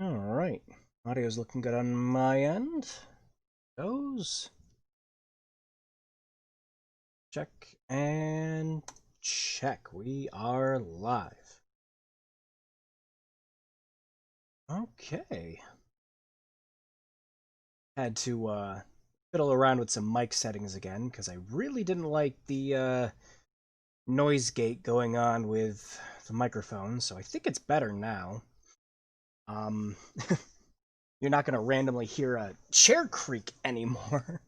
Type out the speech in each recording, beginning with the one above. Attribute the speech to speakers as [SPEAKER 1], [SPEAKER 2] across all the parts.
[SPEAKER 1] Alright. Audio's looking good on my end. Goes. Check and check. We are live. Okay. Had to fiddle around with some mic settings again because I really didn't like the noise gate going on with the microphone, so I think it's better now. Um, you're not going to randomly hear a chair creak anymore.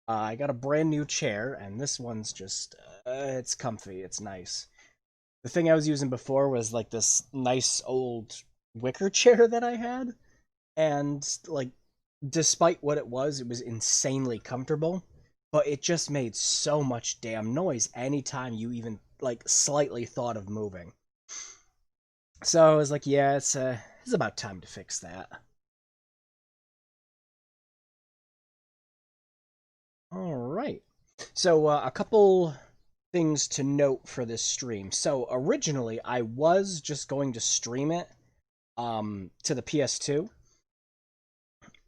[SPEAKER 1] I got a brand new chair, and this one's just, it's comfy, it's nice. The thing I was using before was like this nice old wicker chair that I had, and like, despite what it was insanely comfortable, but it just made so much damn noise anytime you even, like, slightly thought of moving. So I was like, yeah, it's about time to fix that. Alright. So, a couple things to note for this stream. So, originally, I was just going to stream it to the PS2,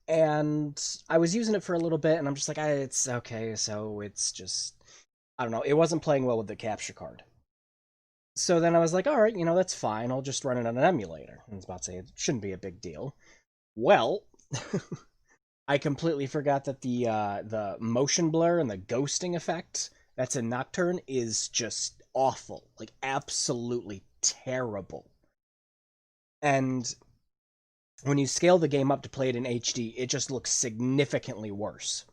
[SPEAKER 1] and I was using it for a little bit, and I'm just like, it's okay, so it's just, I don't know, it wasn't playing well with the capture card. So then I was like, alright, that's fine, I'll just run it on an emulator. I was about to say, it shouldn't be a big deal. Well, I completely forgot that the motion blur and the ghosting effect that's in Nocturne is just awful, like absolutely terrible. And when you scale the game up to play it in HD, it just looks significantly worse.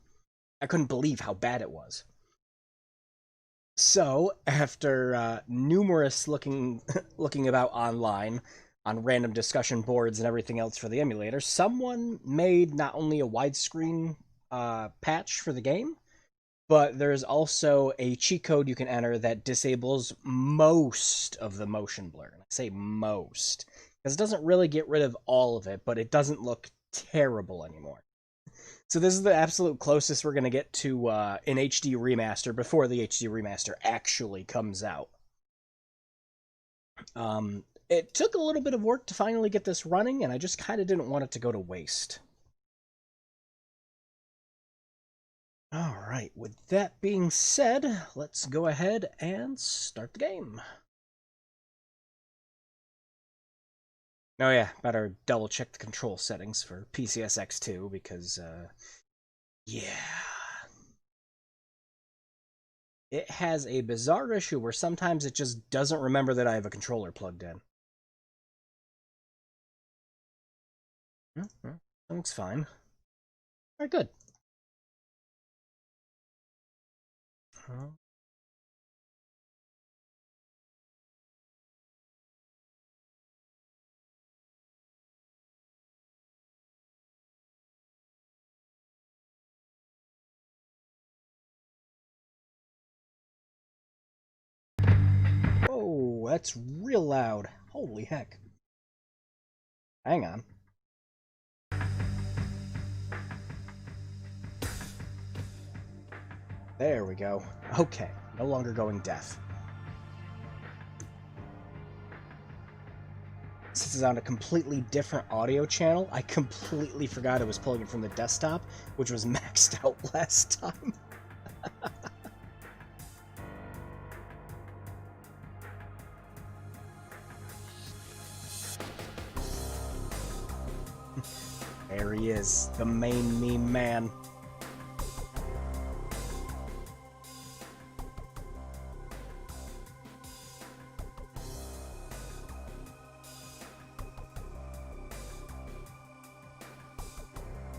[SPEAKER 1] I couldn't believe how bad it was. So, after numerous looking about online on random discussion boards and everything else for the emulator, someone made not only a widescreen patch for the game, but there's also a cheat code you can enter that disables most of the motion blur. And I say most, because it doesn't really get rid of all of it, but it doesn't look terrible anymore. So this is the absolute closest we're going to get to an HD remaster before the HD remaster actually comes out. It took a little bit of work to finally get this running, and I just kind of didn't want it to go to waste. Alright, with that being said, let's go ahead and start the game. Oh yeah, better double check the control settings for PCSX2 because, yeah. It has a bizarre issue where sometimes it just doesn't remember that I have a controller plugged in. Mm-hmm. Looks fine. Alright, good. Oh, that's real loud. Holy heck. Hang on. There we go. Okay, no longer going deaf. Since it's on a completely different audio channel, I completely forgot it was pulling it from the desktop, which was maxed out last time. There he is, the main meme man.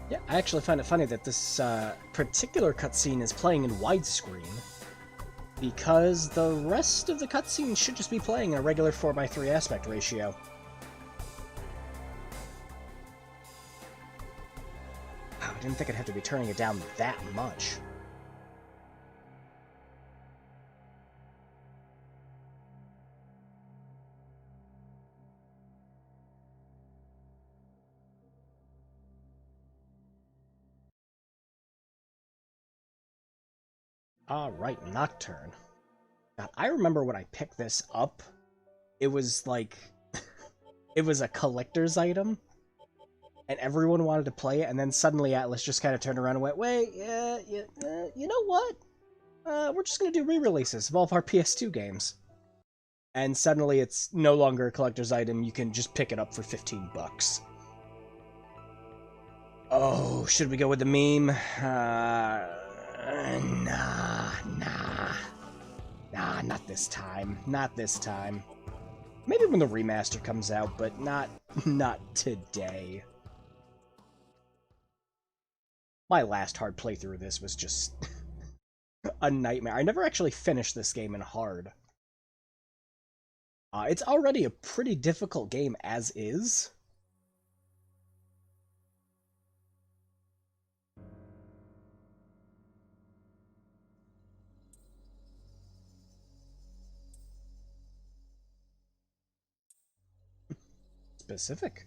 [SPEAKER 1] Yeah, I actually find it funny that this particular cutscene is playing in widescreen, because the rest of the cutscene should just be playing in a regular 4:3 aspect ratio. Wow, I didn't think I'd have to be turning it down that much. Alright, Nocturne. God, I remember when I picked this up, it was like... it was a collector's item. and everyone wanted to play it, and then suddenly Atlas just kind of turned around and went, wait, you know what? We're just going to do re-releases of all of our PS2 games. And suddenly it's no longer a collector's item, you can just pick it up for 15 bucks. Oh, should we go with the meme? Nah, not this time. Not this time. Maybe when the remaster comes out, but not today. My last hard playthrough of this was just a nightmare. I never actually finished this game in hard. It's already a pretty difficult game as is. Specific.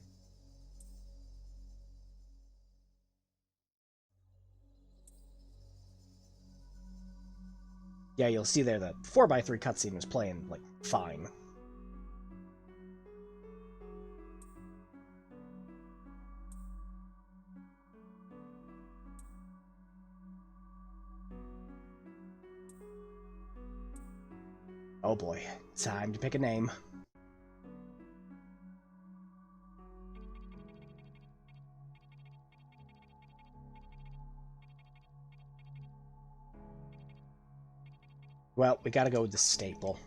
[SPEAKER 1] Yeah, you'll see there the 4x3 cutscene was playing, like, fine. Oh boy, time to pick a name. Well, we gotta go with the staple.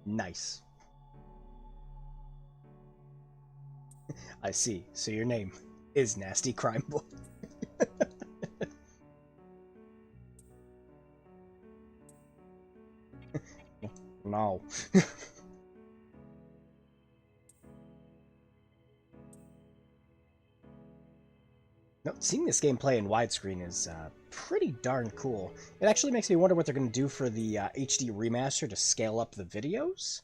[SPEAKER 1] Nice. I see. So your name is Nasty Crime Boy. No. No, seeing this game play in widescreen is pretty darn cool. It actually makes me wonder what they're going to do for the HD remaster to scale up the videos.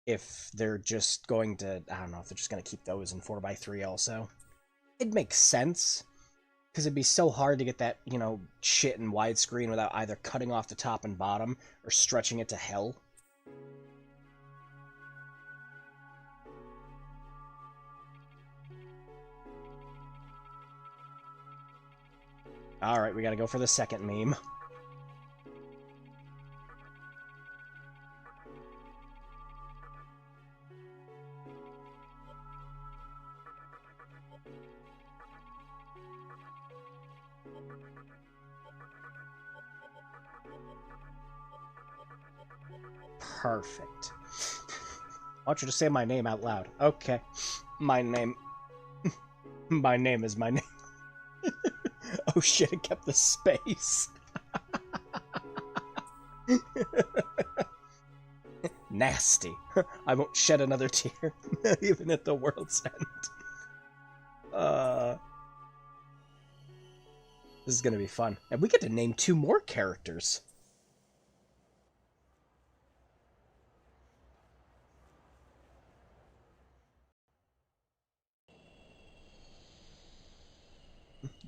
[SPEAKER 1] If they're just going to, I don't know, if they're just going to keep those in 4x3 also. It makes sense, because it'd be so hard to get that, you know, shit in widescreen without either cutting off the top and bottom or stretching it to hell. Alright, we gotta go for the second meme. Perfect. I want you to say my name out loud. Okay. My name... my name is my name. Oh shit, it kept the space. Nasty. I won't shed another tear, even at the world's end. This is gonna be fun. And we get to name 2 more characters.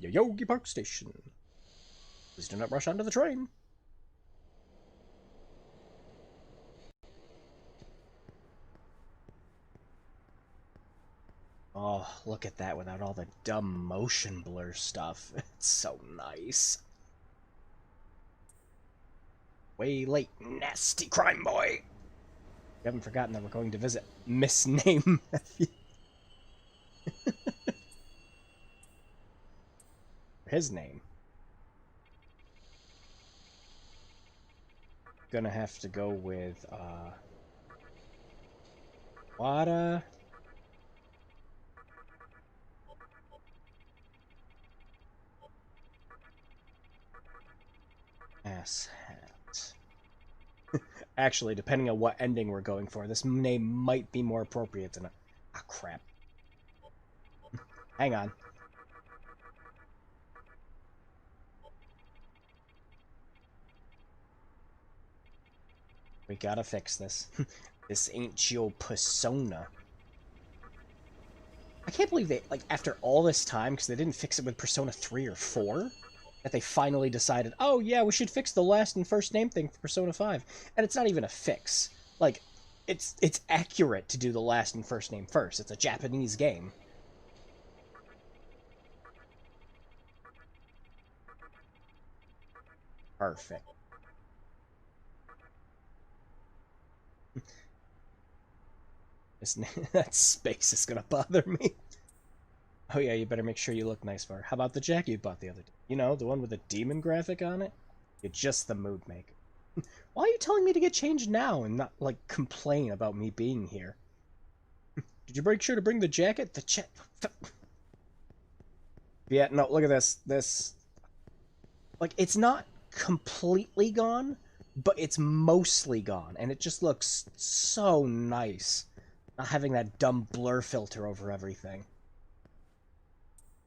[SPEAKER 1] Yoyogi Park Station. Please do not rush onto the train. Oh, look at that without all the dumb motion blur stuff. It's so nice. Way late, nasty crime boy. We haven't forgotten that we're going to visit Misname Matthew. His name. Gonna have to go with, Wada. Ass hat. Actually, depending on what ending we're going for, this name might be more appropriate than a... Ah, crap. Hang on. We gotta fix this. This ain't your persona. I can't believe they, like, after all this time, because they didn't fix it with Persona 3 or 4, that they finally decided, oh yeah, we should fix the last and first name thing for Persona 5. And it's not even a fix. Like, it's accurate to do the last and first name first. It's a Japanese game. Perfect. That space is gonna bother me. Oh yeah, you better make sure you look nice for her. How about the jacket you bought the other day? You know, the one with the demon graphic on it? You're just the mood maker. Why are you telling me to get changed now and not, like, complain about me being here? Did you make sure to bring the jacket? Yeah, no, look at this. Like, it's not completely gone, but it's mostly gone, and it just looks so nice. Not having that dumb blur filter over everything.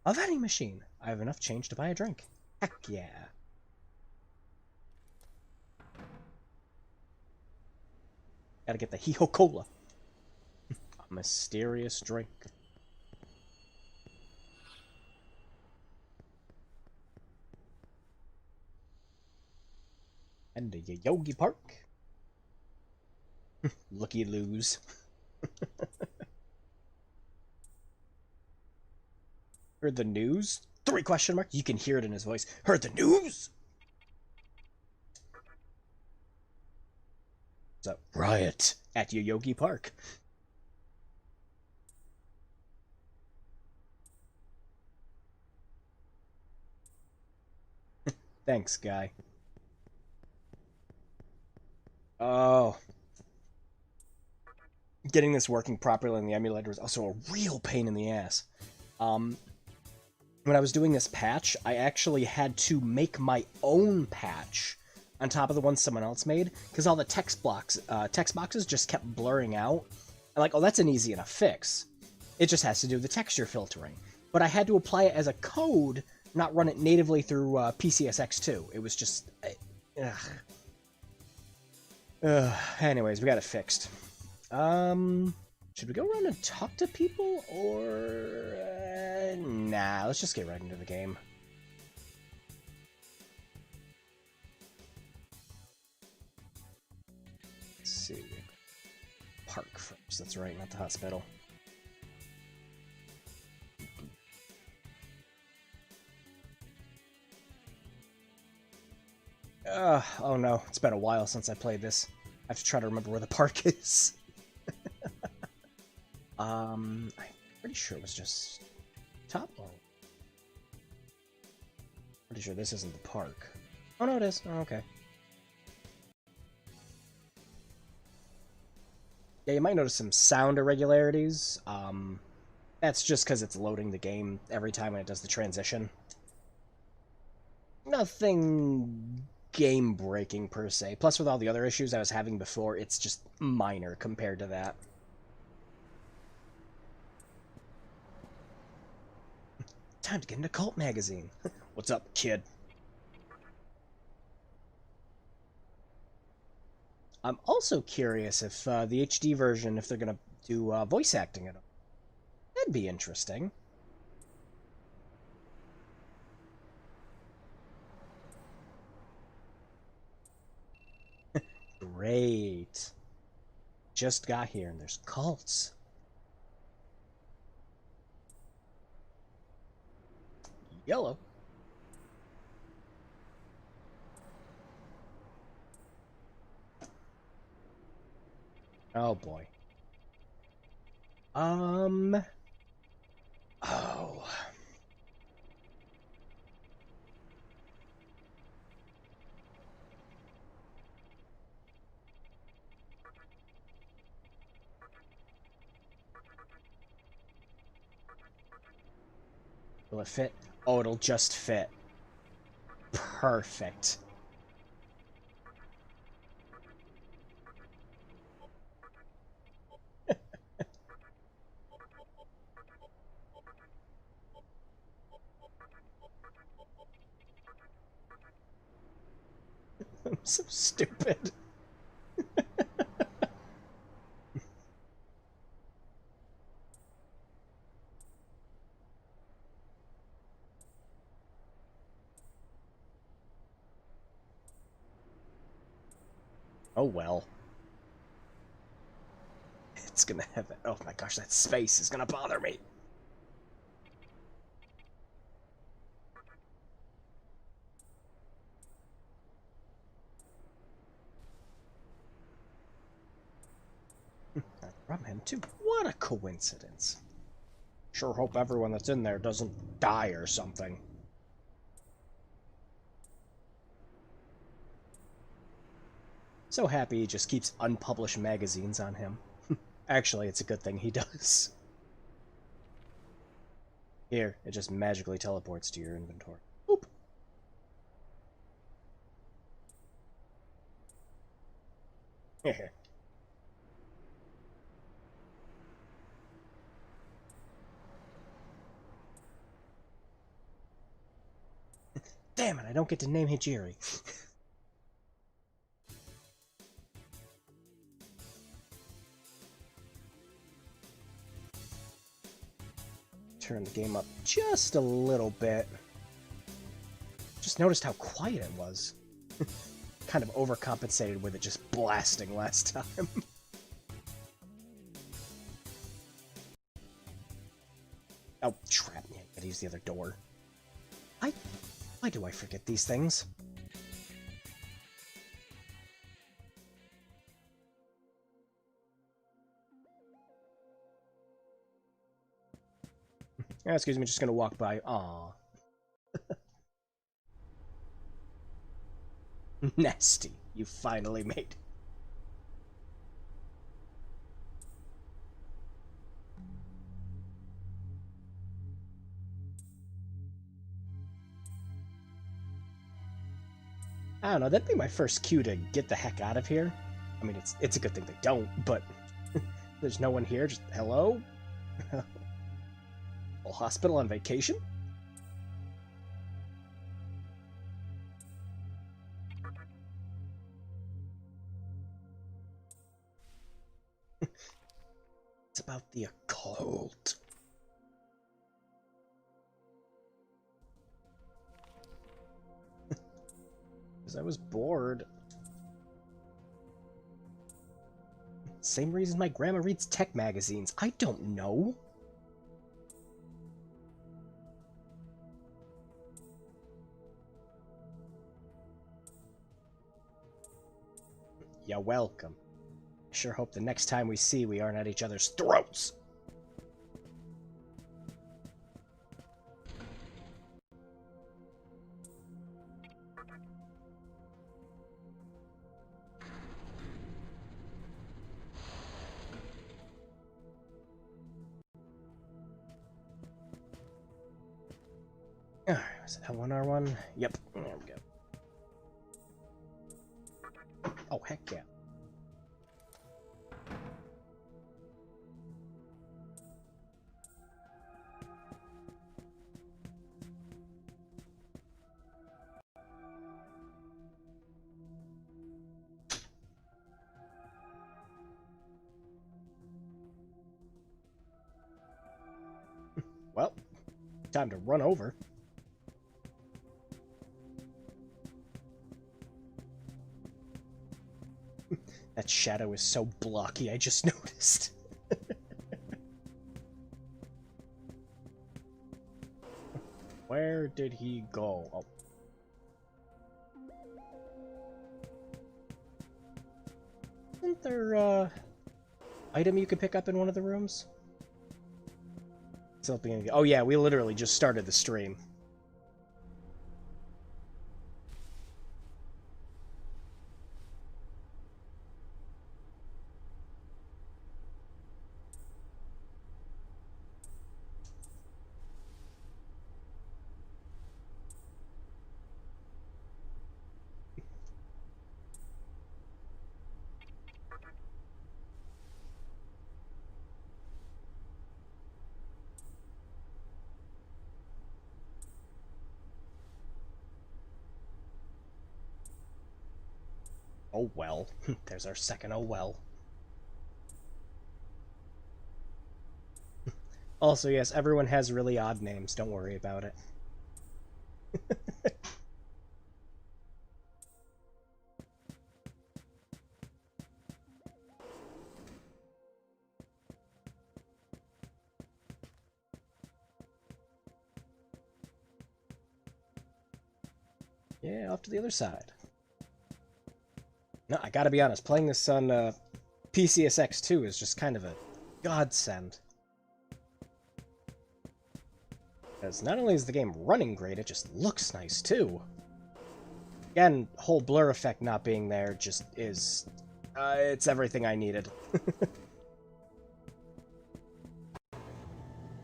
[SPEAKER 1] A vending machine. I have enough change to buy a drink. Heck yeah. Gotta get the Hee-Ho Cola. A mysterious drink. And a Yogi Park. Looky lose. Heard the news? 3 question mark? You can hear it in his voice. Heard the news? It's a riot at Yoyogi Park. Thanks, guy. Oh. Getting this working properly in the emulator is also a real pain in the ass. When I was doing this patch, I actually had to make my own patch on top of the one someone else made, because all the text boxes just kept blurring out. I'm like, oh, that's an easy enough fix. It just has to do with the texture filtering. But I had to apply it as a code, not run it natively through PCSX2. It was just... Anyways, we got it fixed. Should we go around and talk to people, or... nah, let's just get right into the game. Let's see. Park first, that's right, not the hospital. Oh no, it's been a while since I played this. I have to try to remember where the park is. I'm pretty sure it was just top one. Pretty sure this isn't the park. Oh no, it is. Oh, okay. Yeah, you might notice some sound irregularities. That's just because it's loading the game every time when it does the transition. Nothing game-breaking per se. Plus, with all the other issues I was having before, it's just minor compared to that. Time to get into Cult Magazine. What's up, kid? I'm also curious if the HD version, if they're gonna do voice acting at all. That'd be interesting. Great. Just got here and there's cults. Yellow. Oh boy. Oh. Will it fit? Oh, it'll just fit. Perfect. I'm so stupid. Oh well. It's gonna have it. Oh my gosh, that space is gonna bother me. From him too. What a coincidence. Sure hope everyone that's in there doesn't die or something. So happy he just keeps unpublished magazines on him. Actually, it's a good thing he does. Here, it just magically teleports to your inventory. Oop. Damn it, I don't get to name Hijiri. Turn the game up just a little bit. Just noticed how quiet it was. Kind of overcompensated with it just blasting last time. Oh, trap me. I gotta use the other door. Why do I forget these things? Excuse me, just gonna walk by. Aww. Nasty. You finally made it. I don't know, that'd be my first cue to get the heck out of here. I mean, it's a good thing they don't, but there's no one here, just hello? Whole hospital on vacation? It's about the occult. Because I was bored. Same reason my grandma reads tech magazines. I don't know. You're welcome. I sure hope the next time we see we aren't at each other's throats. Alright, was it L1R1? Yep, there we go. Oh, heck yeah. Well, time to run over. That shadow is so blocky, I just noticed. Where did he go? Oh. Isn't there, item you could pick up in one of the rooms? Something. Oh yeah, we literally just started the stream. Oh well. There's our second oh well. Also, yes, everyone has really odd names. Don't worry about it. Yeah, off to the other side. No, I gotta be honest, playing this on PCSX2 is just kind of a godsend. Because not only is the game running great, it just looks nice too. Again, whole blur effect not being there just is... it's everything I needed.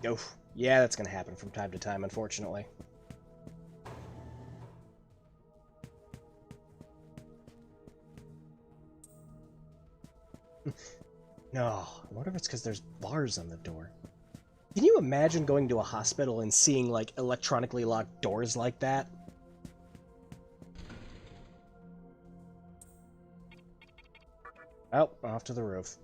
[SPEAKER 1] Oof. Yeah, that's gonna happen from time to time, unfortunately. No, I wonder if it's because there's bars on the door. Can you imagine going to a hospital and seeing, like, electronically locked doors like that? Oh, off to the roof.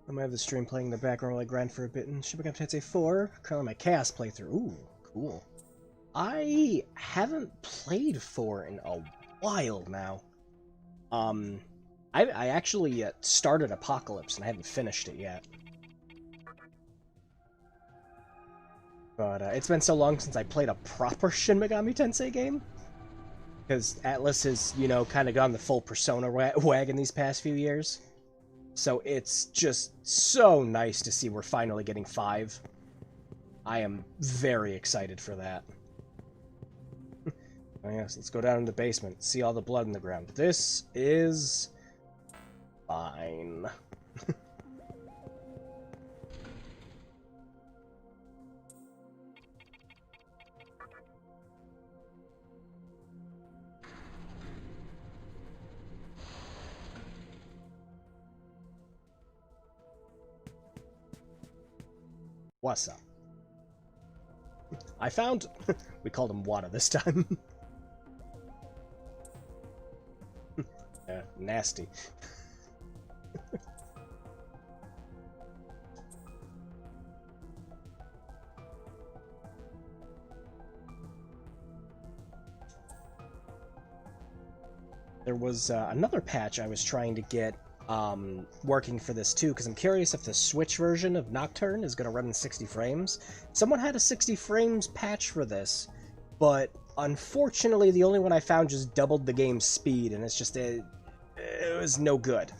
[SPEAKER 1] I might have the stream playing in the background while I grind for a bit in Shin Megami Tensei 4. Currently my Chaos playthrough. Ooh, cool. I haven't played 4 in a while now. I actually started Apocalypse and I haven't finished it yet. But it's been so long since I played a proper Shin Megami Tensei game. Because Atlas has, you know, kind of gone the full Persona wagon these past few years. So it's just so nice to see we're finally getting 5. I am very excited for that. Oh yes, let's go down in the basement, see all the blood in the ground. This is... fine. What's up? I found... we called him Wada this time. Yeah, nasty. There was another patch I was trying to get working for this too, because I'm curious if the Switch version of Nocturne is going to run in 60 frames. Someone had a 60 frames patch for this, but unfortunately the only one I found just doubled the game's speed, and it's just it was no good.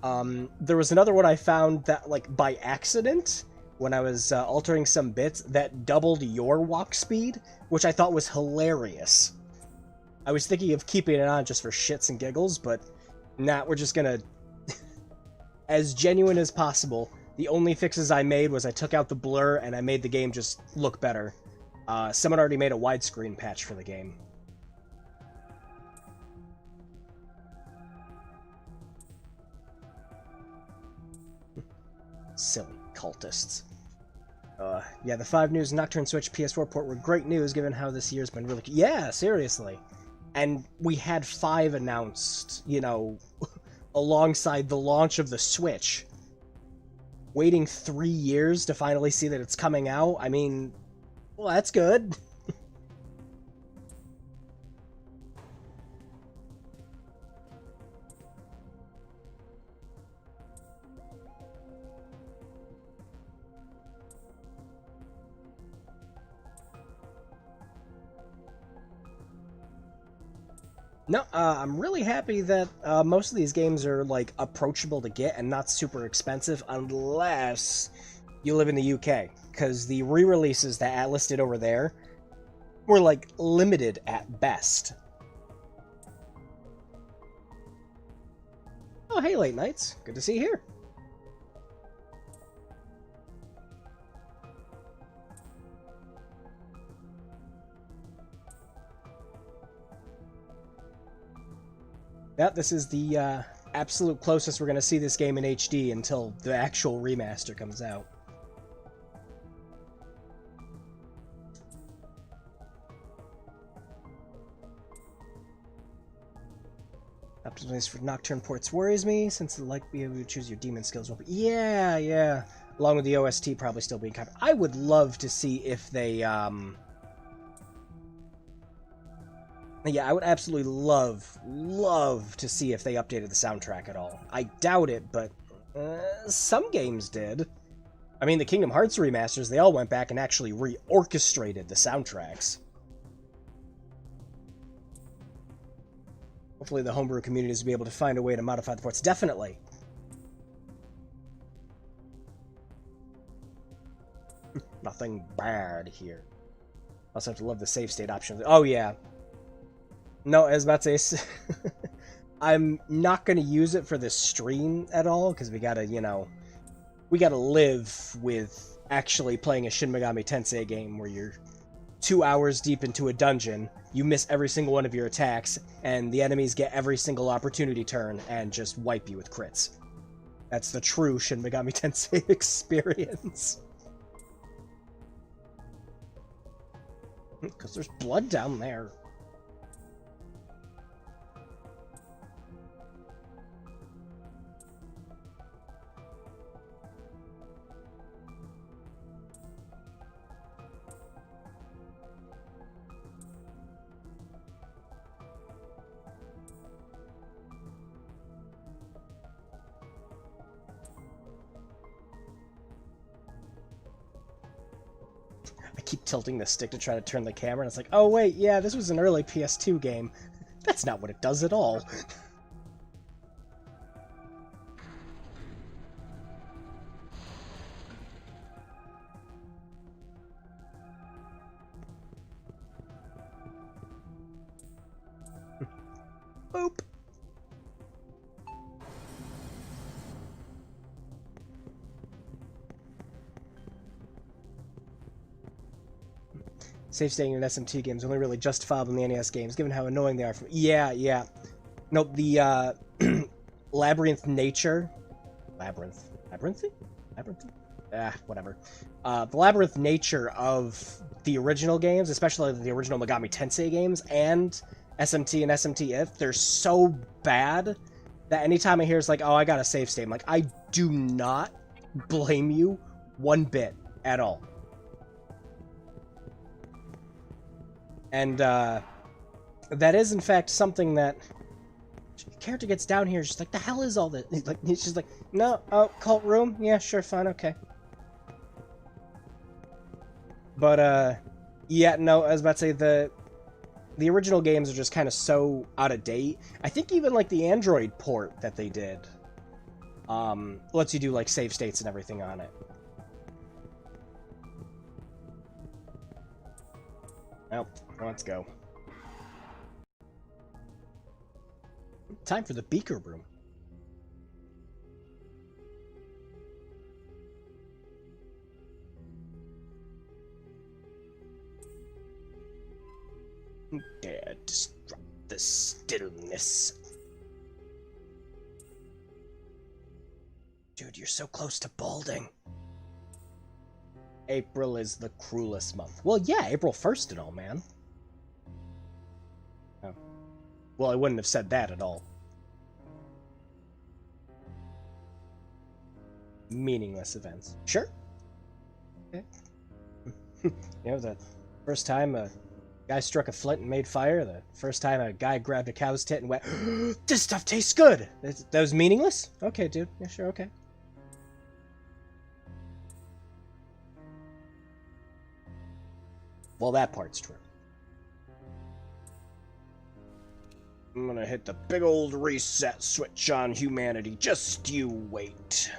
[SPEAKER 1] There was another one I found that, like, by accident, when I was altering some bits, that doubled your walk speed, which I thought was hilarious. I was thinking of keeping it on just for shits and giggles, but nah, we're just gonna... as genuine as possible. The only fixes I made was I took out the blur and I made the game just look better. Someone already made a widescreen patch for the game. Silly cultists. Yeah, the 5 news Nocturne Switch PS4 port were great news given how this year's been really... Yeah, seriously. And we had 5 announced, you know, alongside the launch of the Switch. Waiting 3 years to finally see that it's coming out, I mean, well, that's good. No, I'm really happy that most of these games are, like, approachable to get and not super expensive unless you live in the UK, because the re-releases that Atlas did over there were, like, limited at best. Oh, hey, Late Nights. Good to see you here. Yeah, this is the absolute closest we're going to see this game in HD until the actual remaster comes out. Optimized for Nocturne ports worries me, since the like be able to choose your demon skills will be... Yeah. Along with the OST probably still being kind of... I would love to see if they, Yeah, I would absolutely love to see if they updated the soundtrack at all. I doubt it, but Some games did. I mean, the Kingdom Hearts remasters, they all went back and actually reorchestrated the soundtracks. Hopefully the homebrew communities will be able to find a way to modify the ports. Definitely. Nothing bad here. Also have to love the save state option. Oh, yeah. No, I was about to say... I'm not going to use it for this stream at all, because we gotta, you know... We gotta live with actually playing a Shin Megami Tensei game where you're 2 hours deep into a dungeon, you miss every single one of your attacks, and the enemies get every single opportunity turn and just wipe you with crits. That's the true Shin Megami Tensei experience. Because there's blood down there. I keep tilting the stick to try to turn the camera, and it's like, oh wait, yeah, this was an early PS2 game. That's not what it does at all. Boop. Safe staying in SMT games only really justifiable in the NES games, given how annoying they are. Yeah. Nope, the labyrinth nature... Labyrinthy? Whatever. The labyrinth nature of the original games, especially the original Megami Tensei games, and SMT and SMT-if, they're so bad that anytime I hear it's like, oh, I got a save state, I'm like, I do not blame you one bit at all. And that is, in fact, something that the character gets down here, just like, the hell is all this? He's just like, no, oh, cult room? Yeah, sure, fine, okay. But, yeah, no, I was about to say, the original games are just kind of so out of date. I think even, like, the Android port that they did lets you do, like, save states and everything on it. Well, let's go. Time for the beaker room. Dare disrupt the stillness. Dude, you're so close to balding. April is the cruelest month. Well, yeah, April 1st and all, man. Oh. Well, I wouldn't have said that at all. Meaningless events. Sure. Okay. You know, the first time a guy struck a flint and made fire, the first time a guy grabbed a cow's tit and went, this stuff tastes good! That was meaningless? Okay, dude. Yeah, sure, okay. Well, that part's true. I'm gonna hit the big old reset switch on humanity. Just you wait.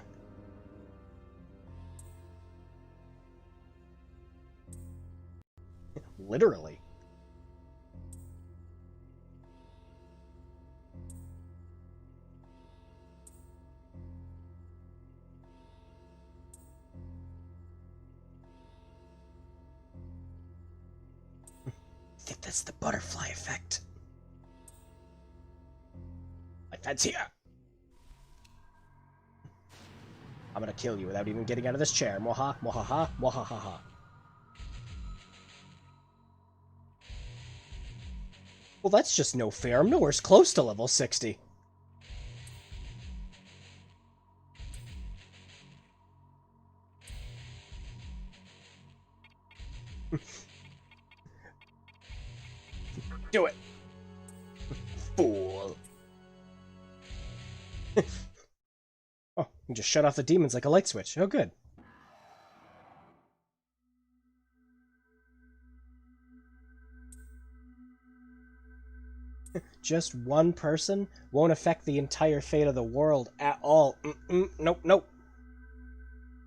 [SPEAKER 1] Literally. I think that's the butterfly effect. Like, that's here. I'm gonna kill you without even getting out of this chair. Moha, mohaha, mohahaha. Well, that's just no fair. I'm nowhere close to level 60. Do it. Fool. Oh, You just shut off the demons like a light switch. Oh, good. Just one person won't affect the entire fate of the world at all. Nope, nope.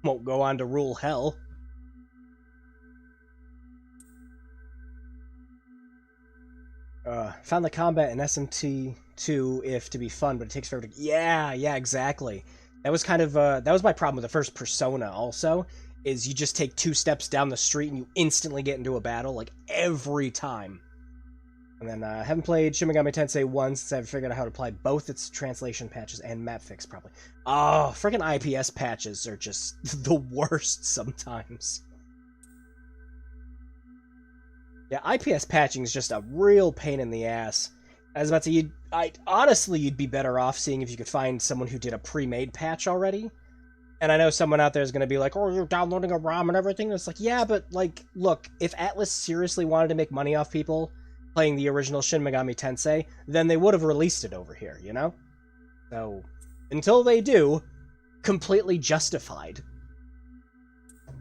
[SPEAKER 1] Won't go on to rule hell. Found the combat in SMT2 if to be fun, but it takes forever to... Yeah, exactly. That was kind of, that was my problem with the first Persona also, is you just take 2 steps down the street and you instantly get into a battle, like, every time. And then, I haven't played Shin Megami Tensei 1 since I've figured out how to apply both its translation patches and map fix properly. Oh, freaking IPS patches are just the worst sometimes. Yeah, IPS patching is just a real pain in the ass. I was about to say, honestly, you'd be better off seeing if you could find someone who did a pre-made patch already. And I know someone out there is going to be like, oh, you're downloading a ROM and everything. And it's like, yeah, but, like, look, if Atlas seriously wanted to make money off people playing the original Shin Megami Tensei, then they would have released it over here, you know? So, until they do, completely justified.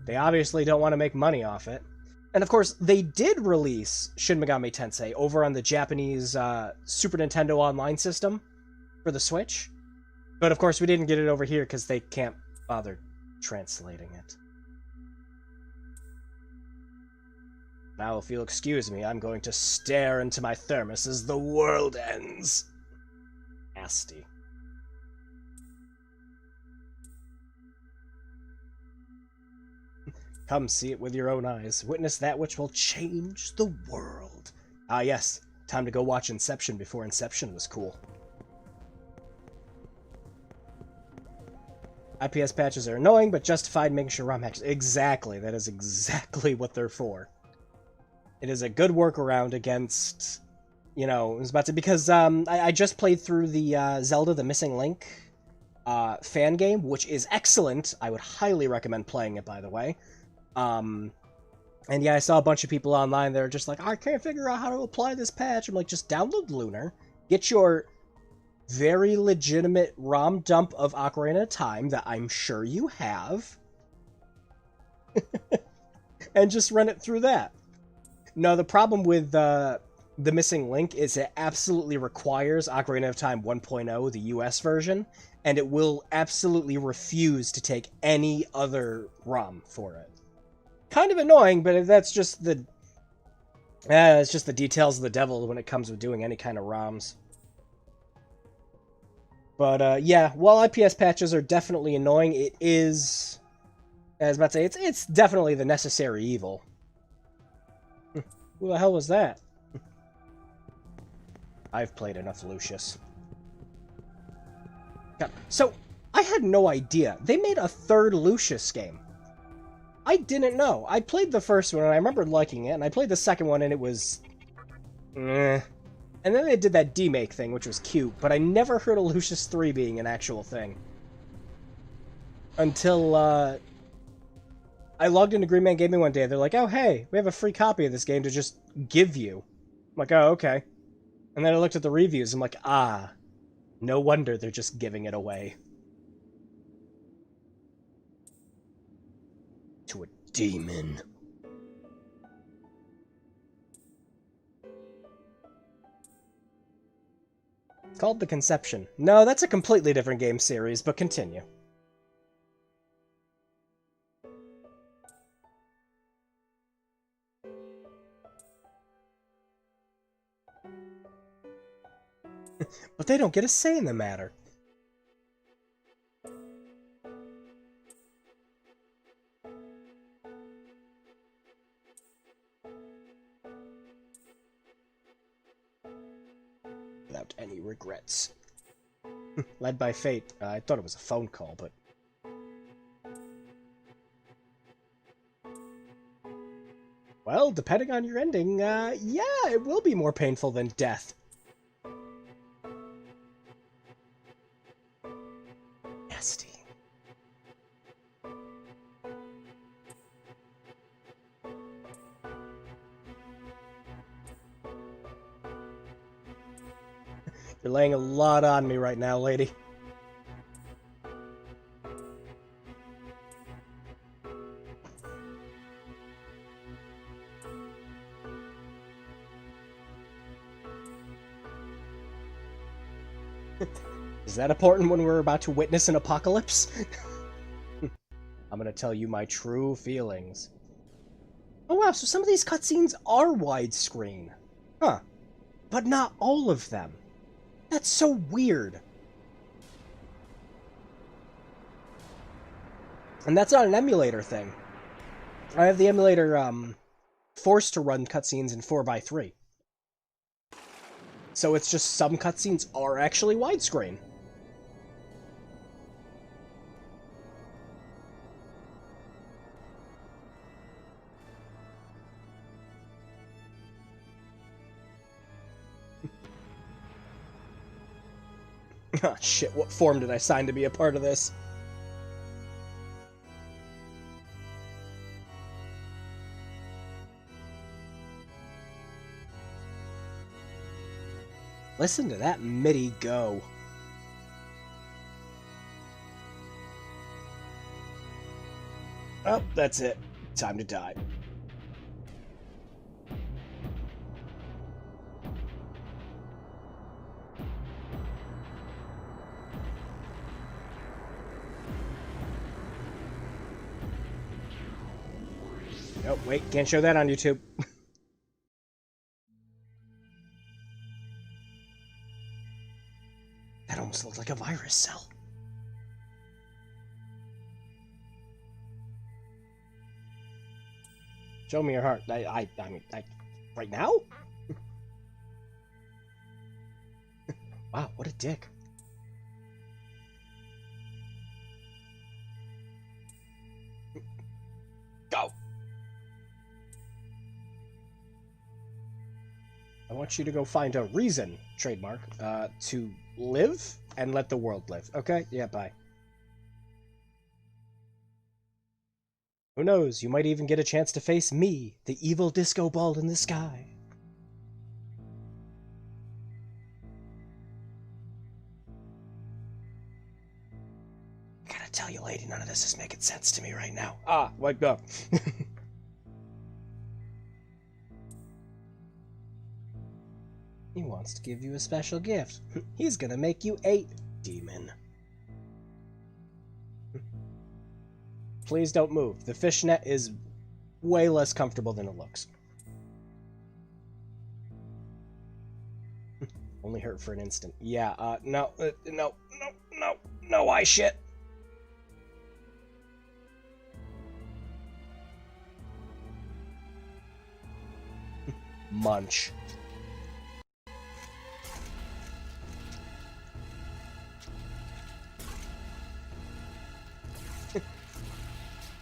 [SPEAKER 1] They obviously don't want to make money off it. And of course, they did release Shin Megami Tensei over on the Japanese Super Nintendo Online system for the Switch. But of course, we didn't get it over here because they can't bother translating it. Now, if you'll excuse me, I'm going to stare into my thermos as the world ends. Nasty. Come see it with your own eyes. Witness that which will change the world. Ah, yes. Time to go watch Inception before Inception was cool. IPS patches are annoying, but justified making sure ROM hacks... Exactly. That is exactly what they're for. It is a good workaround against... You know, I was about to... Because I just played through the Zelda The Missing Link fan game, which is excellent. I would highly recommend playing it, by the way. And yeah, I saw a bunch of people online that are just like, I can't figure out how to apply this patch. I'm like, just download Lunar, get your very legitimate ROM dump of Ocarina of Time that I'm sure you have, and just run it through that. No, the problem with The Missing Link is it absolutely requires Ocarina of Time 1.0, the US version, and it will absolutely refuse to take any other ROM for it. Kind of annoying, but that's just the... it's just the details of the devil when it comes with doing any kind of ROMs. But, yeah, while IPS patches are definitely annoying, it is... I was about to say, it's definitely the necessary evil. Who the hell was that? I've played enough Lucius. God. So, I had no idea. They made a 3rd Lucius game. I didn't know. I played the first one, and I remember liking it, and I played the second one, and it was... And then they did that demake thing, which was cute, but I never heard of Lucius 3 being an actual thing. Until, I logged into Green Man Gaming one day, they're like, oh, hey, we have a free copy of this game to just give you. I'm like, oh, okay. And then I looked at the reviews, I'm like, ah, no wonder they're just giving it away. To a demon. It's called The Conception. No, that's a completely different game series, but continue. But they don't get a say in the matter. Without any regrets. Led by fate. I thought it was a phone call, but... Well, depending on your ending, yeah, it will be more painful than death. Nasty. You're laying a lot on me right now, lady. Is that important when we're about to witness an apocalypse? I'm gonna tell you my true feelings. Oh wow, so some of these cutscenes are widescreen. Huh. But not all of them. That's so weird. And that's not an emulator thing. I have the emulator, forced to run cutscenes in 4:3. So it's just some cutscenes are actually widescreen. Ah, shit, what form did I sign to be a part of this? Listen to that MIDI go. Oh, that's it. Time to die. Oh, wait, can't show that on YouTube. That almost looked like a virus cell. Show me your heart. I mean, right now? Wow, what a dick. Go. I want you to go find a reason, trademark, to live and let the world live. Okay? Yeah, bye. Who knows, you might even get a chance to face me, the evil disco ball in the sky. I gotta tell you, lady, none of this is making sense to me right now. Ah, wake up. He wants to give you a special gift. He's gonna make you a demon. Please don't move. The fishnet is way less comfortable than it looks. Only hurt for an instant. Yeah, no, I shit. Munch.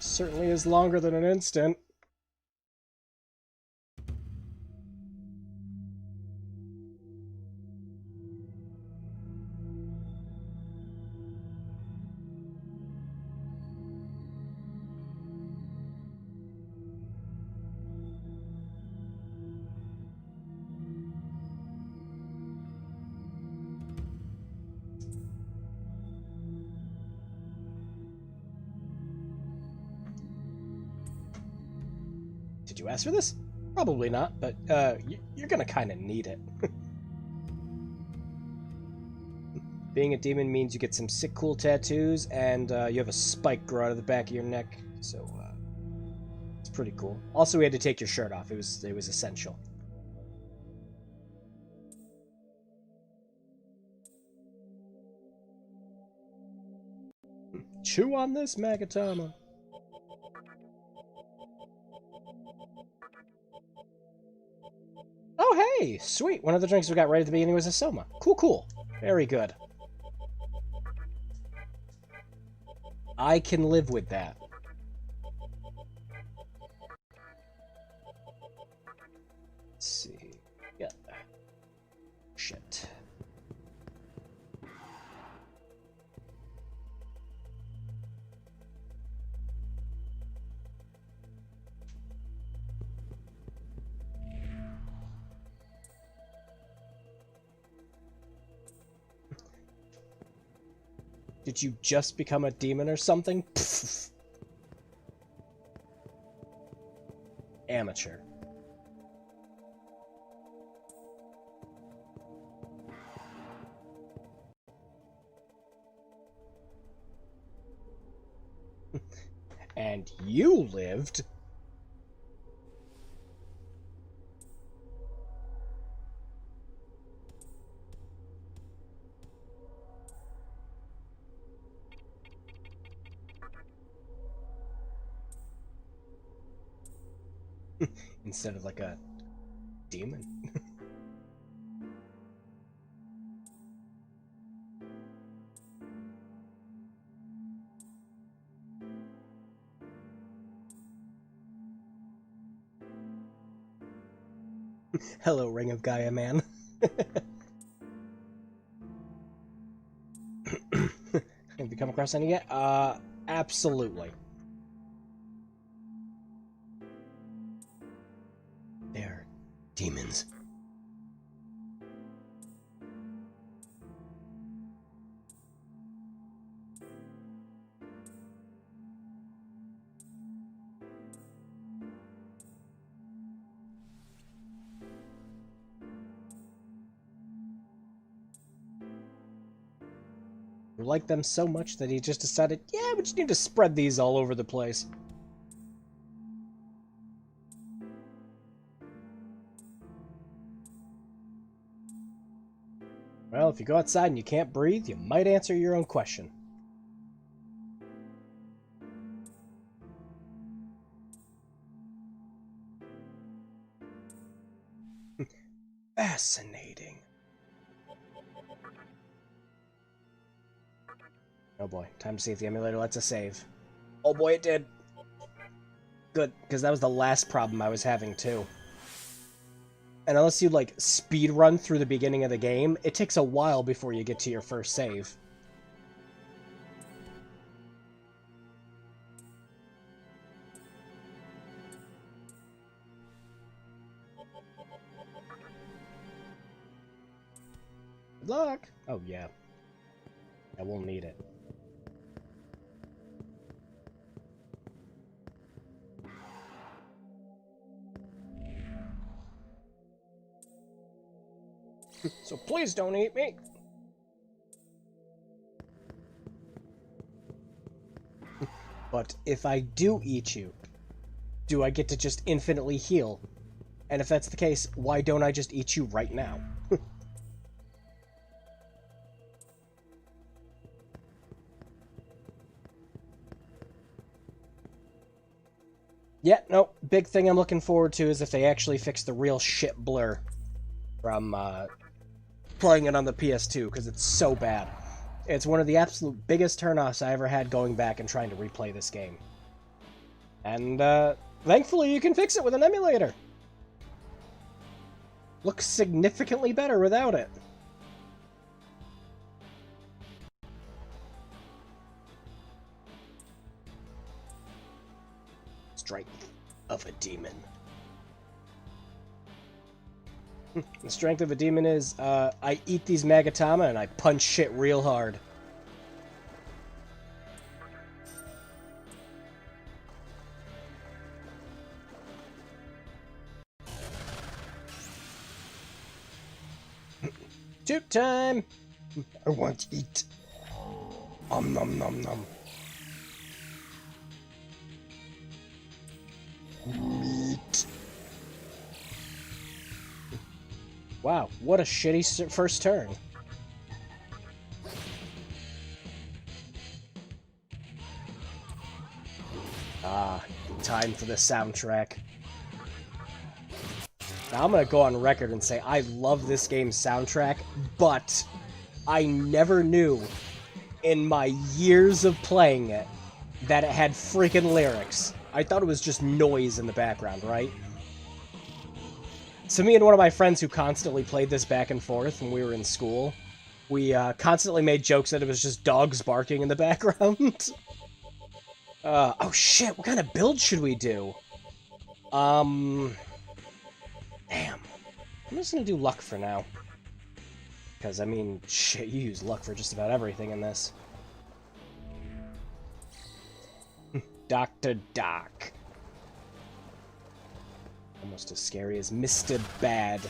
[SPEAKER 1] Certainly is longer than an instant. Did you ask for this? Probably not, but you're gonna kind of need it. Being a demon means you get some sick, cool tattoos, and you have a spike grow out of the back of your neck, so it's pretty cool. Also, we had to take your shirt off. It was essential. Chew on this, Magatama. Oh, hey! Sweet! One of the drinks we got right at the beginning was a Soma. Cool. Very good. I can live with that. Let's see. Yeah. Shit. Did you just become a demon or something? Pfft. Amateur. And you lived... instead of like a demon. Hello, Ring of Gaia man. Have you come across any yet? Absolutely. They're demons. You like them so much that he just decided, yeah, we just need to spread these all over the place. Well, if you go outside and you can't breathe, you might answer your own question. Fascinating. Oh boy, time to see if the emulator lets us save. Oh boy, it did. Good, because that was the last problem I was having too. And unless you, like, speed run through the beginning of the game, it takes a while before you get to your first save. Good luck! Oh, yeah. I will need it. So please don't eat me! But if I do eat you, do I get to just infinitely heal? And if that's the case, why don't I just eat you right now? Yeah, no, big thing I'm looking forward to is if they actually fix the real shit blur from playing it on the PS2, because it's so bad. It's one of the absolute biggest turnoffs I ever had going back and trying to replay this game. And thankfully you can fix it with an emulator. Looks significantly better without it. Strength of a demon. The strength of a demon is, I eat these Magatama and I punch shit real hard. Toot time! I want to eat. Nom nom nom. Meat. Wow, what a shitty first turn. Ah, time for the soundtrack. Now, I'm gonna go on record and say I love this game's soundtrack, but I never knew in my years of playing it that it had freaking lyrics. I thought it was just noise in the background, right? So me and one of my friends who constantly played this back and forth when we were in school, we constantly made jokes that it was just dogs barking in the background. Oh shit, what kind of build should we do? Damn. I'm just gonna do luck for now. Because, I mean, shit, you use luck for just about everything in this. Dr. Doc. Almost as scary as Mr. Bad.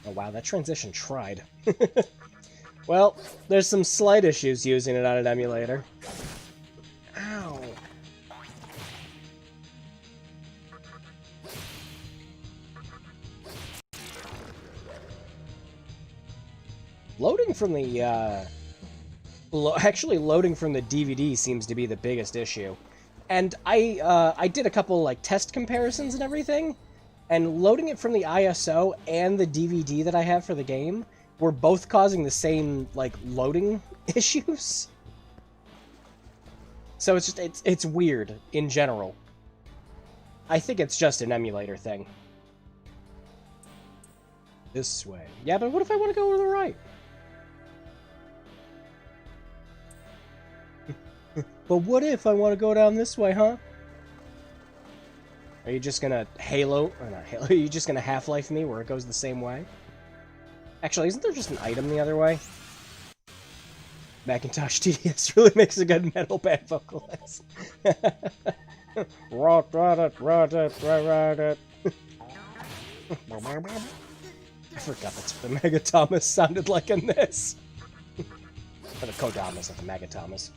[SPEAKER 1] Oh wow, that transition tried. Well, there's some slight issues using it on an emulator. from the, actually loading from the DVD seems to be the biggest issue. And I did a couple, like, test comparisons and everything, and loading it from the ISO and the DVD that I have for the game were both causing the same, like, loading issues. So it's just, it's weird, in general. I think it's just an emulator thing. This way. Yeah, but what if I want to go to the right? But what if I want to go down this way, huh? Are you just gonna Halo, or not Halo, are you just gonna Half-Life me where it goes the same way? Actually, isn't there just an item the other way? Macintosh TDS really makes a good metal band vocalist. I forgot that's what the Megatomas sounded like in this. Or the Kodamas, not the Megatomas.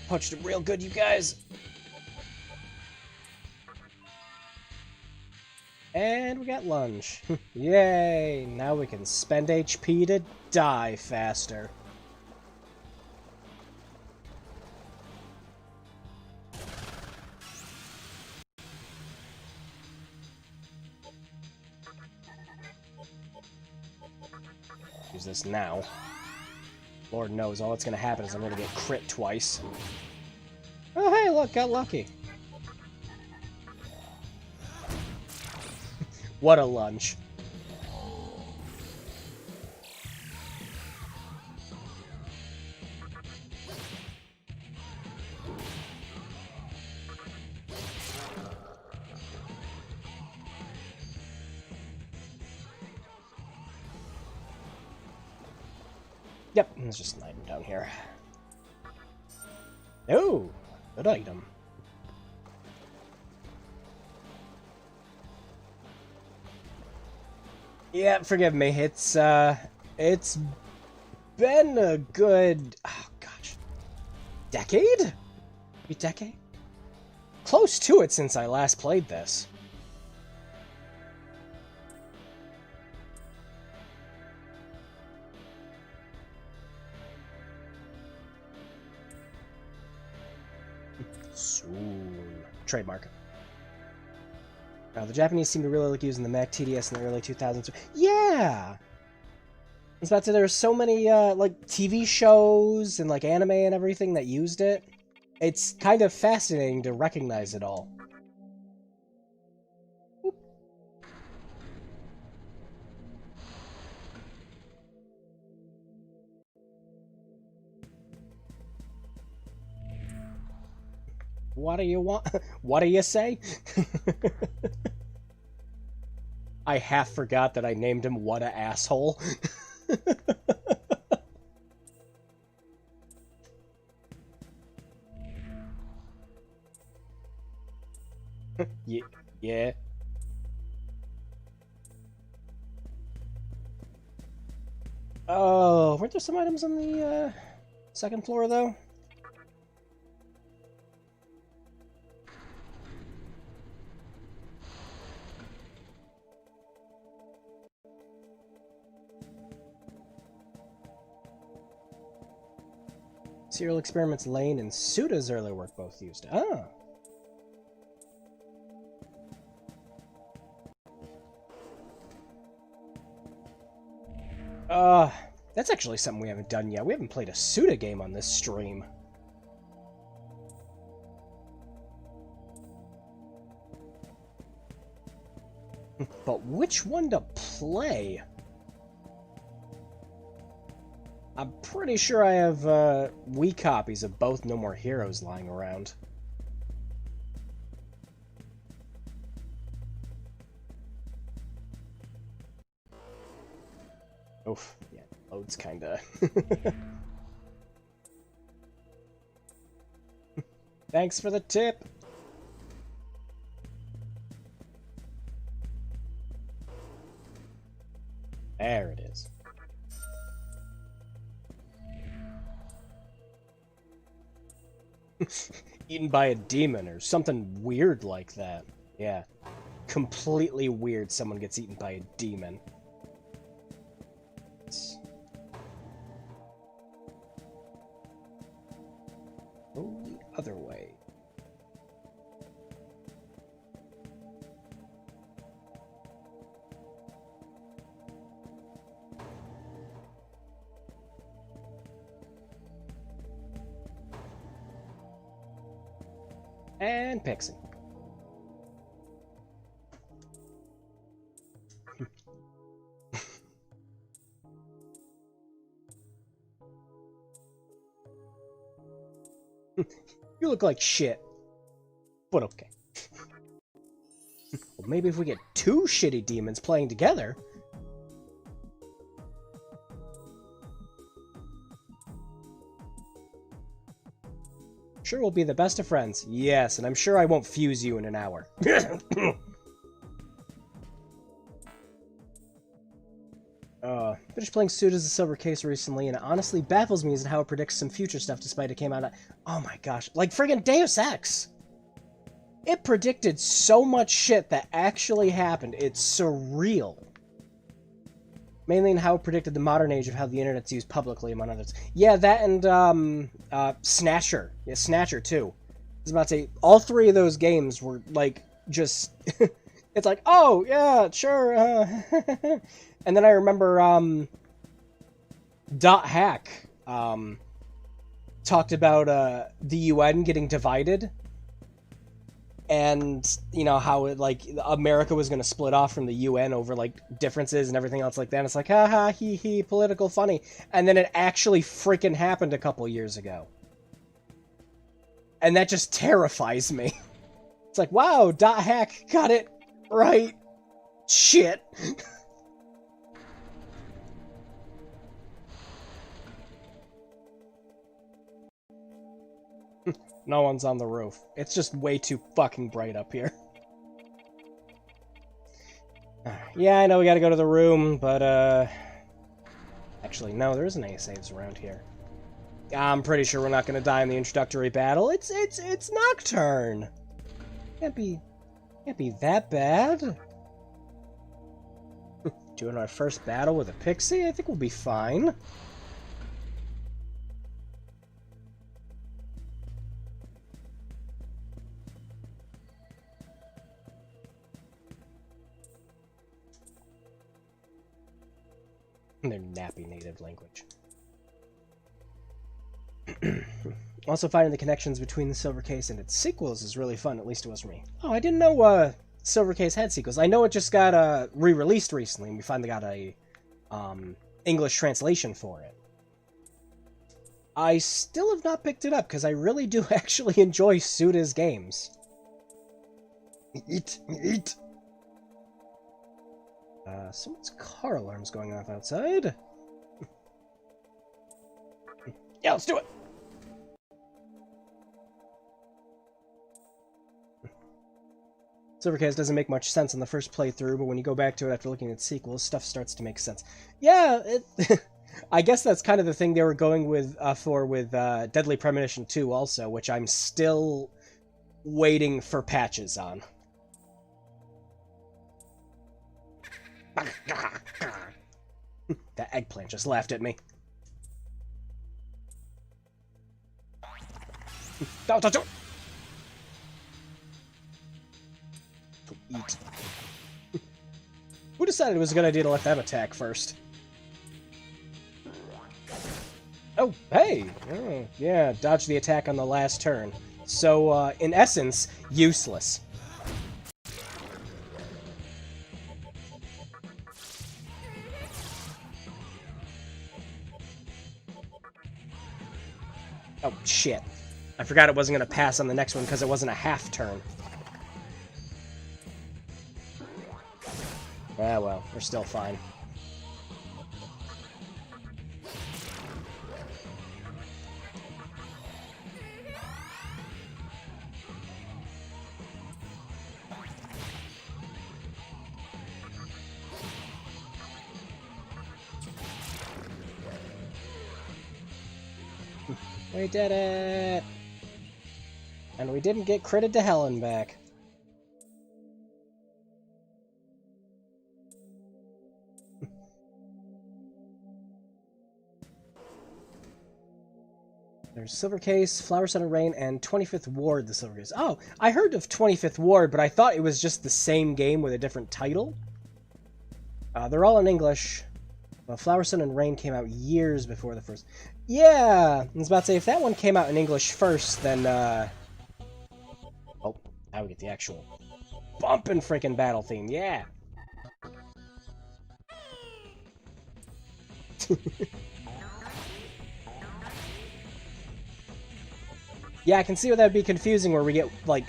[SPEAKER 1] Punched him real good, you guys. And we got lunge. Yay! Now we can spend HP to die faster. Use this now. Lord knows, all that's gonna happen is I'm gonna get crit twice. Oh hey, look, got lucky. What a lunge. Yep, there's just an item down here. Oh, good item. Yeah, forgive me. It's been a good, oh gosh, decade? A decade? Close to it since I last played this. Soon. Trademark. The Japanese seem to really like using the Mac TDS in the early 2000s. Yeah! I was about to say, there were so many, like, TV shows and, like, anime and everything that used it. It's kind of fascinating to recognize it all. Oop. What do you want? What do you say? I half forgot that I named him What a Asshole. Yeah. Oh, weren't there some items on the second floor, though? Serial Experiments Lane and Suda's earlier work both used. Ah. That's actually something we haven't done yet. We haven't played a Suda game on this stream. But which one to play? I'm pretty sure I have Wii copies of both No More Heroes lying around. Oof, yeah, loads kinda. Thanks for the tip! There it is. Eaten by a demon or something weird like that. Yeah. Completely weird someone gets eaten by a demon. Go the other way. And Pixie. You look like shit. But okay. Well, maybe if we get two shitty demons playing together... Sure, we'll be the best of friends. Yes, and I'm sure I won't fuse you in an hour. Finished playing Suda's The Silver Case recently, and it honestly baffles me as to how it predicts some future stuff despite it came out... Oh my gosh, like friggin' Deus Ex! It predicted so much shit that actually happened. It's surreal. Mainly in how it predicted the modern age of how the internet's used publicly, among others. Yeah, that and, Snatcher. Yeah, Snatcher, too. I was about to say, all three of those games were, like, just... it's like, oh, yeah, sure, And then I remember, Dot Hack, talked about, the UN getting divided. And, you know, how it, like, America was going to split off from the UN over, like, differences and everything else like that. And it's like, haha, hee hee, political funny. And then it actually freaking happened a couple years ago. And that just terrifies me. It's like, wow, Dot Hack got it right. Shit. No one's on the roof. It's just way too fucking bright up here. Yeah, I know we gotta go to the room, but, actually, no, there isn't any saves around here. I'm pretty sure we're not gonna die in the introductory battle. It's Nocturne! Can't be that bad. Doing our first battle with a pixie? I think we'll be fine. Their nappy native language. Also, finding the connections between the Silver Case and its sequels is really fun, at least it was for me. Oh, I didn't know Silver Case had sequels. I know it just got re-released recently, and we finally got a English translation for it. I still have not picked it up, because I really do actually enjoy Suda's games. Eat! Someone's car alarm's going off outside. Yeah, let's do it! Silver Case doesn't make much sense in the first playthrough, but when you go back to it after looking at sequels, stuff starts to make sense. Yeah, I guess that's kind of the thing they were going with with Deadly Premonition 2 also, which I'm still waiting for patches on. That eggplant just laughed at me. Don't eat. Who decided it was a good idea to let them attack first? Oh, hey! Oh, yeah, dodge the attack on the last turn. So, in essence, useless. Oh, shit. I forgot it wasn't going to pass on the next one because it wasn't a half turn. Ah, well, we're still fine. We did it! And we didn't get critted to hell and back. There's Silver Case, Flower Sun and Rain, and 25th Ward, the Silver Case. Oh, I heard of 25th Ward, but I thought it was just the same game with a different title. They're all in English. Well, Flower Sun and Rain came out years before the first. Yeah! I was about to say, if that one came out in English first, then, oh, now we get the actual bumpin' freaking battle theme, yeah! Yeah, I can see where that would be confusing, where we get, like,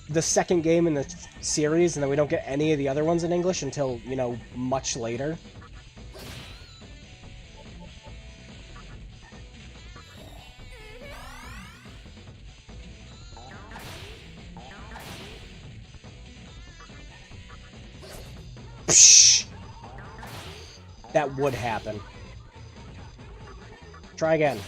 [SPEAKER 1] the second game in the series, and then we don't get any of the other ones in English until, you know, much later. Psh! That would happen. Try again.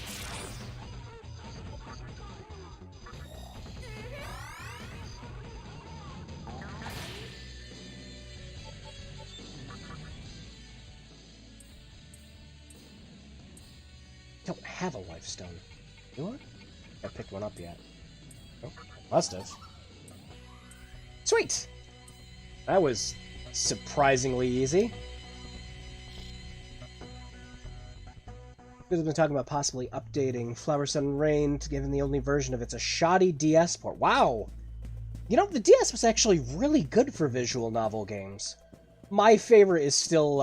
[SPEAKER 1] Don't have a life stone. You what? I picked one up yet. Oh, must have. Sweet! That was surprisingly easy. We've been talking about possibly updating Flower Sun and Rain to given the only version of it's a shoddy DS port. Wow! You know, the DS was actually really good for visual novel games. My favorite is still,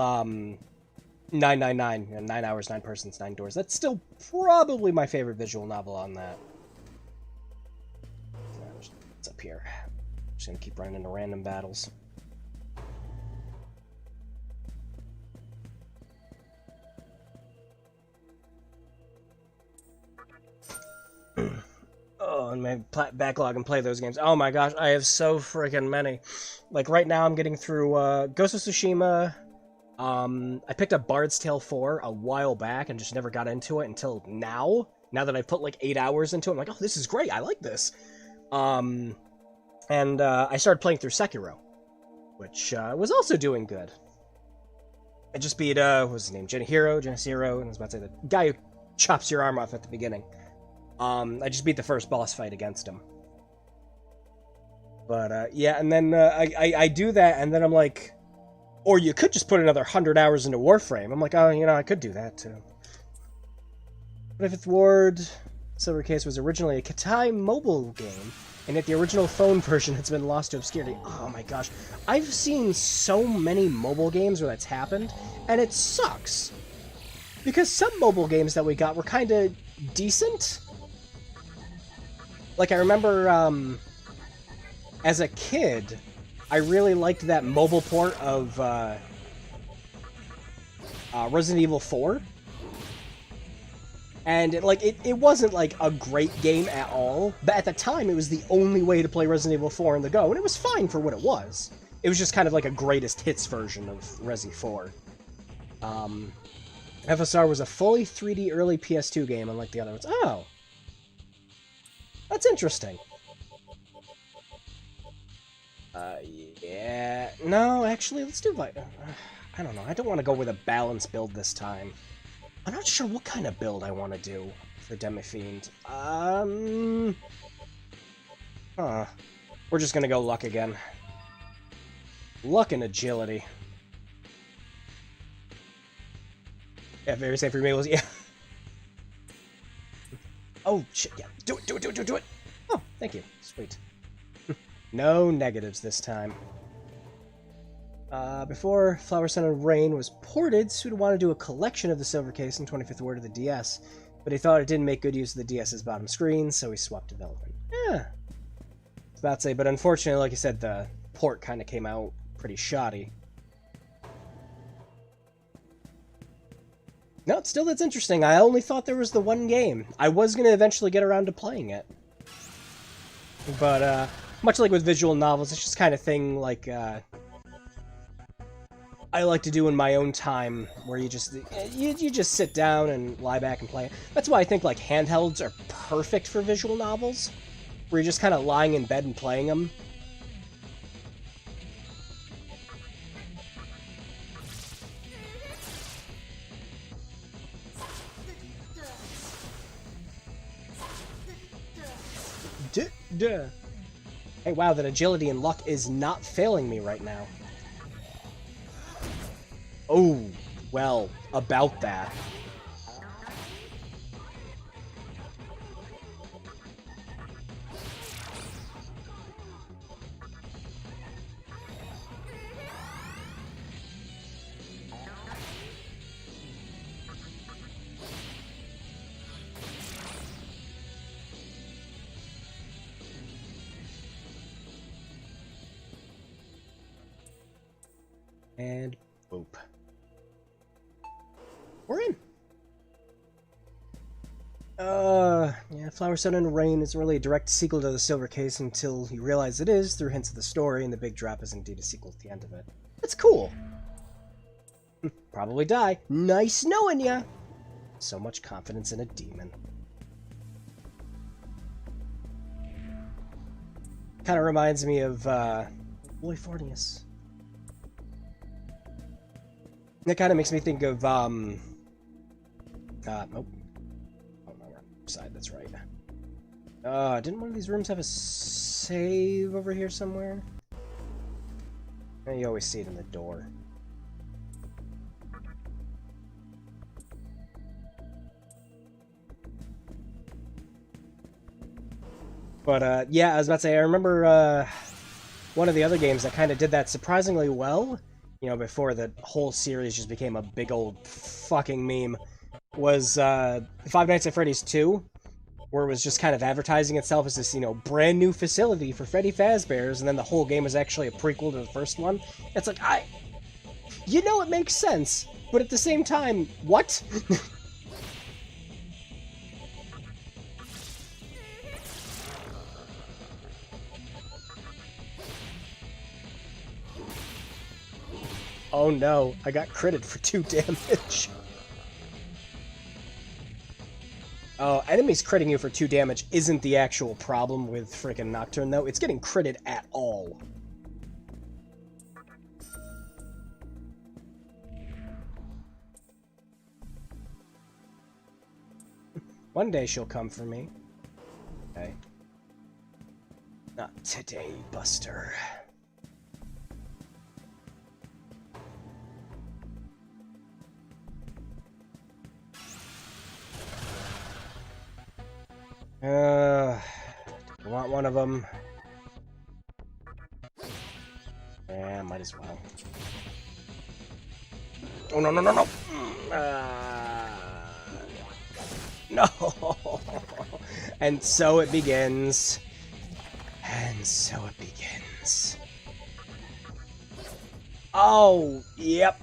[SPEAKER 1] 999, 9 hours, 9 persons, 9 doors. That's still probably my favorite visual novel on that. It's up here. I'm just gonna keep running into random battles. Oh, and my backlog and play those games. Oh my gosh, I have so freaking many. Like right now I'm getting through Ghost of Tsushima. I picked up Bard's Tale 4 a while back and just never got into it until now. Now that I've put like 8 hours into it, I'm like, oh, this is great, I like this. And I started playing through Sekiro, which was also doing good. I just beat, what was his name? Genihiro, and I was about to say the guy who chops your arm off at the beginning. I just beat the first boss fight against him. But, yeah, and then I do that, and then I'm like, or you could just put another 100 hours into Warframe. I'm like, oh, you know, I could do that, too. 25th Ward, Silver Case was originally a Katai mobile game, and yet the original phone version has been lost to obscurity. Oh my gosh. I've seen so many mobile games where that's happened, and it sucks. Because some mobile games that we got were kind of decent. Like, I remember, as a kid, I really liked that mobile port of Resident Evil 4. And it wasn't like a great game at all, but at the time it was the only way to play Resident Evil 4 on the go, and it was fine for what it was. It was just kind of like a greatest hits version of Resi 4. FSR was a fully 3D early PS2 game, unlike the other ones. Oh! That's interesting. Yeah... No, actually, let's do... I don't know, I don't want to go with a balanced build this time. I'm not sure what kind of build I want to do for Demi-Fiend. We're just gonna go luck again. Luck and agility. Yeah, very safe for me, yeah. Oh, shit, yeah. Do it! Oh, thank you. Sweet. No negatives this time. Before Flower Sun and Rain was ported, Suda wanted to do a collection of the Silver Case and 25th Ward of the DS, but he thought it didn't make good use of the DS's bottom screen, so he swapped development. Yeah. I was about to say, but unfortunately, like I said, the port kind of came out pretty shoddy. No, still that's interesting. I only thought there was the one game. I was going to eventually get around to playing it. But, much like with visual novels, it's just kind of thing like, I like to do in my own time, where you just sit down and lie back and play. That's why I think like handhelds are perfect for visual novels, where you're just kind of lying in bed and playing them. Duh. Hey, wow, that agility and luck is not failing me right now. Oh, well, about that. And boop. We're in. Yeah, Flower Sun and Rain isn't really a direct sequel to the Silver Case until you realize it is through hints of the story, and the big drop is indeed a sequel at the end of it. That's cool. Probably die. Nice knowing ya. So much confidence in a demon. Kind of reminds me of, Boy Fornius. That kind of makes me think of, nope. Oh, no, wrong side, that's right. Didn't one of these rooms have a save over here somewhere? You always see it in the door. But, yeah, I was about to say, I remember, one of the other games that kind of did that surprisingly well, you know, before the whole series just became a big old fucking meme, was, Five Nights at Freddy's 2, where it was just kind of advertising itself as this, you know, brand new facility for Freddy Fazbear's, and then the whole game was actually a prequel to the first one. It's like, you know, it makes sense, but at the same time, what? Oh no, I got critted for 2 damage. Oh, enemies critting you for 2 damage isn't the actual problem with frickin' Nocturne, though. It's getting critted at all. One day she'll come for me. Okay. Not today, Buster. I want one of them. Yeah, might as well. Oh, no, no, no, no! No! And so it begins. And so it begins. Oh, yep.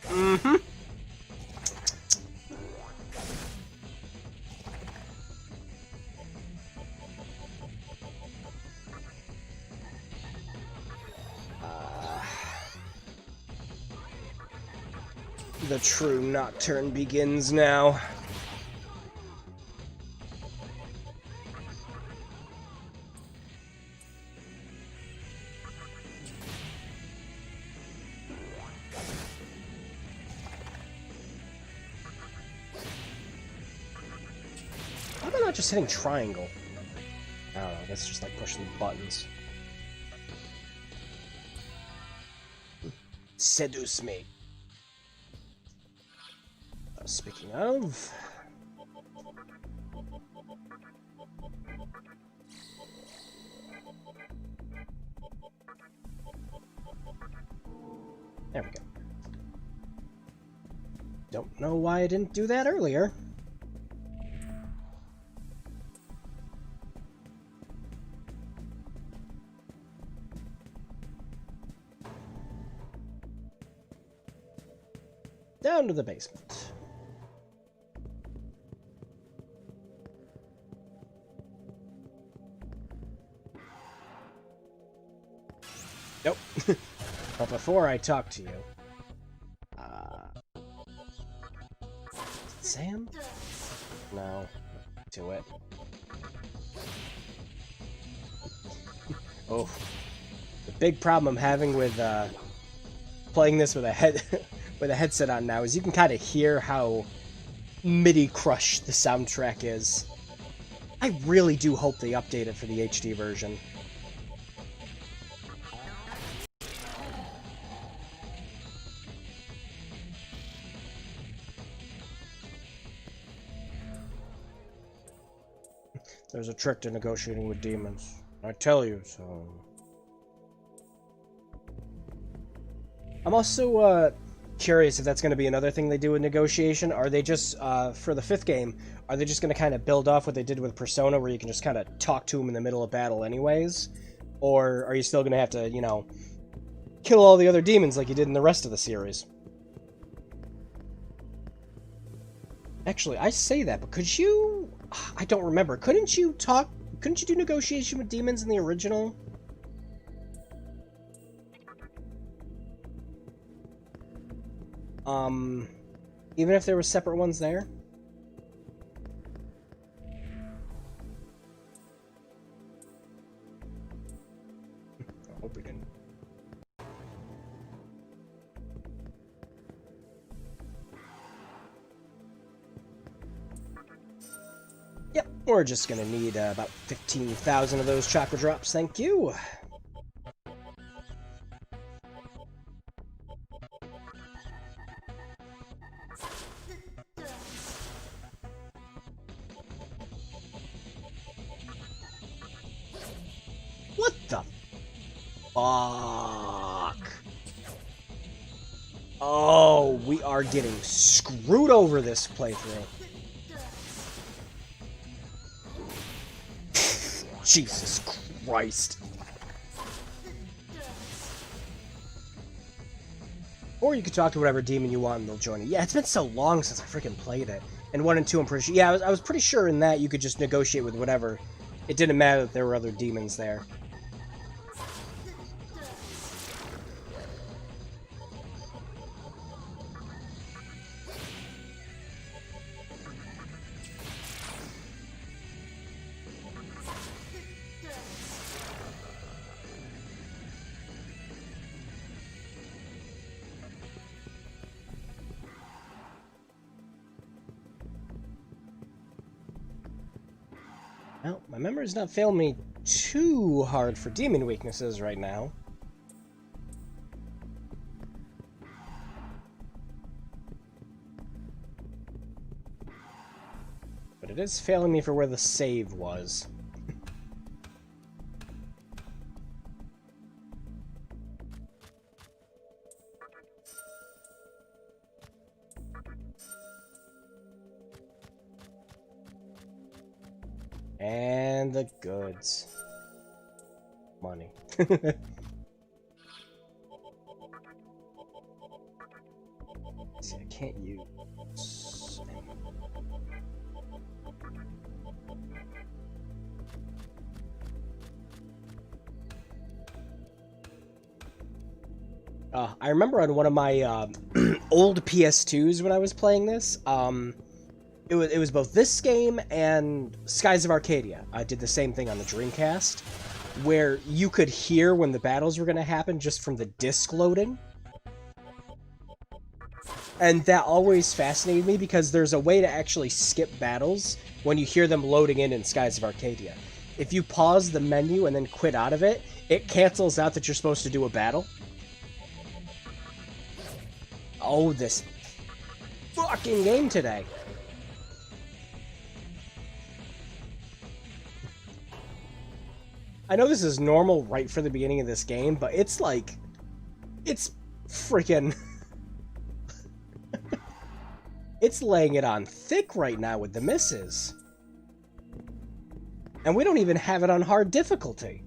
[SPEAKER 1] Mm-hmm. The true Nocturne begins now. Why am I not just hitting triangle? I don't know, I guess it's just like pushing the buttons. Seduce me. Speaking of... There we go. Don't know why I didn't do that earlier. Down to the basement. Nope. But before I talk to you... Sam? No. To it. Oh, the big problem I'm having with playing this with a with a headset on now is you can kind of hear how MIDI crushed the soundtrack is. I really do hope they update it for the HD version. There's a trick to negotiating with demons. I tell you so. I'm also curious if that's going to be another thing they do with negotiation. Are they just, for the 5th game, are they just going to kind of build off what they did with Persona, where you can just kind of talk to them in the middle of battle anyways? Or are you still going to have to, you know, kill all the other demons like you did in the rest of the series? Actually, I say that, but could you... I don't remember. Couldn't you do negotiation with demons in the original? Even if there were separate ones there? I hope we didn't. Yep, we're just gonna need about 15,000 of those chakra drops, thank you. What the fuck? Oh, we are getting screwed over this playthrough. Jesus Christ. Or you could talk to whatever demon you want and they'll join you. Yeah, it's been so long since I freaking played it. And 1 and 2, I'm pretty sure. Yeah, I was pretty sure in that you could just negotiate with whatever. It didn't matter that there were other demons there. Well, my memory's not failing me too hard for demon weaknesses right now. But it is failing me for where the save was. And the goods. Money. See, I can't use... I remember on one of my old PS2s when I was playing this, it was both this game and Skies of Arcadia. I did the same thing on the Dreamcast, where you could hear when the battles were going to happen just from the disc loading. And that always fascinated me because there's a way to actually skip battles when you hear them loading in Skies of Arcadia. If you pause the menu and then quit out of it, it cancels out that you're supposed to do a battle. Oh, this fucking game today. I know this is normal right for the beginning of this game, but it's like... It's freaking... It's laying it on thick right now with the misses. And we don't even have it on hard difficulty.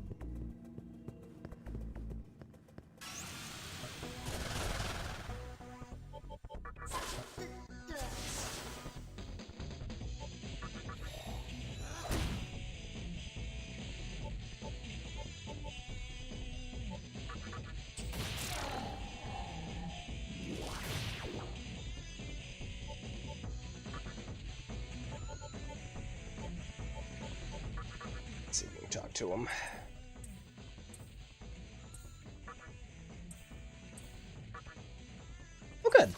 [SPEAKER 1] Let's see if we can talk to him. Oh, good.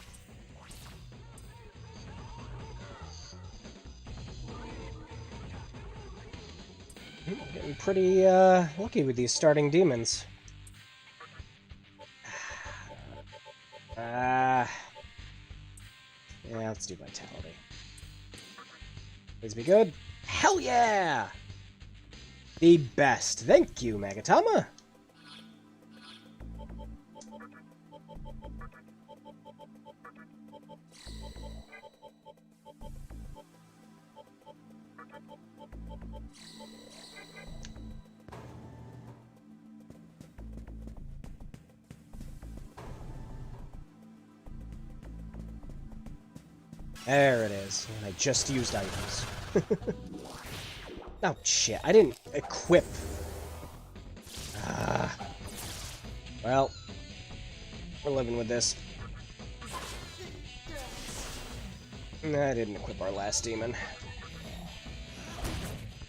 [SPEAKER 1] Getting pretty lucky with these starting demons. Yeah, let's do Vitality. Please be good. Hell yeah! The best. Thank you, Magatama. There it is. And I just used items. Oh, shit. I didn't equip. Well, we're living with this. I didn't equip our last demon.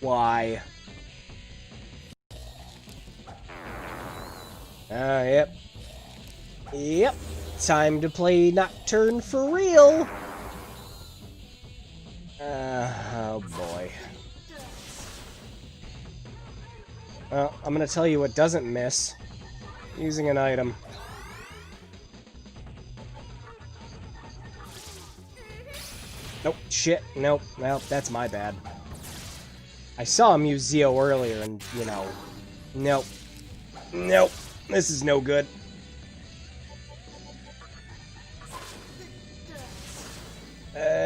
[SPEAKER 1] Why? Yep. Yep. Time to play Nocturne for real! Oh boy. Well, I'm gonna tell you what doesn't miss. Using an item. Nope, shit, nope, well, that's my bad. I saw him use Zeo earlier and, you know... Nope. Nope, this is no good.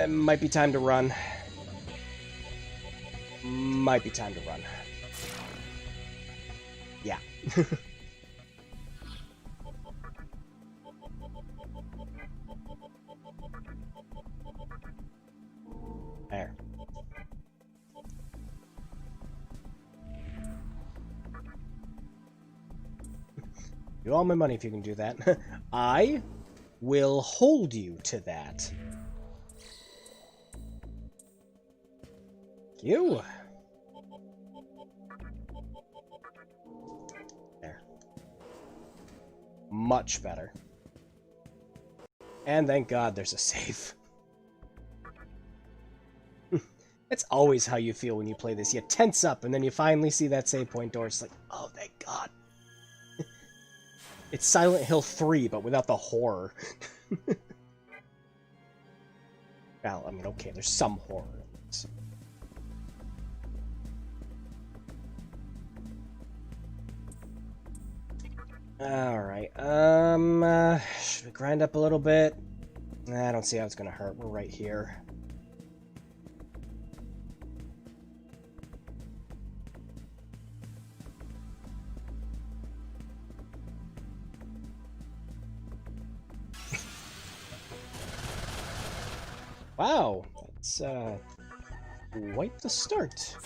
[SPEAKER 1] Might be time to run. Might be time to run. Yeah. There. Do all my money if you can do that. I will hold you to that. You. There. Much better. And thank God there's a save. It's always how you feel when you play this. You tense up, and then you finally see that save point door. It's like, oh, thank God. It's Silent Hill 3, but without the horror. Well, I mean, okay, there's some horror. Alright, should we grind up a little bit? I don't see how it's gonna hurt. We're right here. Wow, let's wipe the start.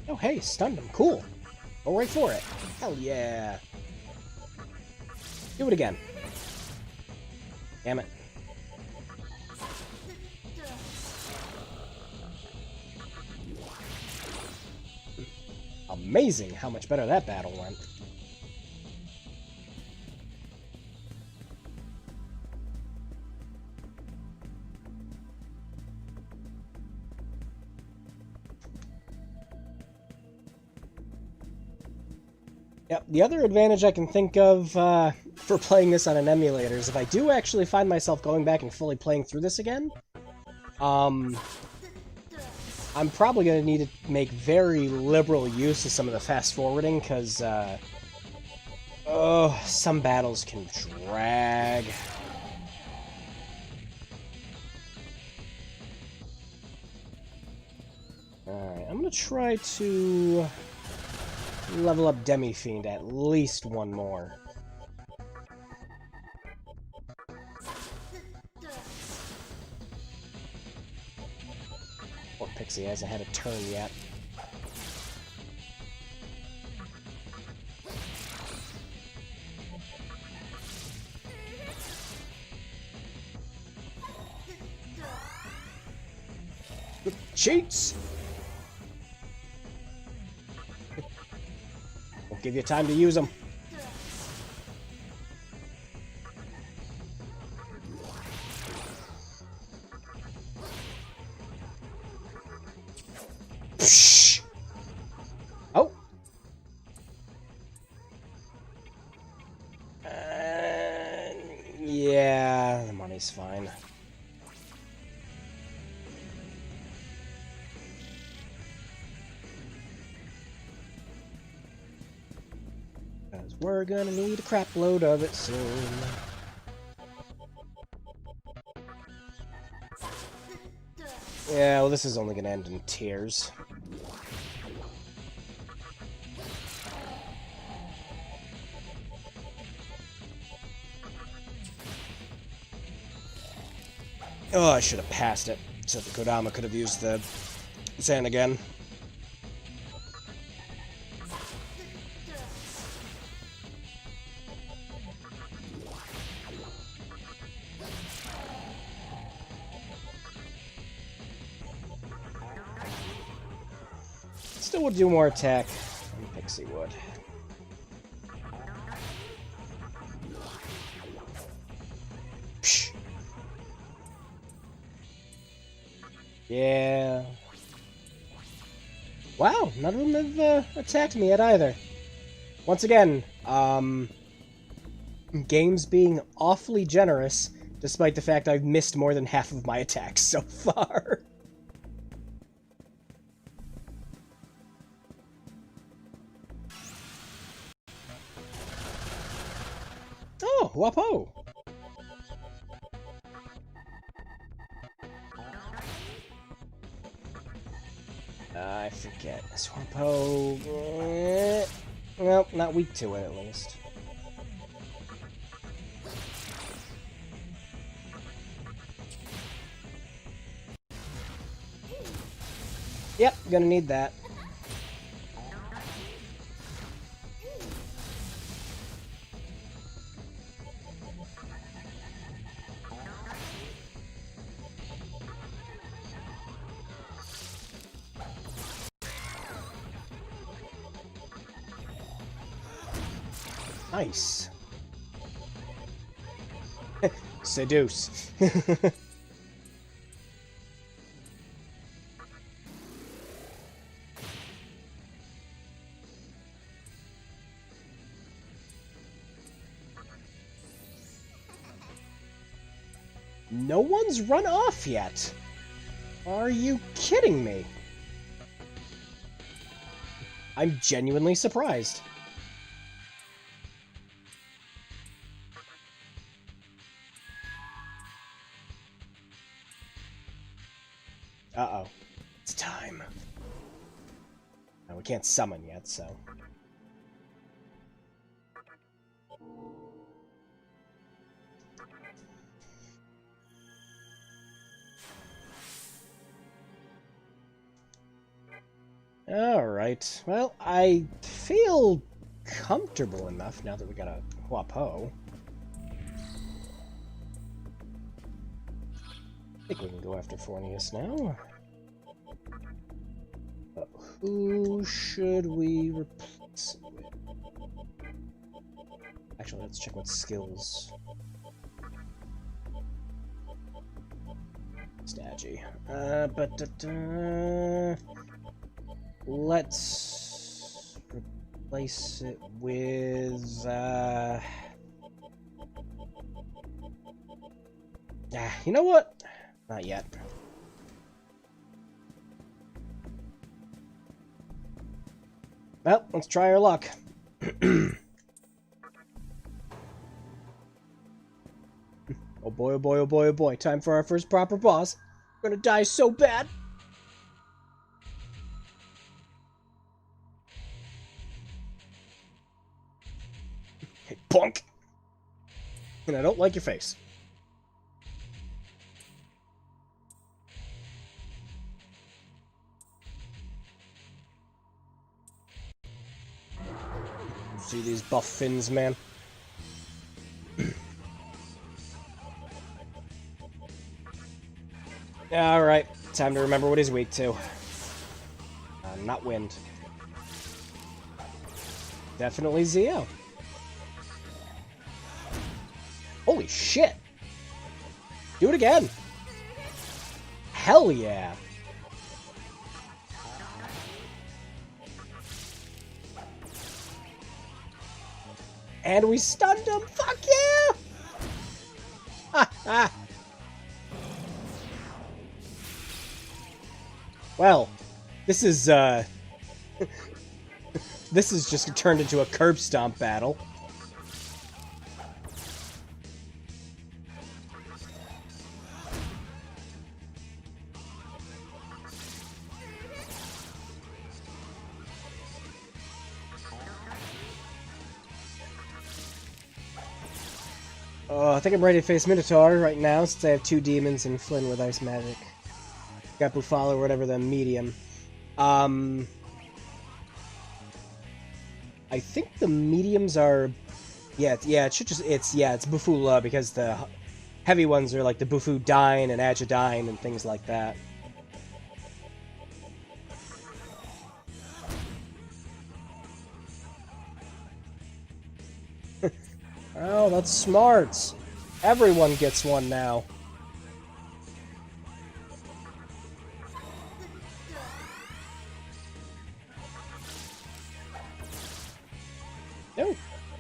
[SPEAKER 1] Oh hey, stunned him, cool. Go right for it. Hell yeah. Do it again. Damn it. Amazing how much better that battle went. Yep, the other advantage I can think of for playing this on an emulator is if I do actually find myself going back and fully playing through this again, I'm probably going to need to make very liberal use of some of the fast-forwarding, because, oh, some battles can drag. Alright, I'm going to try to level up Demi-Fiend at least one more. Poor Pixie hasn't had a turn yet. Cheats! give you time to use them. Psh. Oh. Yeah, the money's fine. Because we're gonna need a crap load of it soon. Yeah, well, this is only gonna end in tears. Oh, I should have passed it, so that Kodama could have used the sand again. Still would do more attack than Pixie would. Psh. Yeah. Wow, none of them have attacked me yet either. Once again, games being awfully generous, despite the fact I've missed more than half of my attacks so far. Oh, Wapo! I forget. Swampo. Well, not weak to it, at least. Yep, gonna need that. Nice. Seduce. No one's run off yet. Are you kidding me? I'm genuinely surprised. Uh-oh. It's time. No, we can't summon yet, so... Alright. Well, I feel comfortable enough now that we got a Huapo. I think we can go after Fornius now. But who should we replace it with? Actually, let's check what skills. Staggy. Let's replace it with, you know what? Not yet. Well, let's try our luck. Oh boy, oh boy, oh boy, oh boy. Time for our first proper boss. We're gonna die so bad. Hey, punk! And I don't like your face. See these buff fins, man? Alright, time to remember what he's weak to. Not wind. Definitely Zio. Holy shit! Do it again! Hell yeah! And we stunned him! Fuck yeah! Ha ha! Well, this is, this is just turned into a curb stomp battle. I think I'm ready to face Minotaur right now, since I have 2 demons and Flynn with ice magic. Got Bufalo or whatever, the medium. I think the mediums are... Yeah, it should just... It's Bufula, because the heavy ones are like the Bufudyne and Agidyne and things like that. Oh, that's smart. Everyone gets one now. No,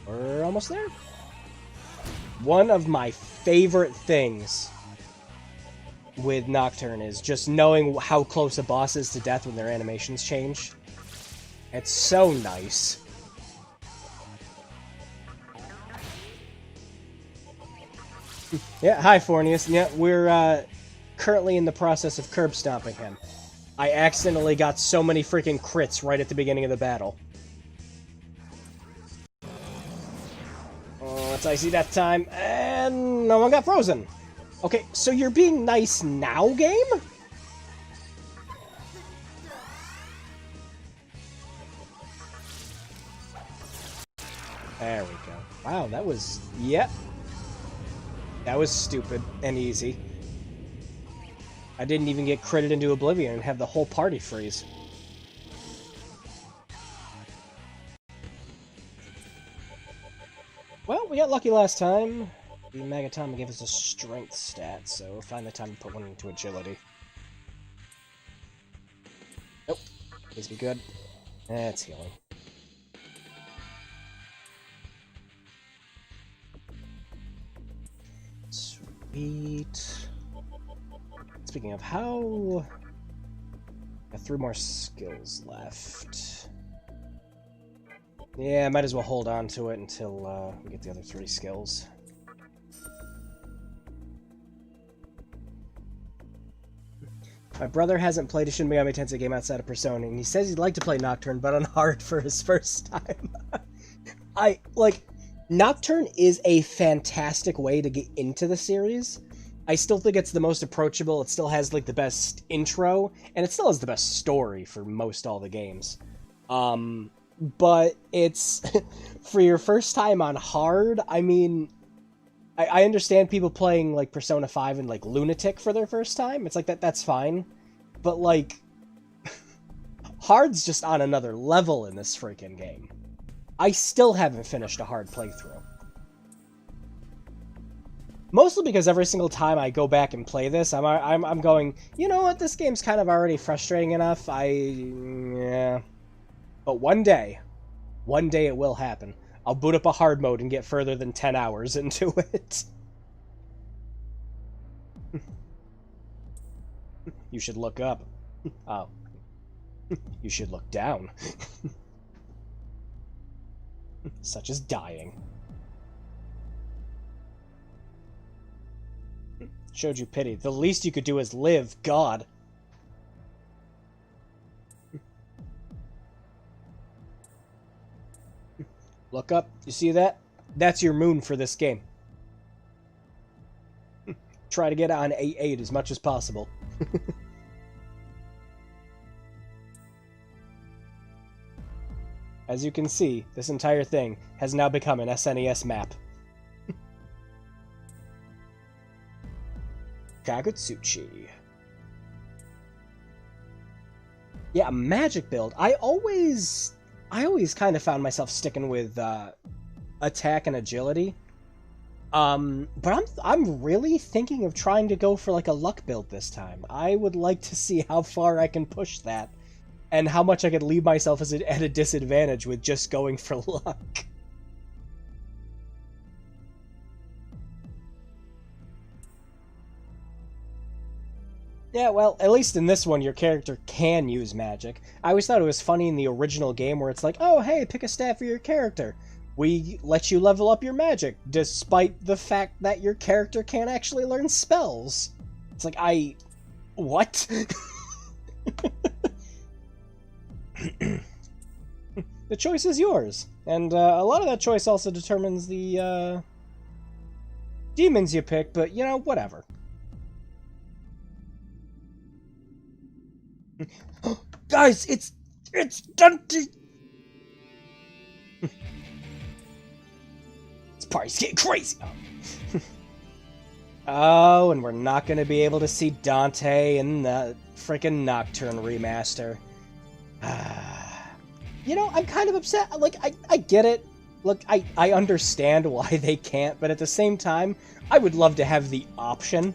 [SPEAKER 1] we're almost there. One of my favorite things with Nocturne is just knowing how close a boss is to death when their animations change. It's so nice. Yeah, hi Fornius. Yeah, we're currently in the process of curb stomping him. I accidentally got so many freaking crits right at the beginning of the battle. Oh, it's icy death time, and no one got frozen. Okay, so you're being nice now, game? There we go. Wow, that was... Yep. That was stupid and easy. I didn't even get critted into oblivion and have the whole party freeze. Well, we got lucky last time. The Megatama gave us a strength stat, so find the time to put one into agility. Nope. Please be good. That's healing. Sweet. Speaking of, how... Got 3 more skills left. Yeah, might as well hold on to it until we get the other 3 skills. My brother hasn't played a Shin Megami Tensei game outside of Persona, and he says he'd like to play Nocturne, but on hard for his first time. Nocturne is a fantastic way to get into the series. I still think it's the most approachable, it still has, like, the best intro, and it still has the best story for most all the games. But it's... for your first time on hard, I mean... I understand people playing, like, Persona 5 and, like, Lunatic for their first time. It's like, that's fine. But, like... hard's just on another level in this freaking game. I still haven't finished a hard playthrough. Mostly because every single time I go back and play this, I'm going, you know what, this game's kind of already frustrating enough, yeah. But one day it will happen. I'll boot up a hard mode and get further than 10 hours into it. You should look up. Oh. You should look down. Such as dying. Showed you pity. The least you could do is live, God. Look up. You see that? That's your moon for this game. Try to get on 8-8 as much as possible. As you can see, this entire thing has now become an SNES map. Kagutsuchi. Yeah, a magic build. I I always kind of found myself sticking with attack and agility. But I'm really thinking of trying to go for like a luck build this time. I would like to see how far I can push that, and how much I could leave myself at a disadvantage with just going for luck. Yeah, well, at least in this one, your character can use magic. I always thought it was funny in the original game where it's like, oh, hey, pick a stat for your character. We let you level up your magic, despite the fact that your character can't actually learn spells. It's like, what? The choice is yours. And a lot of that choice also determines the demons you pick, but, you know, whatever. Guys, it's Dante. This party's getting crazy. Oh, and we're not going to be able to see Dante in the freaking Nocturne remaster. You know, I'm kind of upset. Like, I get it. Look, I understand why they can't, but at the same time, I would love to have the option.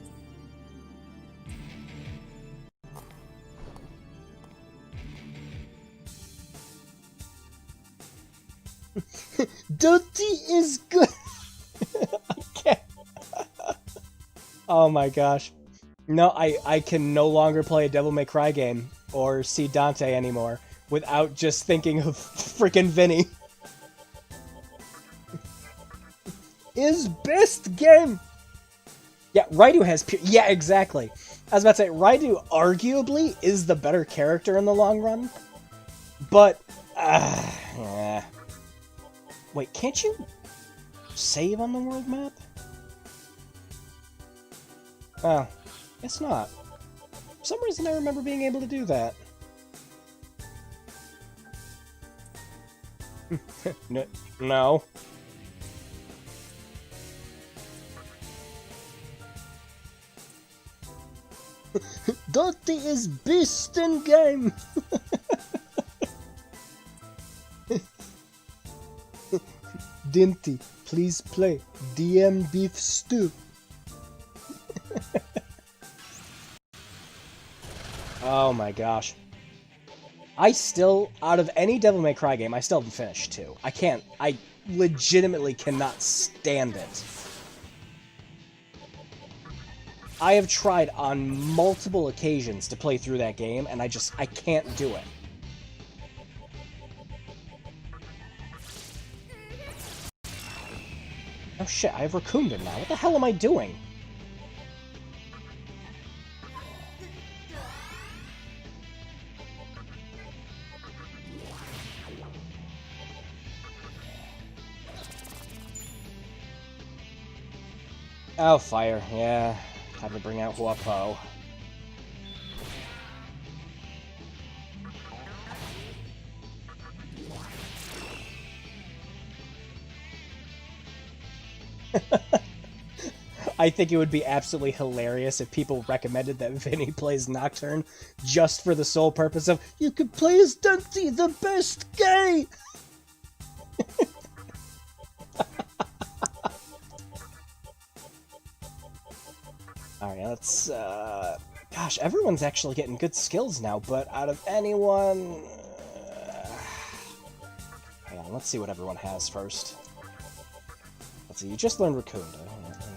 [SPEAKER 1] Dante is good. I can't. Oh my gosh. No, I can no longer play a Devil May Cry game or see Dante anymore without just thinking of freaking Vinny. His best game. Yeah, Raidu has yeah, exactly. I was about to say, Raidu arguably is the better character in the long run, but yeah. Wait, can't you save on the world map? Oh, it's not. For some reason I remember being able to do that. No. Dante is best in game! Dinty, please play DM Beef Stew. Oh my gosh. I still, out of any Devil May Cry game, I still haven't finished 2. I legitimately cannot stand it. I have tried on multiple occasions to play through that game, and I can't do it. Oh shit, I have Raccooned now. What the hell am I doing? Oh, fire. Yeah. Time to bring out Huapo. I think it would be absolutely hilarious if people recommended that Vinny plays Nocturne just for the sole purpose of, you could play as Dante, the best gay! Alright, let's, gosh, everyone's actually getting good skills now, but out of anyone... hang on, let's see what everyone has first. Let's see, you just learned Raccoonda.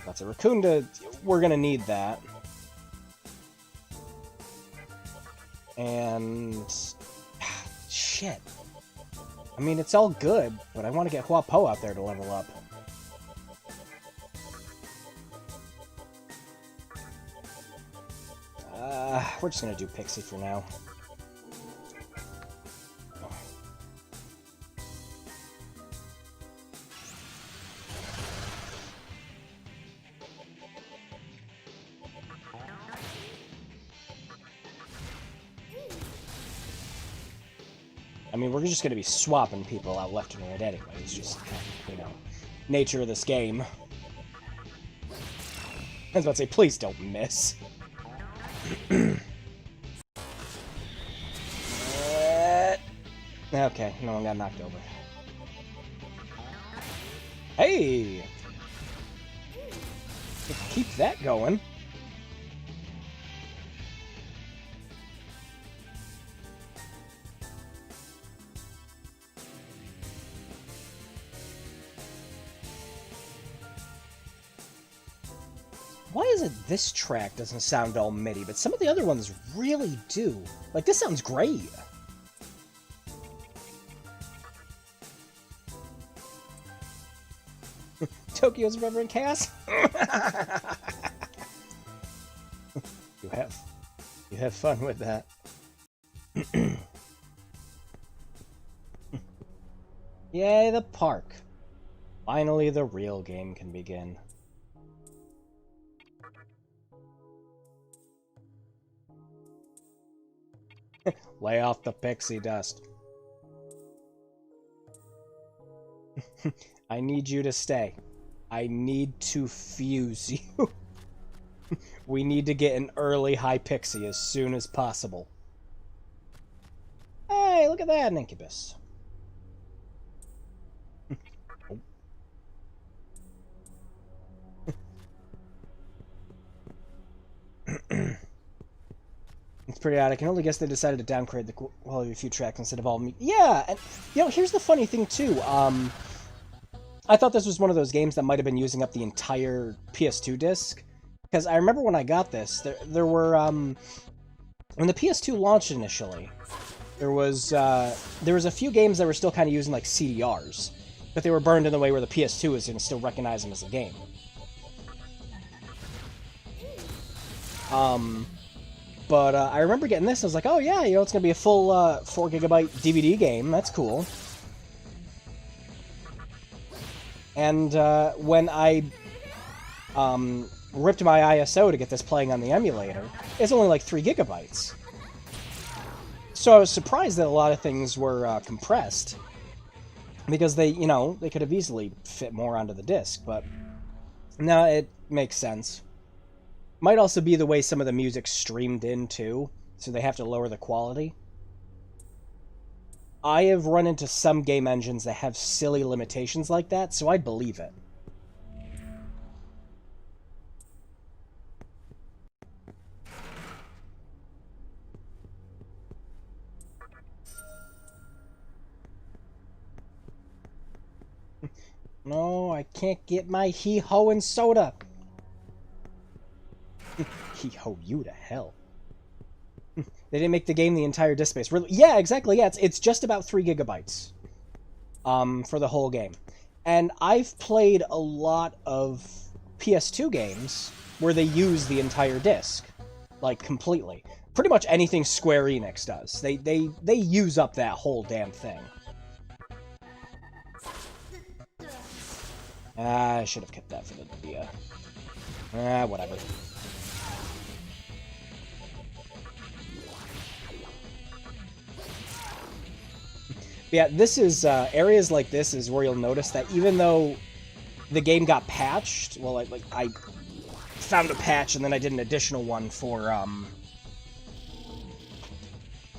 [SPEAKER 1] That's a Raccoonda, we're gonna need that. And... shit. I mean, it's all good, but I want to get Huapo out there to level up. We're just gonna do Pixie for now. I mean, we're just gonna be swapping people out left and right anyway. It's just, you know, nature of this game. I was about to say, please don't miss. Okay, no one got knocked over. Hey! Keep that going. Why is it this track doesn't sound all MIDI, but some of the other ones really do? Like, this sounds great. Tokyo's River in Chaos? You have fun with that. Yay, the park. Finally, the real game can begin. Lay off the pixie dust. I need you to stay. I need to fuse you. We need to get an early high pixie as soon as possible. Hey, look at that, an incubus. It's pretty odd. I can only guess they decided to downgrade the quality of a few tracks instead of all me. Yeah, and you know, here's the funny thing too. I thought this was one of those games that might have been using up the entire PS2 disc, because I remember when I got this, there were when the PS2 launched initially, there was a few games that were still kind of using like CDRs, but they were burned in the way where the PS2 is going to still recognize them as a game. But I remember getting this, I was like, oh yeah, you know, it's going to be a full 4 GB DVD game, that's cool. And when I ripped my ISO to get this playing on the emulator, it's only like 3 GB. So I was surprised that a lot of things were compressed, because they, you know, they could have easily fit more onto the disc, but no, it makes sense. Might also be the way some of the music's streamed in, too, so they have to lower the quality. I have run into some game engines that have silly limitations like that, so I'd believe it. No, I can't get my hee-ho and soda. Hee-ho you to hell. They didn't make the game the entire disk space. Really? Yeah, exactly. Yeah, it's just about 3 GB for the whole game. And I've played a lot of PS2 games where they use the entire disc, like completely. Pretty much anything Square Enix does. They use up that whole damn thing. I should have kept that for the whatever. Yeah, this is, areas like this is where you'll notice that even though the game got patched, well, I found a patch and then I did an additional one for,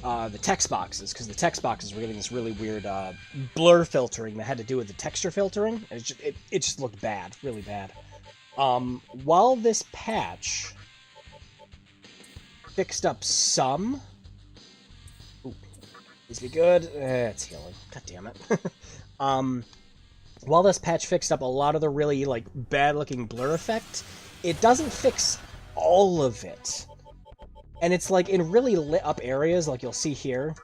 [SPEAKER 1] the text boxes, because the text boxes were getting this really weird, blur filtering that had to do with the texture filtering, and it just looked bad, really bad. While this patch fixed up some... Please be good. It's healing. God damn it. While this patch fixed up a lot of the really, like, bad-looking blur effect, it doesn't fix all of it. And it's, like, in really lit-up areas, like you'll see here,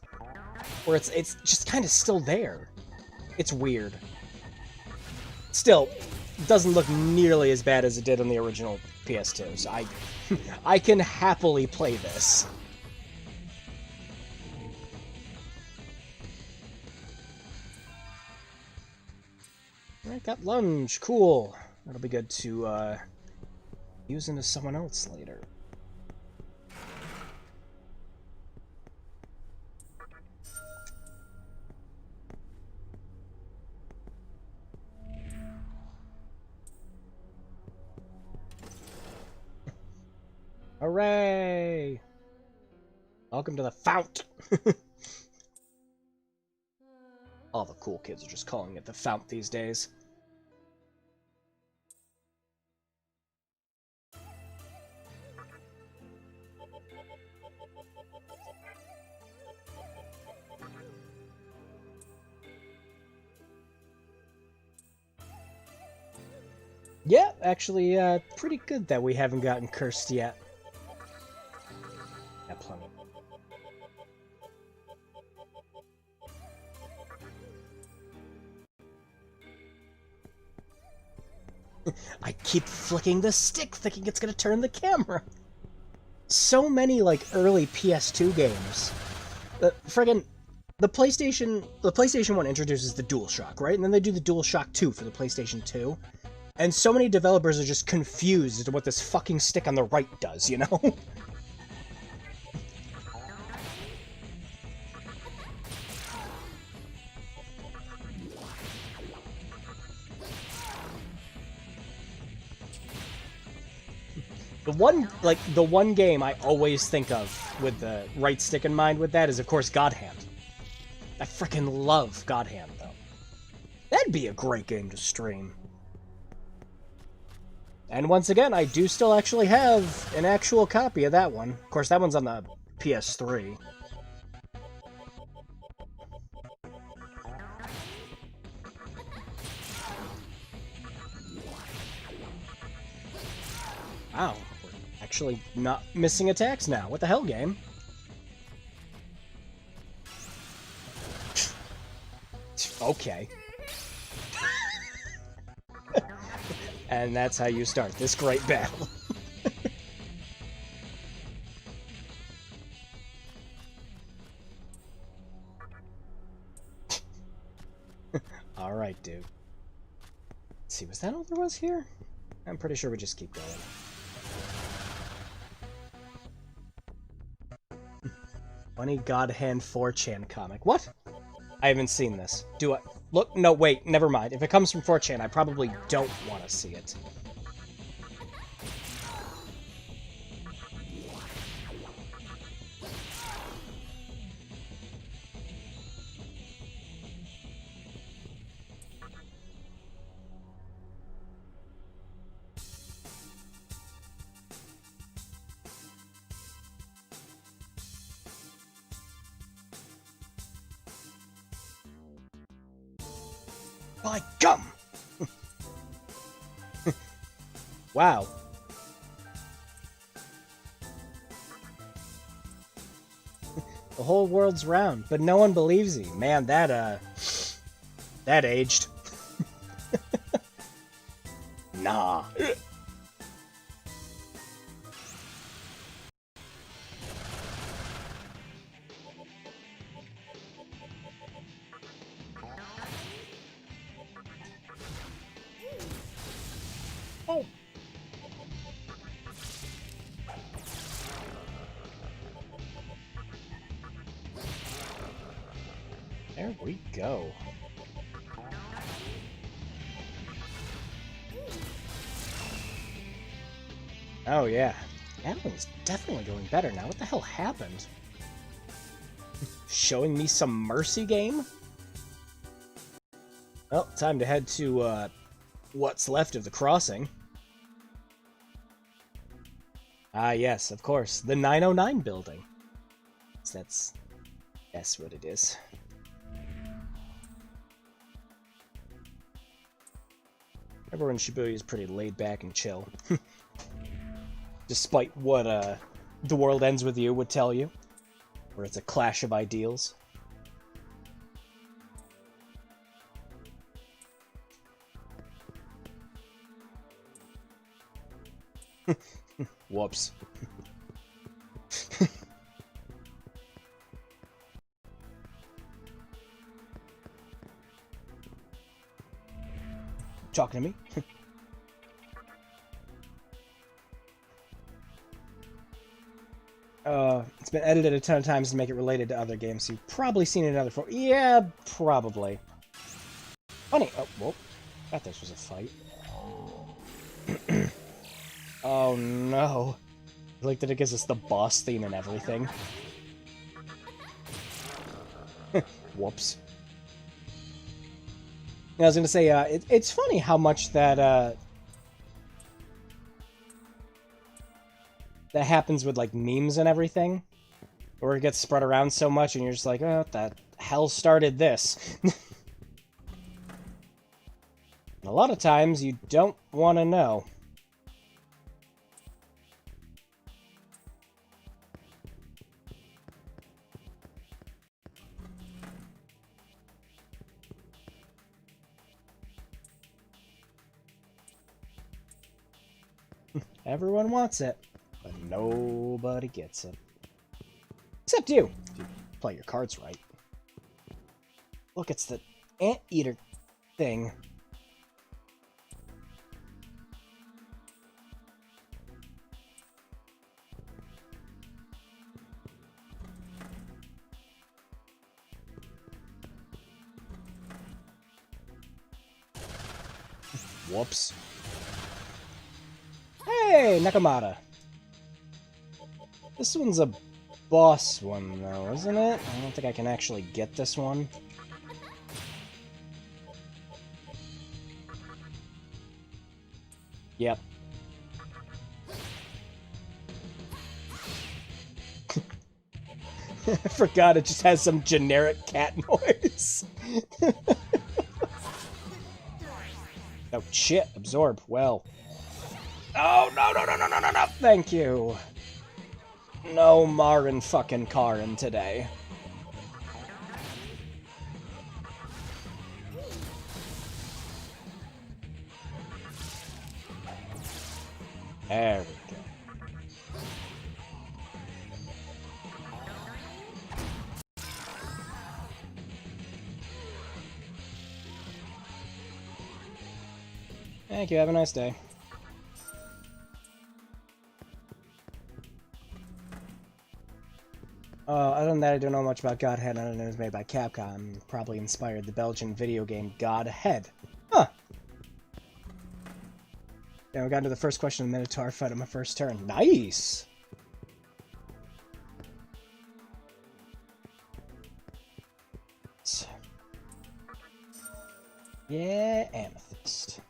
[SPEAKER 1] where it's just kind of still there. It's weird. Still, it doesn't look nearly as bad as it did on the original PS2, so I can happily play this. Alright, got lunge. Cool. That'll be good to use into someone else later. Hooray! Welcome to the fount! All the cool kids are just calling it the Fount these days. Yeah, actually, pretty good that we haven't gotten cursed yet. Yeah, plenty. I keep flicking the stick, thinking it's gonna turn the camera. So many, like, early PS2 games. The PlayStation 1 introduces the DualShock, right? And then they do the DualShock 2 for the PlayStation 2. And so many developers are just confused as to what this fucking stick on the right does, you know? The one game I always think of with the right stick in mind with that is, of course, God Hand. I frickin' love God Hand, though. That'd be a great game to stream. And once again, I do still actually have an actual copy of that one. Of course, that one's on the PS3. Wow, we're actually not missing attacks now. What the hell, game? Okay. And that's how you start this great battle. Alright, dude. Let's see, was that all there was here? I'm pretty sure we just keep going. Funny God Hand 4chan comic. What? I haven't seen this. Do I? Look, no, wait, never mind. If it comes from 4chan, I probably don't want to see it. By gum! Wow. The whole world's round, but no one believes you. Man, that aged. Nah. Oh. There we go. Oh yeah. Adeline's definitely going better now. What the hell happened? Showing me some mercy game? Well, time to head to, what's left of the crossing. Ah, yes, of course. The 909 building. That's what it is. Everyone in Shibuya is pretty laid back and chill. Despite what, The World Ends With You would tell you. Where it's a clash of ideals. Whoops. Talking to me? It's been edited a ton of times to make it related to other games. You've probably seen it in other forms. Yeah, probably. Funny. Oh, whoa. Thought this was a fight. Oh no. I like that it gives us the boss theme and everything. Whoops. I was gonna say, it's funny how much that that happens with like memes and everything, where it gets spread around so much, and you're just like, oh, what the hell started this? A lot of times, you don't want to know. Everyone wants it, but nobody gets it. Except you, if you play your cards right. Look, it's the anteater thing. Whoops. Hey, Nakamata. This one's a boss one, though, isn't it? I don't think I can actually get this one. Yep. I forgot it just has some generic cat noise. Oh, shit. Absorb. Well. Oh, no, no, no, no, no, no, no. Thank you. No Marin fucking Karin today. There we go. Thank you, have a nice day. Other than that, I don't know much about Godhead. I don't know it was made by Capcom. Probably inspired the Belgian video game Godhead. Huh. Yeah, we got into the first question of the Minotaur fight on my first turn. Nice! Yeah, Amethyst.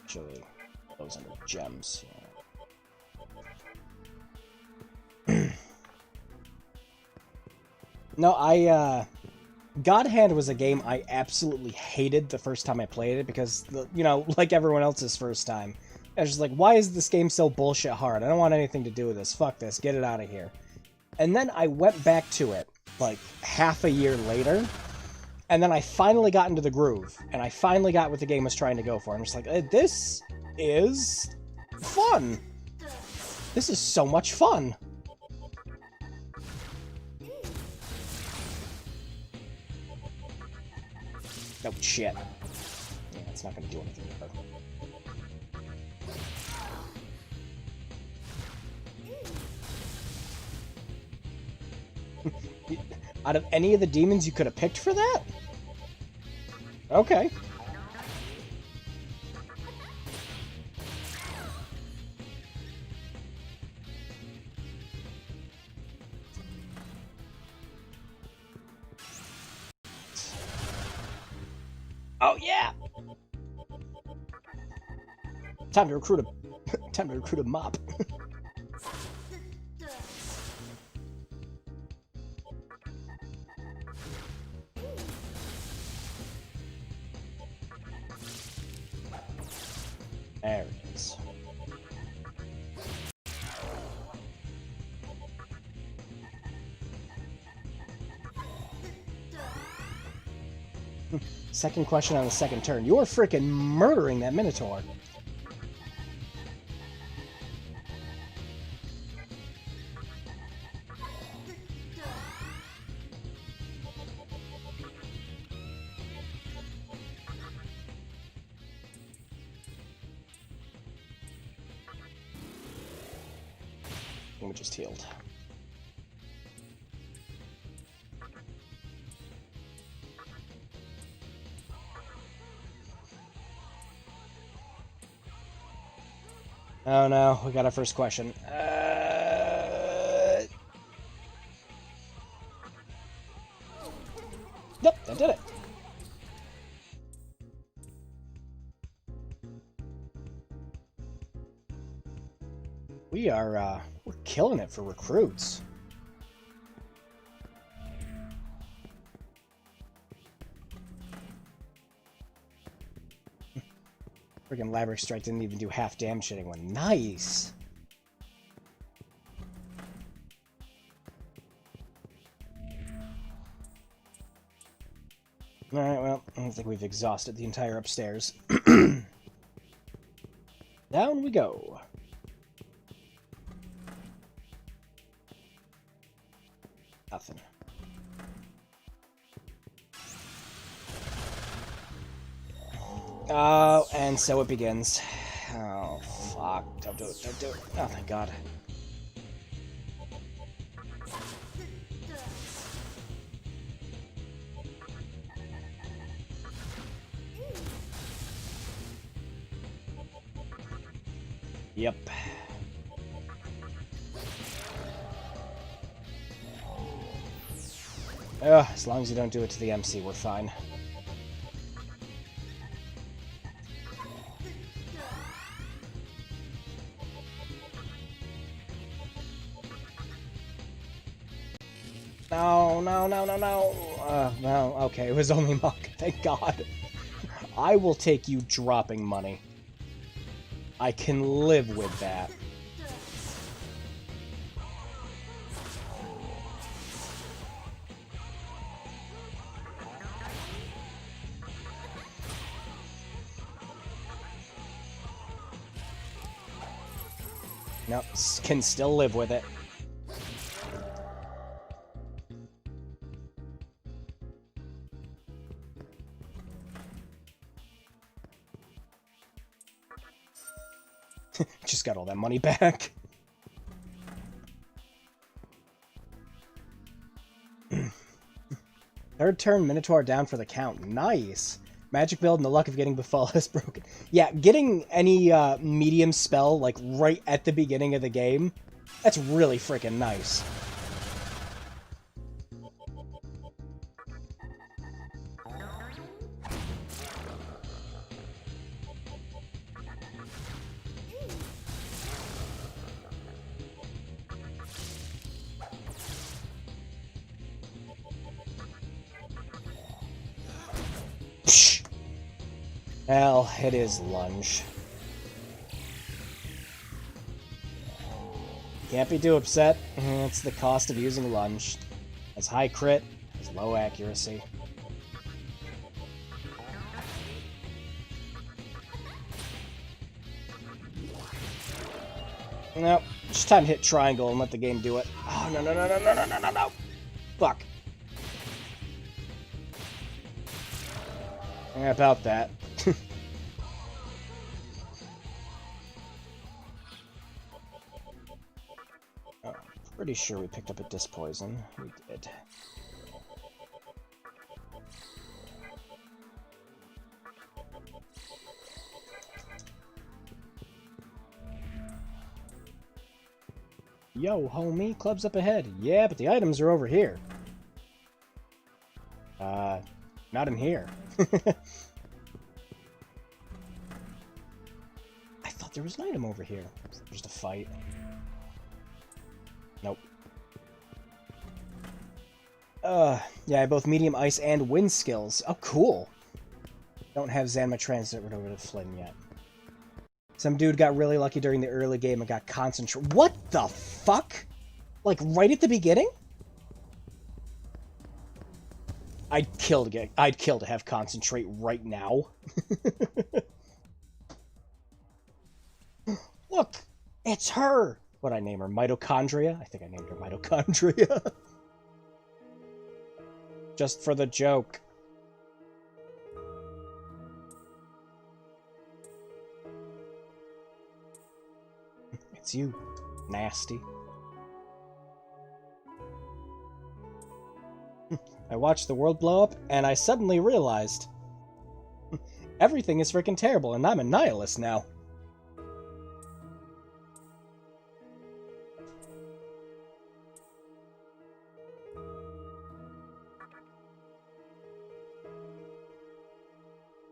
[SPEAKER 1] Actually, those under gems. Yeah. No, Godhand was a game I absolutely hated the first time I played it because, you know, like everyone else's first time. I was just like, why is this game so bullshit hard? I don't want anything to do with this. Fuck this. Get it out of here. And then I went back to it, like, half a year later, and then I finally got into the groove, and I finally got what the game was trying to go for. I'm just like, this is fun. This is so much fun. Oh, shit. Yeah, it's not going to do anything to her. Out of any of the demons you could have picked for that? Okay. Oh yeah! Time to recruit a mop. There it is. Second question on the second turn. You're freaking murdering that Minotaur. We just healed. Oh no, we got our first question. We're killing it for recruits. Friggin' Laverick Strike didn't even do half damage to anyone. Nice! Alright, well, I don't think we've exhausted the entire upstairs. Down we go. Nothing. Oh, and so it begins. Oh, fuck. Don't do it, don't do it. Oh, thank God. Yep. As long as you don't do it to the MC, we're fine. No, no, no, no, no. No, okay, it was only Muck. Thank God. I will take you dropping money. I can live with that. Nope, can still live with it. Just got all that money back. Third turn, Minotaur down for the count. Nice. Magic build and the luck of getting Befall is broken. Yeah, getting any medium spell, like, right at the beginning of the game, that's really freaking nice. Psh. Hell, it is lunge. Can't be too upset. It's the cost of using lunge. Has high crit, has low accuracy. Nope. Just time to hit triangle and let the game do it. Oh, no, no, no, no, no, no, no, no, no. Fuck. Yeah, about that. Oh, pretty sure we picked up a disc poison. We did. Yo, homie, club's up ahead. Yeah, but the items are over here. Not in here. I thought there was an item over here. Just a fight. Nope. Yeah, both medium ice and wind skills. Oh, cool. Don't have Zanma transit over to Flynn yet. Some dude got really lucky during the early game and got concentrate. What the fuck? Like, right at the beginning? I'd kill to have concentrate right now. Look! It's her! What'd I name her? Mitochondria? I think I named her Mitochondria. Just for the joke. It's you, nasty. I watched the world blow up, and I suddenly realized everything is freaking terrible, and I'm a nihilist now.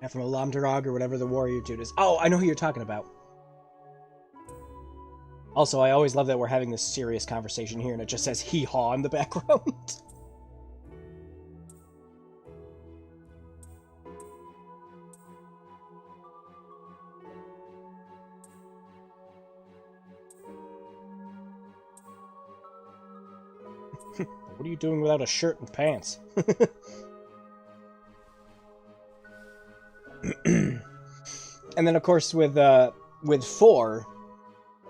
[SPEAKER 1] And from a Lomdurog or whatever the warrior dude is. Oh, I know who you're talking about. Also, I always love that we're having this serious conversation here and it just says hee-haw in the background. What are you doing without a shirt and pants? And then, of course, with 4,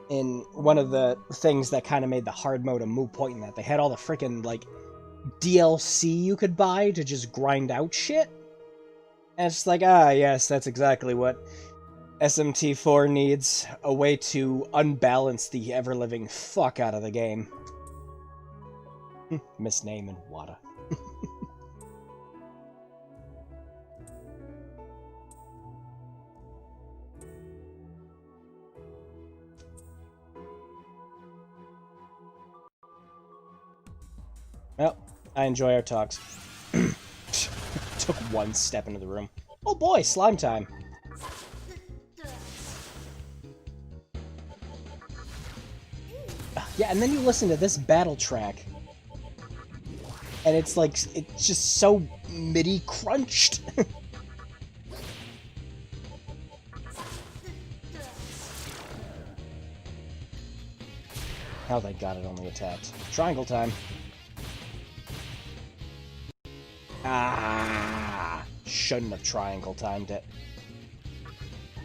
[SPEAKER 1] in one of the things that kind of made the hard mode a moot point in that, they had all the freaking, like, DLC you could buy to just grind out shit. And it's like, ah, yes, that's exactly what SMT4 needs. A way to unbalance the ever-living fuck out of the game. Misname and Wada. Well, I enjoy our talks. Took one step into the room. Oh boy, slime time. Yeah, and then you listen to this battle track. And it's like, it's just so MIDI crunched. Oh, thank God it only attacked. Triangle time. Ah, shouldn't have triangle timed it.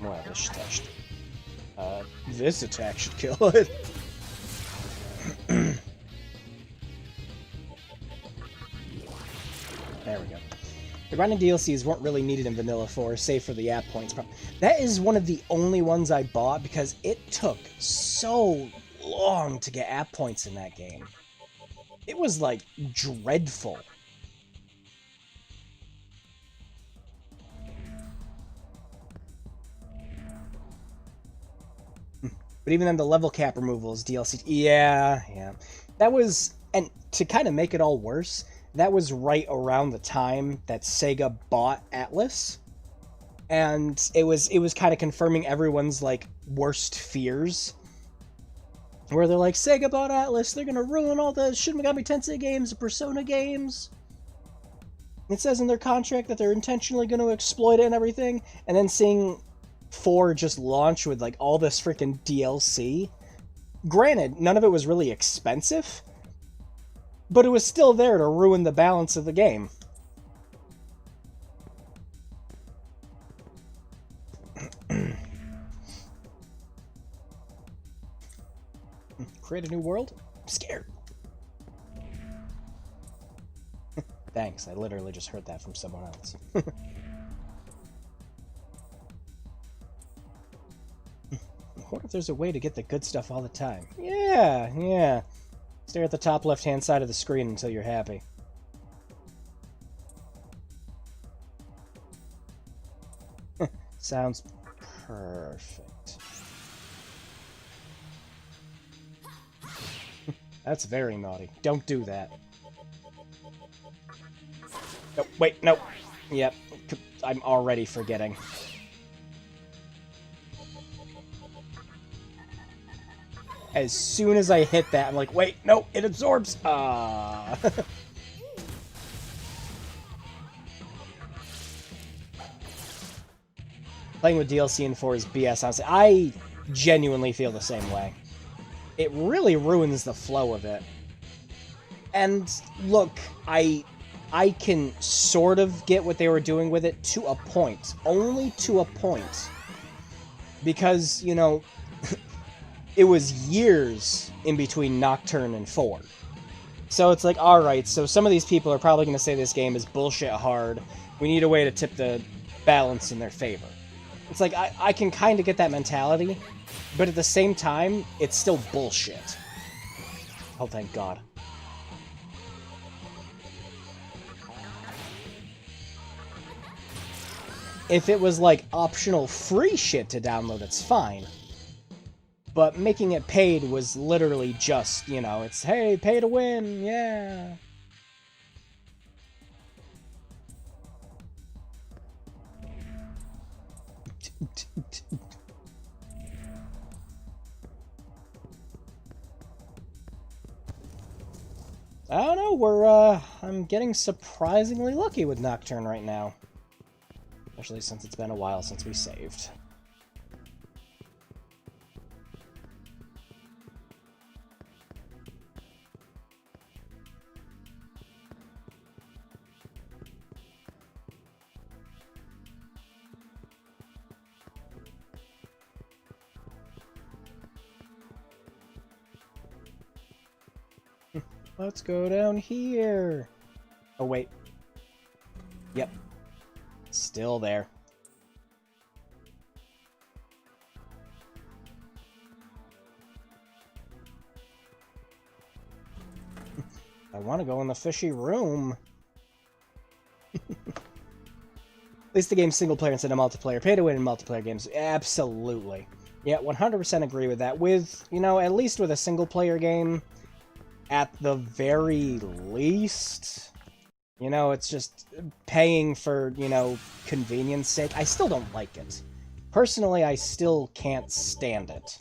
[SPEAKER 1] Well, this attack should kill it. There we go. The grinding DLCs weren't really needed in Vanilla 4, save for the app points. That is one of the only ones I bought because it took so long to get app points in that game. It was, like, dreadful. But even then, the level cap removals, DLC... Yeah. That was... And to kind of make it all worse, that was right around the time that Sega bought Atlas. And it was kind of confirming everyone's, like, worst fears. Where they're like, Sega bought Atlas, they're gonna ruin all the Shin Megami Tensei games, the Persona games. It says in their contract that they're intentionally gonna exploit it and everything. And then seeing 4 just launch with, like, all this freaking DLC. Granted, none of it was really expensive, but it was still there to ruin the balance of the game. Create a new world? I'm scared. Thanks, I literally just heard that from someone else. What if there's a way to get the good stuff all the time? Yeah. Stare at the top left-hand side of the screen until you're happy. Sounds perfect. That's very naughty. Don't do that. Oh, wait, no. Yep, I'm already forgetting. As soon as I hit that, I'm like, wait, no, it absorbs. Ah. Playing with DLC in 4 is BS, honestly. I genuinely feel the same way. It really ruins the flow of it. And look, I can sort of get what they were doing with it to a point. Only to a point. Because, you know, it was years in between Nocturne and 4. So it's like, alright, so some of these people are probably going to say this game is bullshit hard. We need a way to tip the balance in their favor. It's like, I can kind of get that mentality, but at the same time, it's still bullshit. Oh, thank God. If it was, like, optional free shit to download, it's fine. But making it paid was literally just, you know, it's, hey, pay to win, yeah. I don't know, I'm getting surprisingly lucky with Nocturne right now. Especially since it's been a while since we saved. Let's go down here. Oh, wait. Yep. Still there. I want to go in the fishy room. At least the game's single player instead of multiplayer. Pay to win in multiplayer games. Absolutely. Yeah, 100% agree with that. With, you know, at least with a single player game, at the very least, you know, it's just paying for, you know, convenience sake. I still don't like it. Personally, I still can't stand it.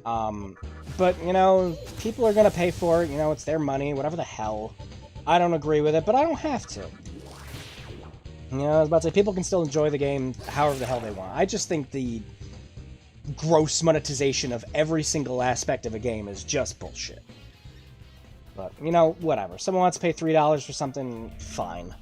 [SPEAKER 1] But, you know, people are gonna pay for it, you know, it's their money, whatever the hell. I don't agree with it, but I don't have to. You know, I was about to say, people can still enjoy the game however the hell they want. I just think the gross monetization of every single aspect of a game is just bullshit. But, you know, whatever. Someone wants to pay $3 for something, fine.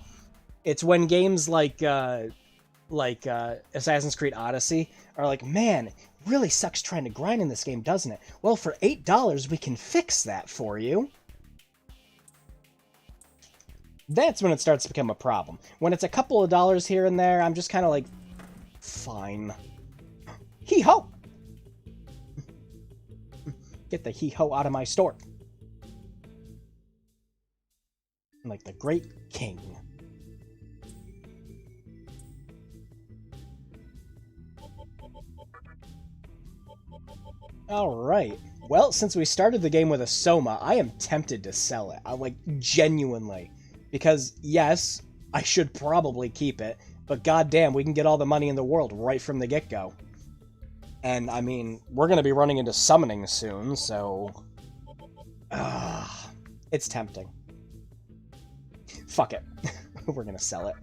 [SPEAKER 1] It's when games like Assassin's Creed Odyssey are like, man, it really sucks trying to grind in this game, doesn't it? Well, for $8, we can fix that for you. That's when it starts to become a problem. When it's a couple of dollars here and there, I'm just kind of like, fine. Hee-ho! Get the hee-ho out of my store. Like the Great King. Alright. Well, since we started the game with a Soma, I am tempted to sell it. Like, genuinely. Because, yes, I should probably keep it, but goddamn, we can get all the money in the world right from the get-go. And, I mean, we're going to be running into summoning soon, so... it's tempting. Fuck it. We're going to sell it.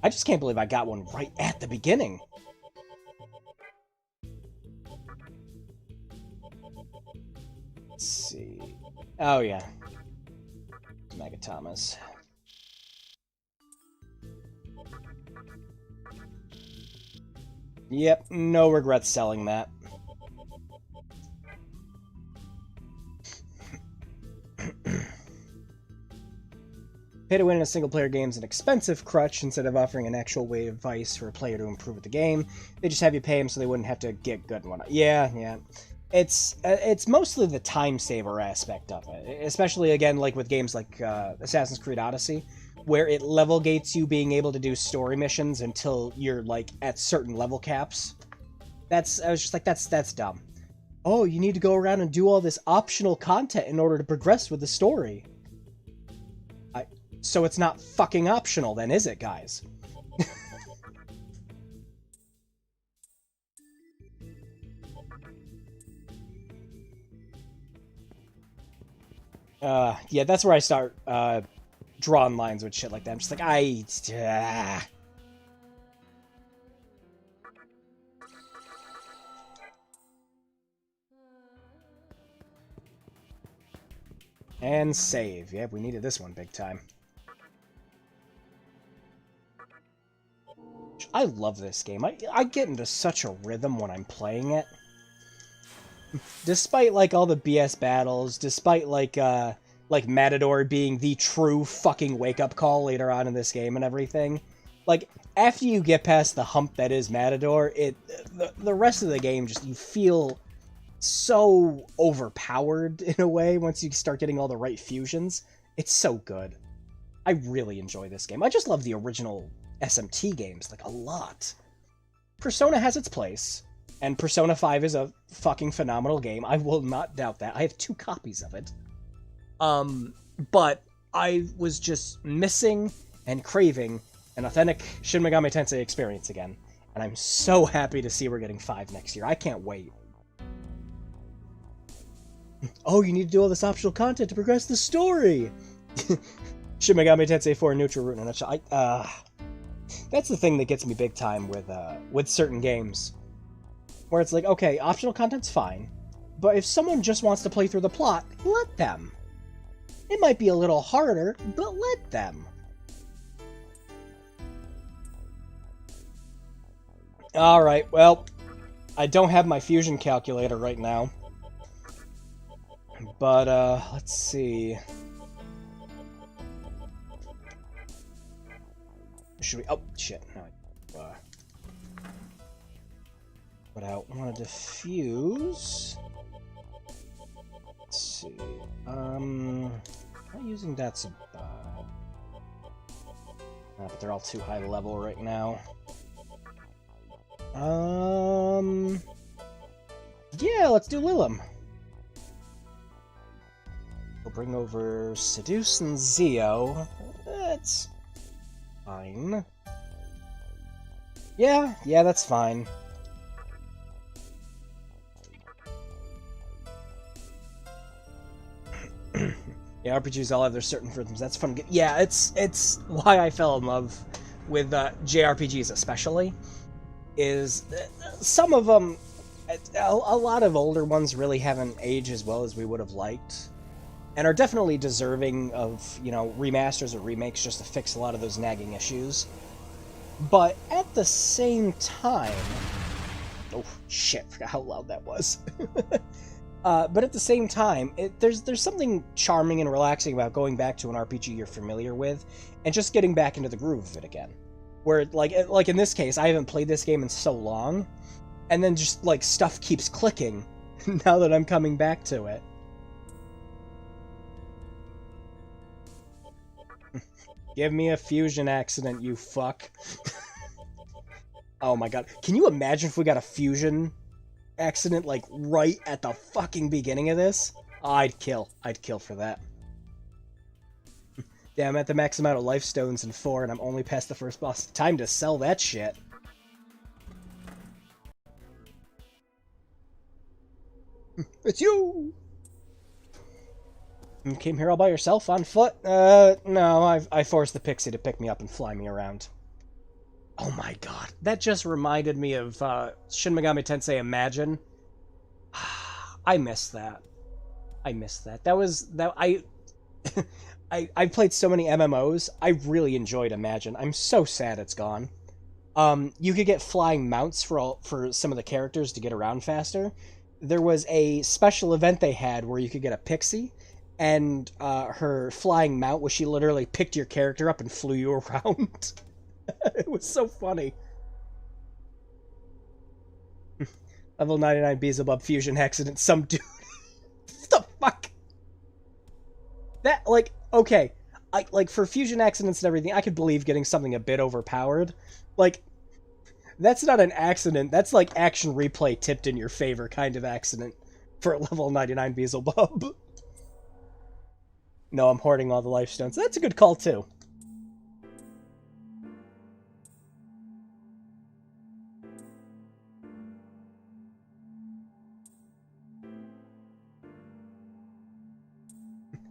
[SPEAKER 1] I just can't believe I got one right at the beginning. Let's see... Oh, yeah. Megatamas. Yep, no regrets selling that. Pay to win in a single-player game is an expensive crutch. Instead of offering an actual way of advice for a player to improve at the game, they just have you pay them so they wouldn't have to get good and whatnot. Yeah. It's mostly the time saver aspect of it, especially again like with games like Assassin's Creed Odyssey, where it level gates you being able to do story missions until you're like at certain level caps. I was just like, that's dumb. Oh, you need to go around and do all this optional content in order to progress with the story. So it's not fucking optional then, is it, guys? Yeah, that's where I start, drawing lines with shit like that. I'm just like, And save. Yeah, we needed this one big time. I love this game. I get into such a rhythm when I'm playing it. Despite, like, all the BS battles, despite, like Matador being the true fucking wake-up call later on in this game and everything. Like, after you get past the hump that is Matador, the rest of the game, just, you feel so overpowered in a way once you start getting all the right fusions. It's so good. I really enjoy this game. I just love the original SMT games, like, a lot. Persona has its place. And Persona 5 is a fucking phenomenal game. I will not doubt that. I have 2 copies of it. But I was just missing and craving an authentic Shin Megami Tensei experience again. And I'm so happy to see we're getting 5 next year. I can't wait. Oh, you need to do all this optional content to progress the story! Shin Megami Tensei 4 Neutral Route in a nutshell. That's the thing that gets me big time with certain games. Where it's like, okay, optional content's fine, but if someone just wants to play through the plot, let them. It might be a little harder, but let them. Alright, well, I don't have my fusion calculator right now. But, let's see. Should we... Oh, shit. No, put out one of diffuse. Let's see. I'm not using Datsun. But they're all too high level right now. Yeah, let's do Lilim. We'll bring over Seduce and Zio. That's fine. Yeah, that's fine. Yeah, RPGs all have their certain rhythms. That's fun. Yeah, it's why I fell in love with JRPGs especially. Is some of them, a lot of older ones really haven't aged as well as we would have liked, and are definitely deserving of, you know, remasters or remakes just to fix a lot of those nagging issues. But at the same time, oh shit, I forgot how loud that was. But at the same time, there's something charming and relaxing about going back to an RPG you're familiar with and just getting back into the groove of it again. Where, like in this case, I haven't played this game in so long, and then just, like, stuff keeps clicking now that I'm coming back to it. Give me a fusion accident, you fuck. Oh my god. Can you imagine if we got a fusion accident, like, right at the fucking beginning of this? Oh, I'd kill for that. Damn, I'm at the max amount of life stones in 4, and I'm only past the first boss. Time to sell that shit. It's you! You came here all by yourself, on foot? No, I forced the pixie to pick me up and fly me around. Oh my god, that just reminded me of Shin Megami Tensei Imagine. I missed that. I played so many MMOs. I really enjoyed Imagine. I'm so sad it's gone. You could get flying mounts for some of the characters to get around faster. There was a special event they had where you could get a pixie, and her flying mount was she literally picked your character up and flew you around. It was so funny. Level 99 Beelzebub fusion accident. Some dude. What the fuck? That, like, okay. Like, for fusion accidents and everything, I could believe getting something a bit overpowered. Like, that's not an accident. That's, like, action replay tipped in your favor kind of accident for a level 99 Beelzebub. No, I'm hoarding all the life stones. That's a good call, too.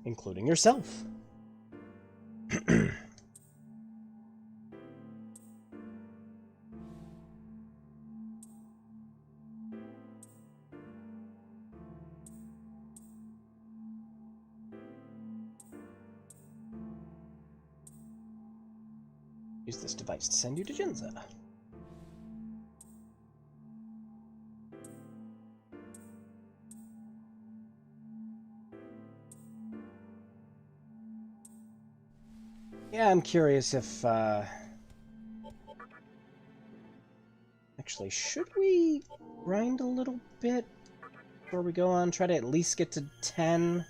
[SPEAKER 1] Including yourself. Use this device to send you to Jinza. Yeah, I'm curious if, actually, should we grind a little bit before we go on? Try to at least get to 10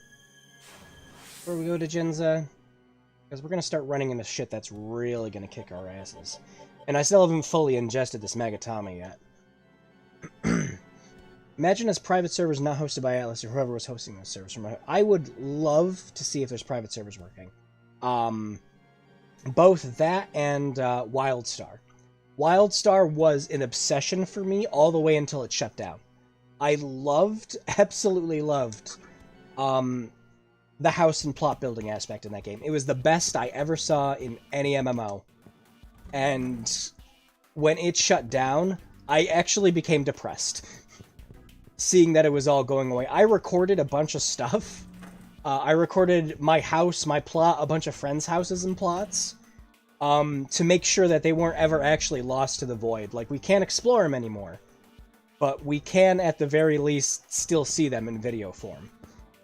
[SPEAKER 1] before we go to Jinza? Because we're going to start running into shit that's really going to kick our asses. And I still haven't fully ingested this Megatama yet. Imagine as private servers not hosted by Atlas or whoever was hosting those servers. I would love to see if there's private servers working. Both that and WildStar. WildStar was an obsession for me all the way until it shut down. I absolutely loved the house and plot building aspect in that game. It was the best I ever saw in any MMO. And when it shut down, I actually became depressed. Seeing that it was all going away. I recorded a bunch of stuff. I recorded my house, my plot, a bunch of friends' houses and plots. To make sure that they weren't ever actually lost to the void. Like, we can't explore them anymore. But we can, at the very least, still see them in video form.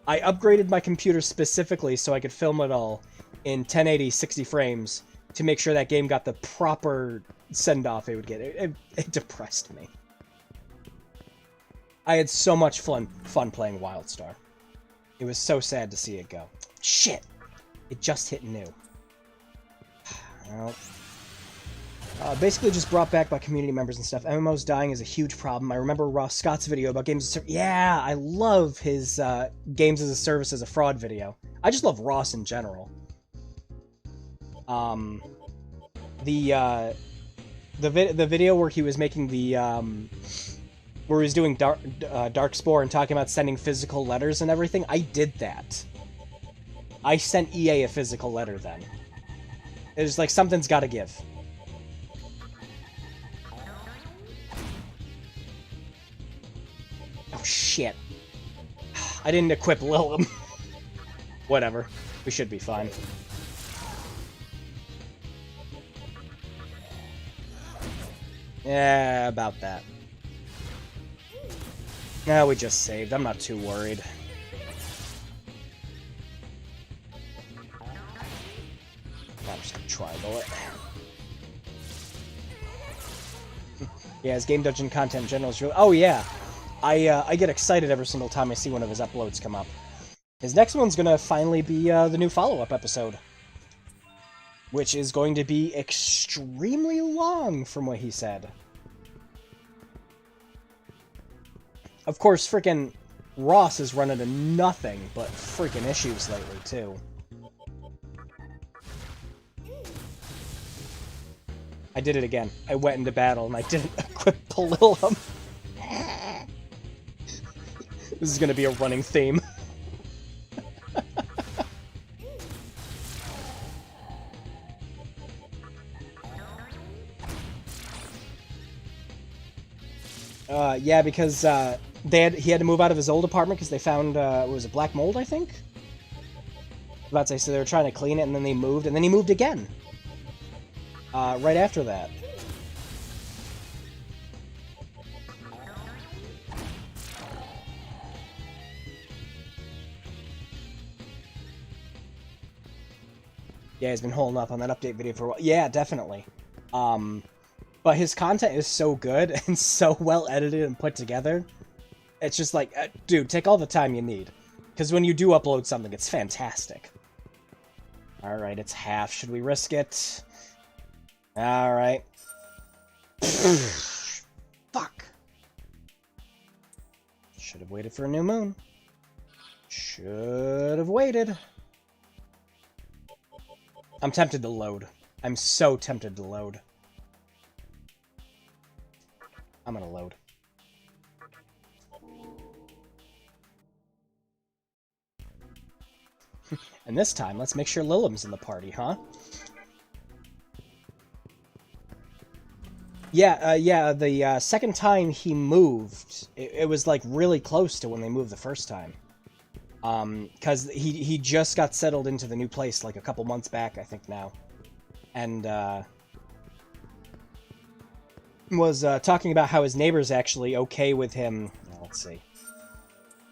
[SPEAKER 1] I upgraded my computer specifically so I could film it all in 1080 60 frames to make sure that game got the proper send-off it would get. It depressed me. I had so much fun playing WildStar. It was so sad to see it go. Shit! It just hit new. Well, basically just brought back by community members and stuff. MMOs dying is a huge problem. I remember Ross Scott's video about games as a service. Yeah, I love his games as a service as a fraud video. I just love Ross in general. The video where he was making the where he was doing Darkspore and talking about sending physical letters and everything. I did that. I sent EA a physical letter then. It was like, something's gotta give. Oh, shit. I didn't equip Lilum. Whatever. We should be fine. Yeah, about that. Nah, we just saved. I'm not too worried. I'm just gonna tribal it. Yeah, his Game Dungeon content in general is really... Oh, yeah! I get excited every single time I see one of his uploads come up. His next one's gonna finally be the new follow-up episode. Which is going to be extremely long, from what he said. Of course, frickin' Ross is running into nothing but frickin' issues lately, too. I did it again. I went into battle and I didn't equip Palilum. This is gonna be a running theme. Yeah, because he had to move out of his old apartment because they found, what was it, black mold, I think? About to say, so they were trying to clean it, and then they moved, and then he moved again. Right after that. Yeah, he's been holding up on that update video for a while. Yeah, definitely. But his content is so good and so well edited and put together. It's just like, dude, take all the time you need. Because when you do upload something, it's fantastic. Alright, it's half. Should we risk it? Alright. Fuck. Should have waited for a new moon. Should have waited. I'm tempted to load. I'm so tempted to load. I'm gonna load. And this time, let's make sure Lilum's in the party, huh? Yeah, the second time he moved, it was, like, really close to when they moved the first time. Because he just got settled into the new place, like, a couple months back, I think, now. And, was talking about how his neighbor's actually okay with him. Let's see.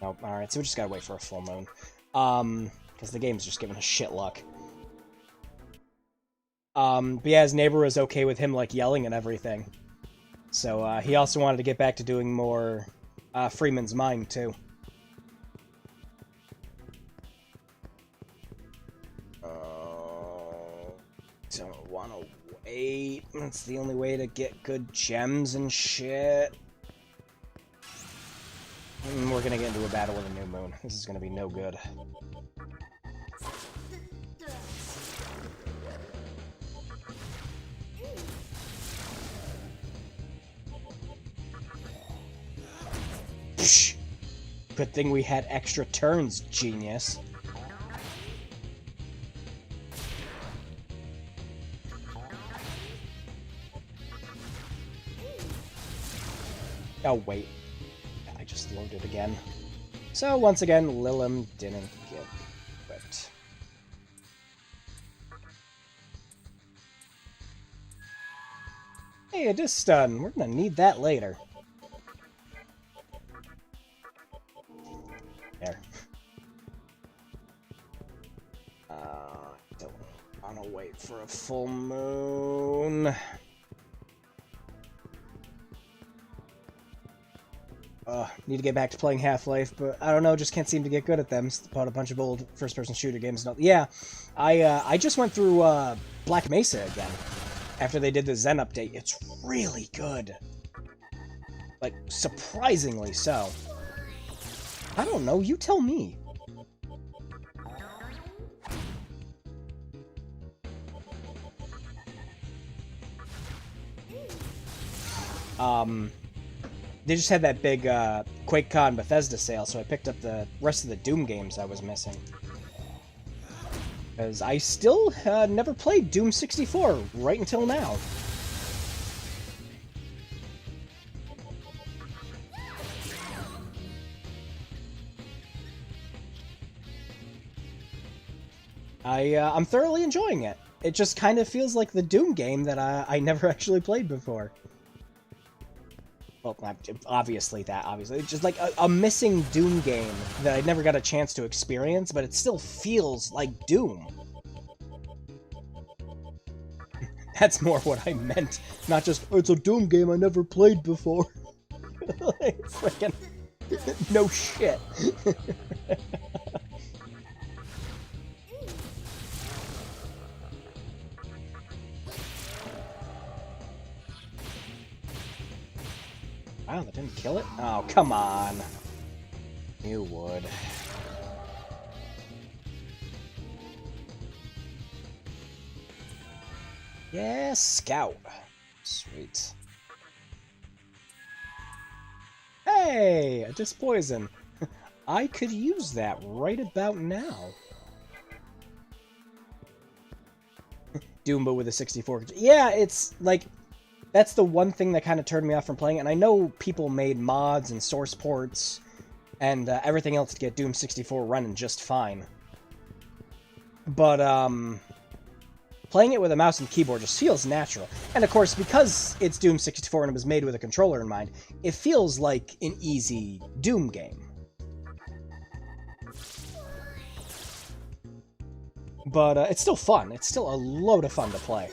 [SPEAKER 1] Nope. Alright, so we just gotta wait for a full moon. Because the game's just giving us shit luck. But yeah, his neighbor was okay with him, like, yelling and everything. So, he also wanted to get back to doing more, Freeman's Mind, too. Don't wanna wait. That's the only way to get good gems and shit. And we're gonna get into a battle with a new moon. This is gonna be no good. Psh. Good thing we had extra turns, genius. Oh, wait. I just loaded again. So, once again, Lilim didn't get whipped. Hey, a disc stun. We're gonna need that later. There. Don't wanna wait for a full moon. Need to get back to playing Half-Life, but I don't know, just can't seem to get good at them. Bought a bunch of old first-person shooter games. Yeah, I just went through Black Mesa again after they did the Zen update. It's really good. Like, surprisingly so. I don't know, you tell me. They just had that big QuakeCon Bethesda sale, so I picked up the rest of the Doom games I was missing. Because I still never played Doom 64 right until now. I'm thoroughly enjoying it. It just kind of feels like the Doom game that I never actually played before. Well, obviously. It's just like a missing Doom game that I never got a chance to experience, but it still feels like Doom. That's more what I meant. Not just, oh, it's a Doom game I never played before. Like, freaking... no shit. Wow, that didn't kill it? Oh, come on. You would. Yeah, Scout. Sweet. Hey! A Disc Poison. I could use that right about now. Doomba with a 64. Yeah, it's like... That's the one thing that kind of turned me off from playing it. And I know people made mods and source ports and everything else to get Doom 64 running just fine. But, playing it with a mouse and keyboard just feels natural. And of course, because it's Doom 64 and it was made with a controller in mind, it feels like an easy Doom game. But it's still fun. It's still a load of fun to play.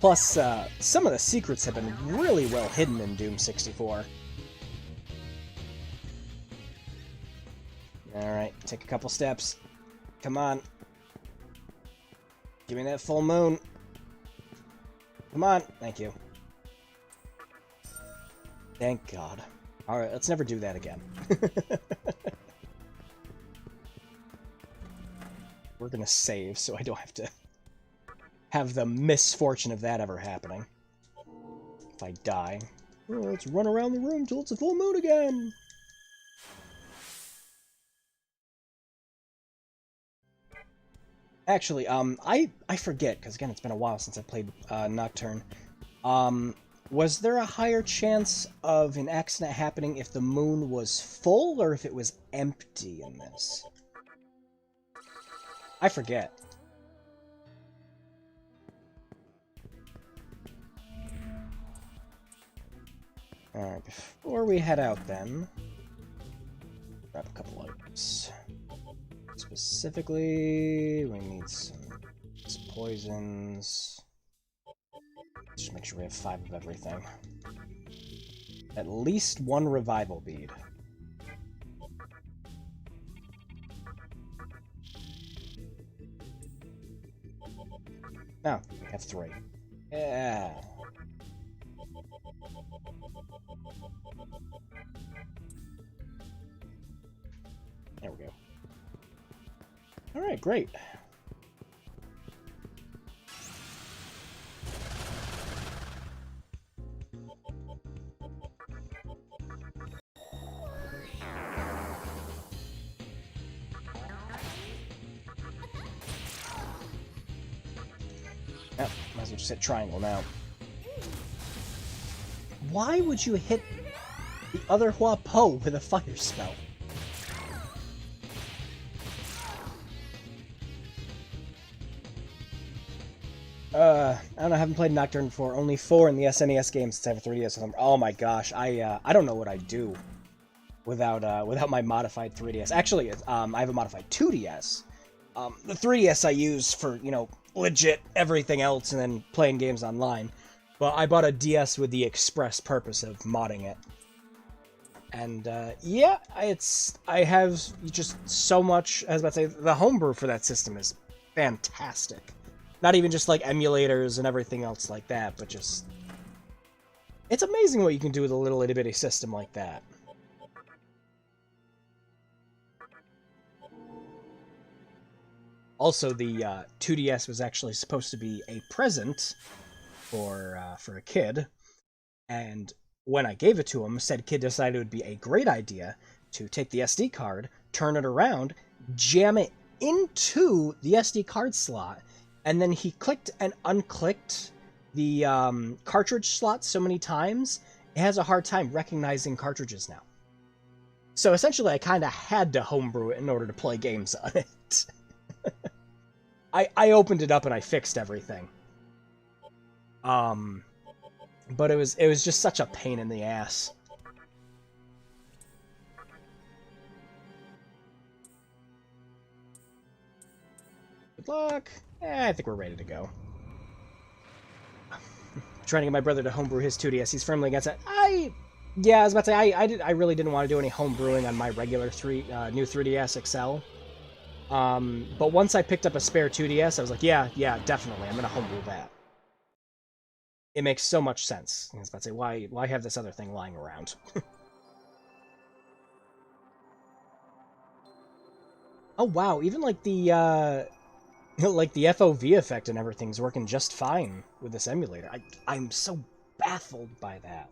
[SPEAKER 1] Plus, some of the secrets have been really well hidden in Doom 64. Alright, take a couple steps. Come on. Give me that full moon. Come on. Thank you. Thank God. Alright, let's never do that again. We're gonna save so I don't have to have the misfortune of that ever happening. If I die. Oh, let's run around the room till it's a full moon again! Actually, I forget, because again, it's been a while since I played Nocturne. Was there a higher chance of an accident happening if the moon was full, or if it was empty in this? I forget. Alright, before we head out then, grab a couple items. Specifically, we need some poisons. Just make sure we have 5 of everything. At least 1 revival bead. No, we have 3. Yeah. There we go. Alright, great. Yep, might as well just hit triangle now. Why would you hit the other Huapo with a fire spell? I don't know, I haven't played Nocturne before. Only 4 in the SNES games since I have a 3DS. Oh my gosh, I don't know what I'd do without my modified 3DS. Actually, I have a modified 2DS. The 3DS I use for, you know, legit everything else and then playing games online. But I bought a DS with the express purpose of modding it. And, yeah, I have just so much, as I was about to say, the homebrew for that system is fantastic. Not even just, like, emulators and everything else like that, but just... It's amazing what you can do with a little itty-bitty system like that. Also, the 2DS was actually supposed to be a present for a kid, and when I gave it to him, said kid decided it would be a great idea to take the SD card, turn it around, jam it into the SD card slot, and then he clicked and unclicked the cartridge slot so many times, it has a hard time recognizing cartridges now. So essentially, I kind of had to homebrew it in order to play games on it. I opened it up and I fixed everything. But it was just such a pain in the ass. Good luck. I think we're ready to go. Trying to get my brother to homebrew his 2DS. He's firmly against it. Yeah, I was about to say, I really didn't want to do any homebrewing on my regular new 3DS XL. But once I picked up a spare 2DS, I was like, yeah, definitely, I'm gonna homebrew that. It makes so much sense. I was about to say, why have this other thing lying around? Oh wow, even like the like the FOV effect and everything's working just fine with this emulator. I'm so baffled by that.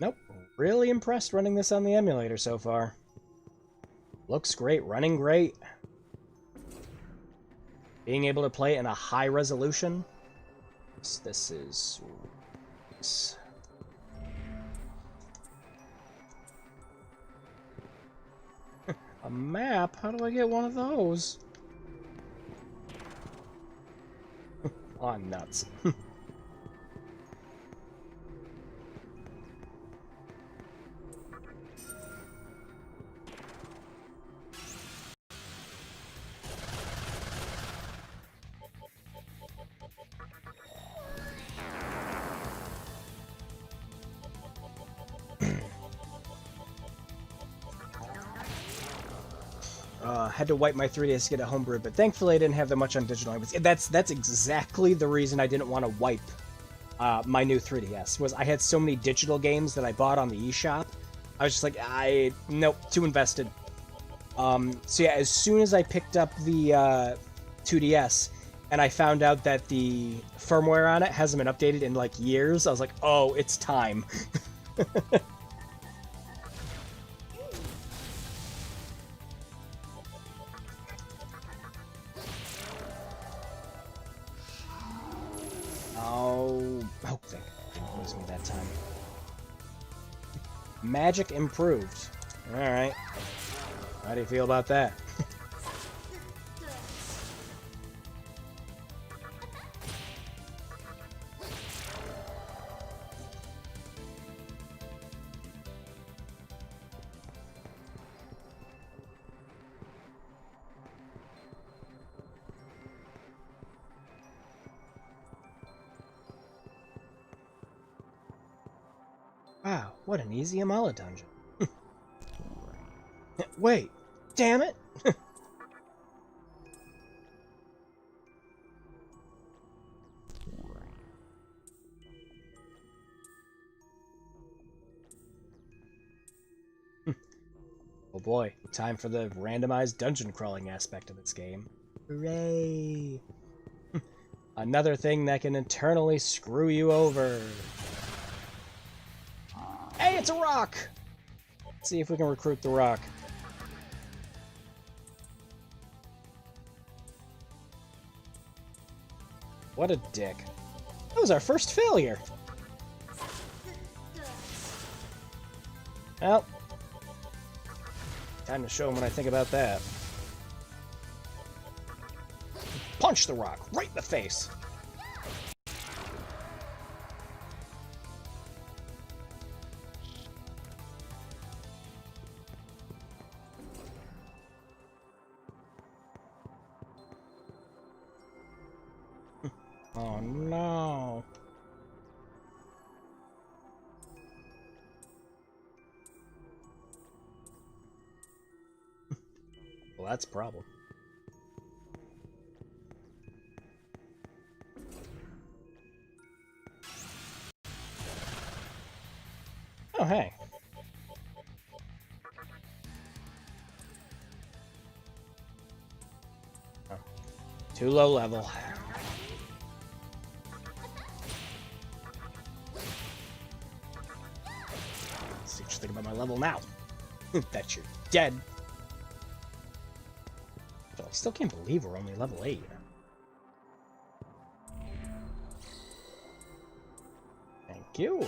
[SPEAKER 1] Nope. Really impressed running this on the emulator so far. Looks great, running great. Being able to play it in a high resolution. This is... A map? How do I get one of those? Oh, I'm nuts. Had to wipe my 3DS to get it homebrewed, but thankfully I didn't have that much on digital. That's exactly the reason I didn't want to wipe my new 3DS, was I had so many digital games that I bought on the eShop. I was just like, nope, too invested. So yeah, as soon as I picked up the 2DS, and I found out that the firmware on it hasn't been updated in, like, years, I was like, oh, it's time. Oh, thank God, didn't lose me that time. Magic improved. Alright. How do you feel about that? Wow, what an easy Amala dungeon. Wait, damn it! Oh boy, time for the randomized dungeon crawling aspect of this game. Hooray! Another thing that can eternally screw you over. Hey, it's a rock! Let's see if we can recruit the rock. What a dick. That was our first failure! Well, time to show him what I think about that. Punch the rock right in the face! Oh no. Well, that's a problem. Oh, hey. Oh. Too low level. Let's see what you think about my level now. That you're dead. But I still can't believe we're only level 8. Thank you.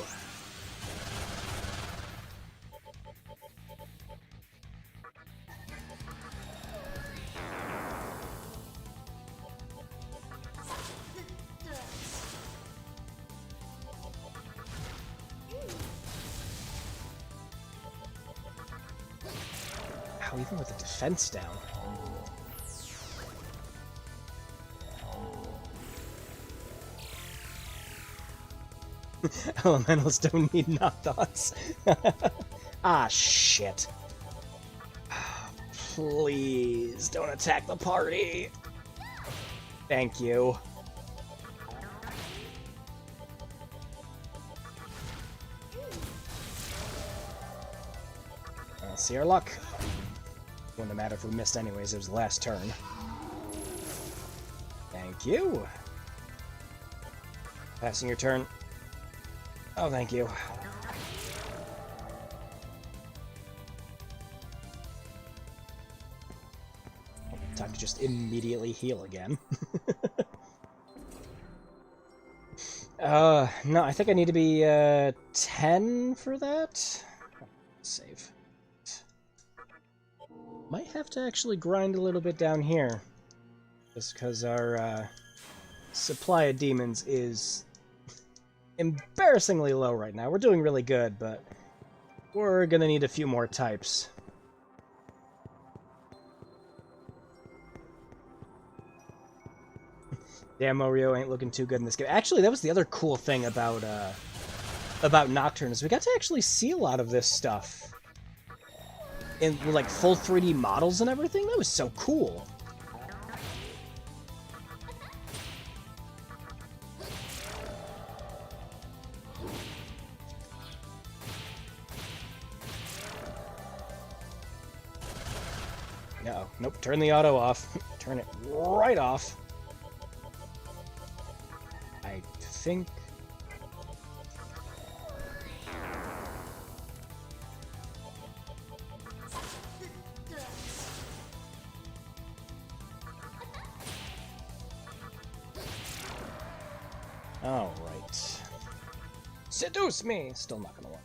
[SPEAKER 1] Wow, even with the defense down. Elementals don't need knock-ons. Ah, shit. Please, don't attack the party. Thank you. Let's see our luck. Wouldn't matter if we missed anyways, it was the last turn. Thank you. Passing your turn. Oh, thank you. Time to just immediately heal again. No, I think I need to be, 10 for that? Save. Might have to actually grind a little bit down here. Just because our, supply of demons is embarrassingly low right now. We're doing really good, but we're gonna need a few more types. Damn, Morio ain't looking too good in this game. Actually, that was the other cool thing about Nocturne, is we got to actually see a lot of this stuff in, like, full 3D models and everything. That was so cool. Uh-oh. Nope, turn the auto off. Turn it right off. I think... Alright. Seduce me! Still not gonna work.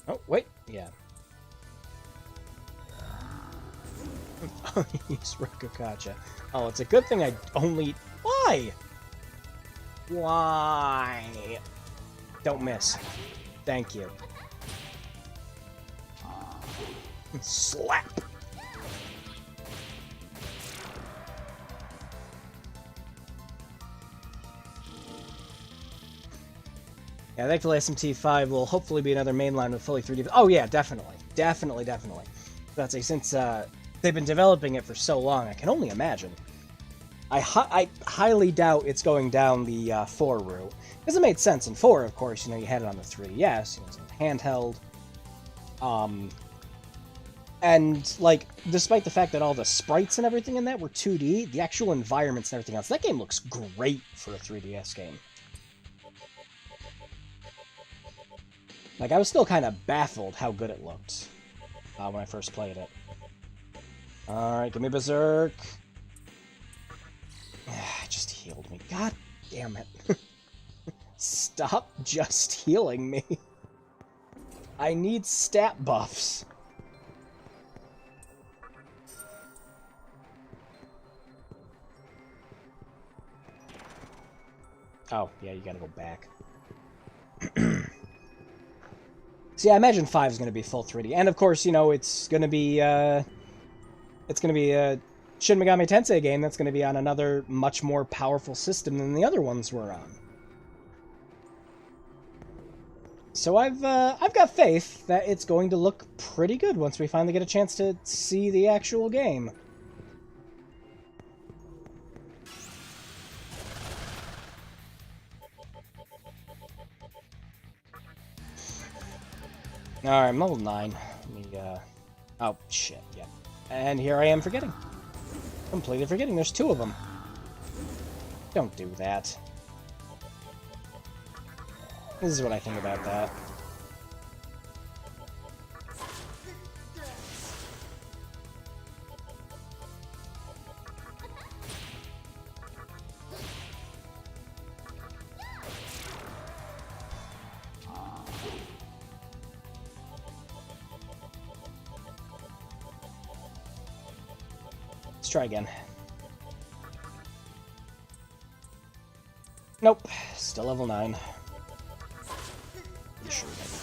[SPEAKER 1] Oh, wait. Yeah. Oh, he's Rokukacha. Oh, it's a good thing I only... Why? Why? Don't miss. Thank you. Slap! Yeah, thankfully SMT5 will hopefully be another mainline with fully 3D... Oh yeah, definitely. Definitely. That's a, since they've been developing it for so long, I can only imagine. I highly doubt it's going down the 4 route. Because it made sense in 4, of course, you know, you had it on the 3DS, it was handheld. And, like, despite the fact that all the sprites and everything in that were 2D, the actual environments and everything else, that game looks great for a 3DS game. Like, I was still kind of baffled how good it looked when I first played it. Alright, give me Berserk. It just healed me. God damn it. Stop just healing me. I need stat buffs. Oh, yeah, you gotta go back. See, I imagine 5 is gonna be full 3D. And of course, you know, it's gonna be a Shin Megami Tensei game that's gonna be on another much more powerful system than the other ones were on. So I've got faith that it's going to look pretty good once we finally get a chance to see the actual game. Alright, I'm level 9. Let me, oh, shit, yeah. And here I am forgetting. Completely forgetting, there's 2 of them. Don't do that. This is what I think about that. Let's try again. Nope, still level 9. Pretty sure we're gonna be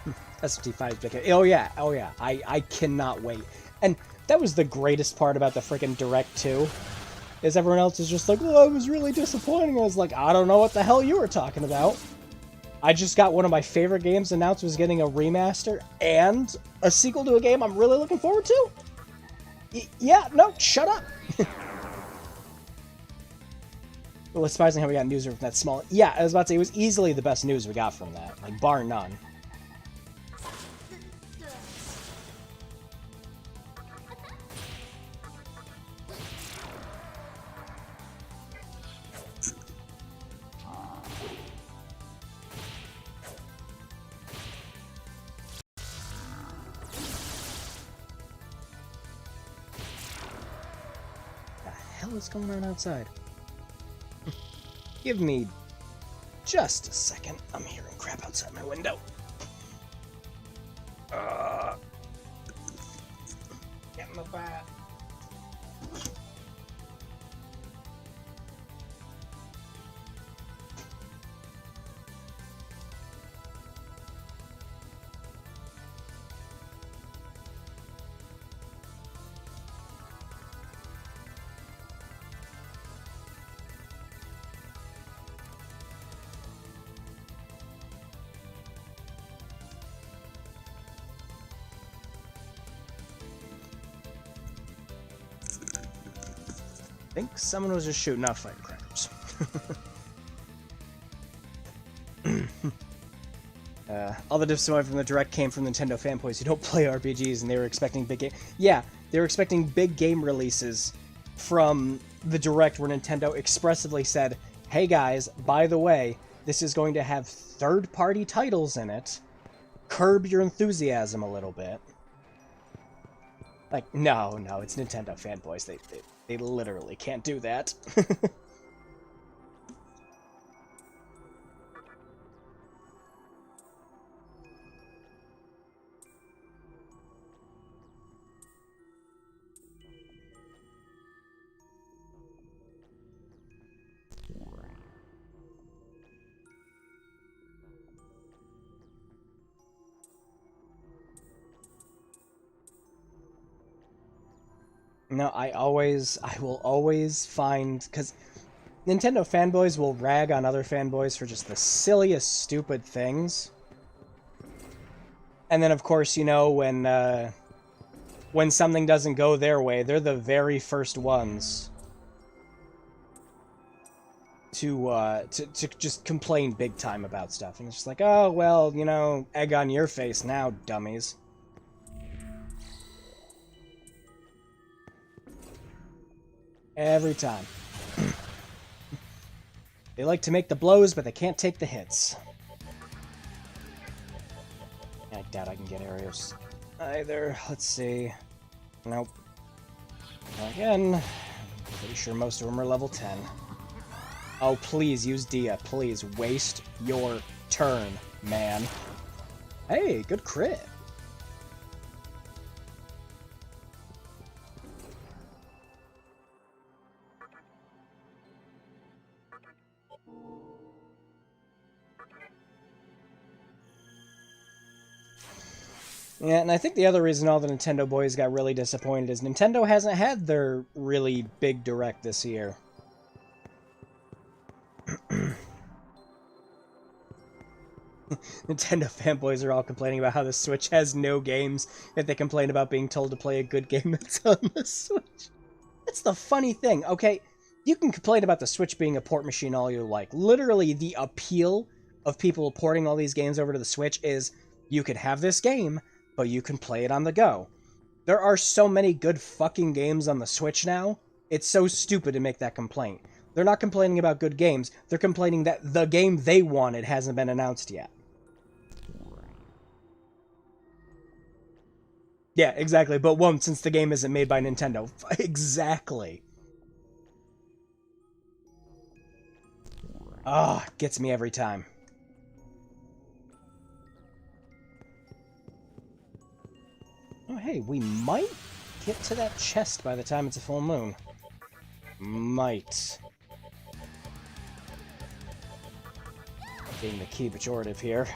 [SPEAKER 1] 10. SFT5 oh yeah, I cannot wait. And that was the greatest part about the frickin' Direct 2, is everyone else is just like, oh, it was really disappointing. I was like, I don't know what the hell you were talking about. I just got one of my favorite games announced was getting a remaster and a sequel to a game I'm really looking forward to? Yeah, no, shut up! Well, it's surprising how we got news from that small... Yeah, I was about to say, it was easily the best news we got from that. Like, bar none. What's going on outside? Give me just a second. I'm hearing crap outside my window. Get my bat. I think someone was just shooting off firecrackers. All the disappointment from the Direct came from Nintendo fanboys who don't play RPGs, and they were expecting big game. Yeah, they were expecting big game releases from the Direct, where Nintendo expressively said, "Hey guys, by the way, this is going to have third-party titles in it. Curb your enthusiasm a little bit." Like, no, it's Nintendo fanboys. They literally can't do that. No, I will always find, because Nintendo fanboys will rag on other fanboys for just the silliest, stupid things. And then, of course, you know, when something doesn't go their way, they're the very first ones to just complain big time about stuff. And it's just like, oh, well, you know, egg on your face now, dummies. Every time. They like to make the blows, but they can't take the hits. I doubt I can get areas either. Let's see. Nope. Again, I'm pretty sure most of them are level 10. Oh, please, use Dia. Please, waste your turn, man. Hey, good crit. Yeah, and I think the other reason all the Nintendo boys got really disappointed is Nintendo hasn't had their really big direct this year. Nintendo fanboys are all complaining about how the Switch has no games, yet they complain about being told to play a good game that's on the Switch. That's the funny thing, okay? You can complain about the Switch being a port machine all you like. Literally, the appeal of people porting all these games over to the Switch is you could have this game, but you can play it on the go. There are so many good fucking games on the Switch now, it's so stupid to make that complaint. They're not complaining about good games, they're complaining that the game they wanted hasn't been announced yet. Yeah, exactly, but won't since the game isn't made by Nintendo. Exactly. Ah, gets me every time. Oh, hey, we might get to that chest by the time it's a full moon. Might. Being the key pejorative here.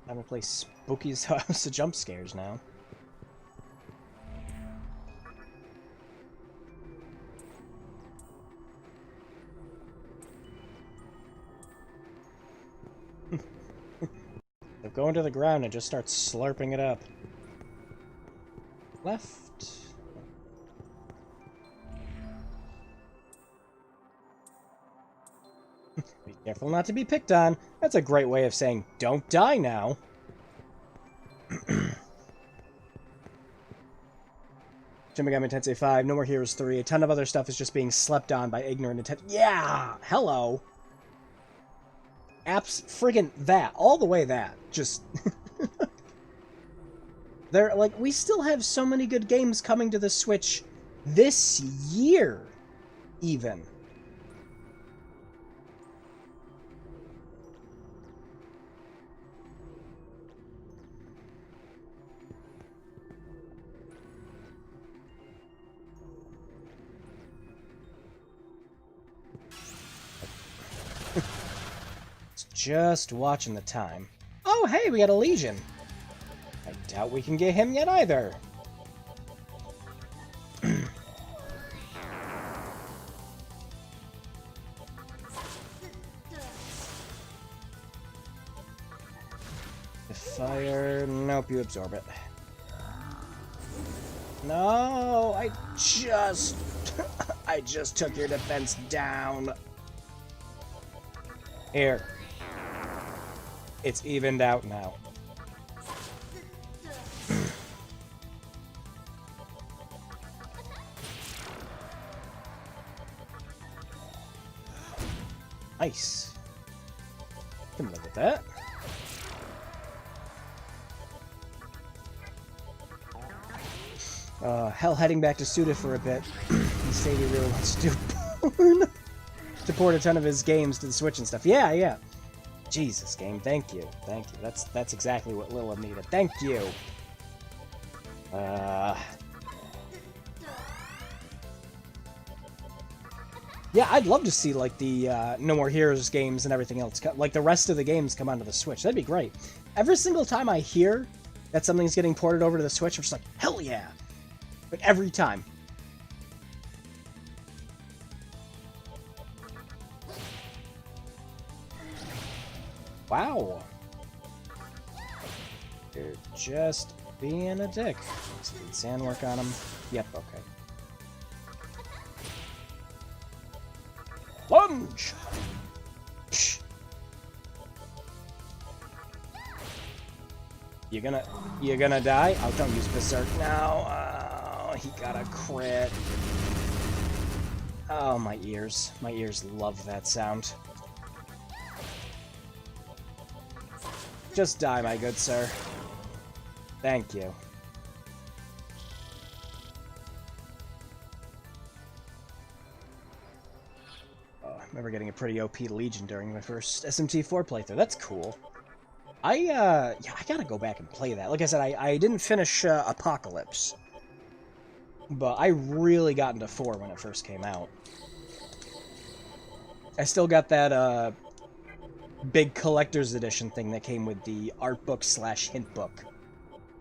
[SPEAKER 1] Time to play Spooky's House of Jump Scares now. They'll go into the ground and just start slurping it up. Left. Be careful not to be picked on. That's a great way of saying, don't die now. Shin Megami Tensei 5, No More Heroes 3, a ton of other stuff is just being slept on by ignorant Nintendo. Yeah! Hello! Friggin' that. All the way that. Just... They're, like, we still have so many good games coming to the Switch this year, even. Just watching the time. Oh, hey, we got a Legion. I doubt we can get him yet either. The fire... Nope, you absorb it. No, I just took your defense down. Here. It's evened out now. Nice. Can live with that. Hell, heading back to Suda for a bit. Sadie really wants to port a ton of his games to the Switch and stuff. Yeah, yeah. Jesus, game, thank you. Thank you. That's exactly what Lilith needed. Thank you. Yeah, I'd love to see, like, the No More Heroes games and everything else, like, the rest of the games come onto the Switch. That'd be great. Every single time I hear that something's getting ported over to the Switch, I'm just like, hell yeah! But every time. Wow. You're just being a dick. Did sand work on him? Yep, okay. Lunge! Psh. You're gonna die? Oh, don't use Berserk now. Oh, he got a crit. Oh, my ears. My ears love that sound. Just die, my good sir. Thank you. Oh, I remember getting a pretty OP Legion during my first SMT4 playthrough. That's cool. Yeah, I gotta go back and play that. Like I said, I didn't finish Apocalypse, but I really got into 4 when it first came out. I still got that big collector's edition thing that came with the art book / hint book.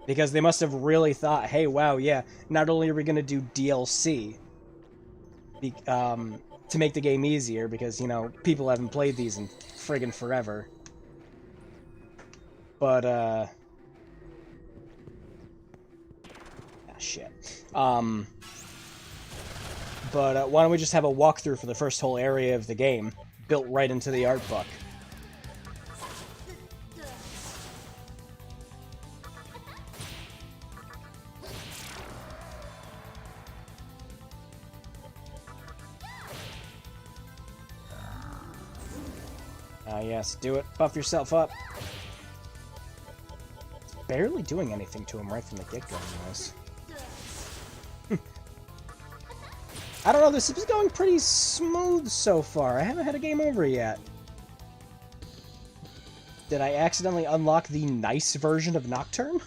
[SPEAKER 1] Because they must have really thought, hey, wow, yeah, not only are we going to do DLC to make the game easier, because, you know, people haven't played these in friggin' forever. But, shit. But why don't we just have a walkthrough for the first whole area of the game, built right into the art book. Yes, do it. Buff yourself up. It's barely doing anything to him right from the get-go, anyways. I don't know, this is going pretty smooth so far. I haven't had a game over yet. Did I accidentally unlock the nice version of Nocturne?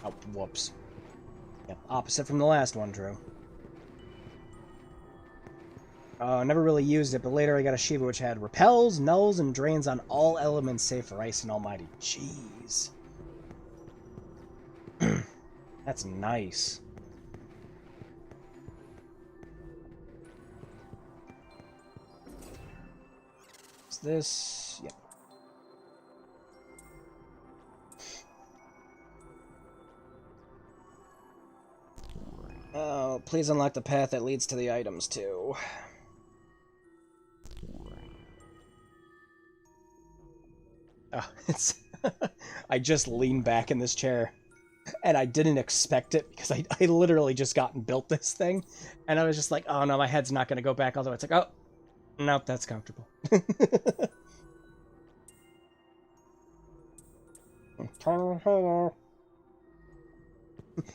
[SPEAKER 1] Oh, whoops. Yep, opposite from the last one, Drew. Oh, I never really used it, but later I got a Shiva which had repels, nulls, and drains on all elements save for Ice and Almighty. Jeez. That's nice. Is this... Yep. Oh, please unlock the path that leads to the items, too. Oh, it's... I just leaned back in this chair, and I didn't expect it, because I literally just got and built this thing, and I was just like, oh no, my head's not going to go back all the way. It's like, oh, nope, that's comfortable.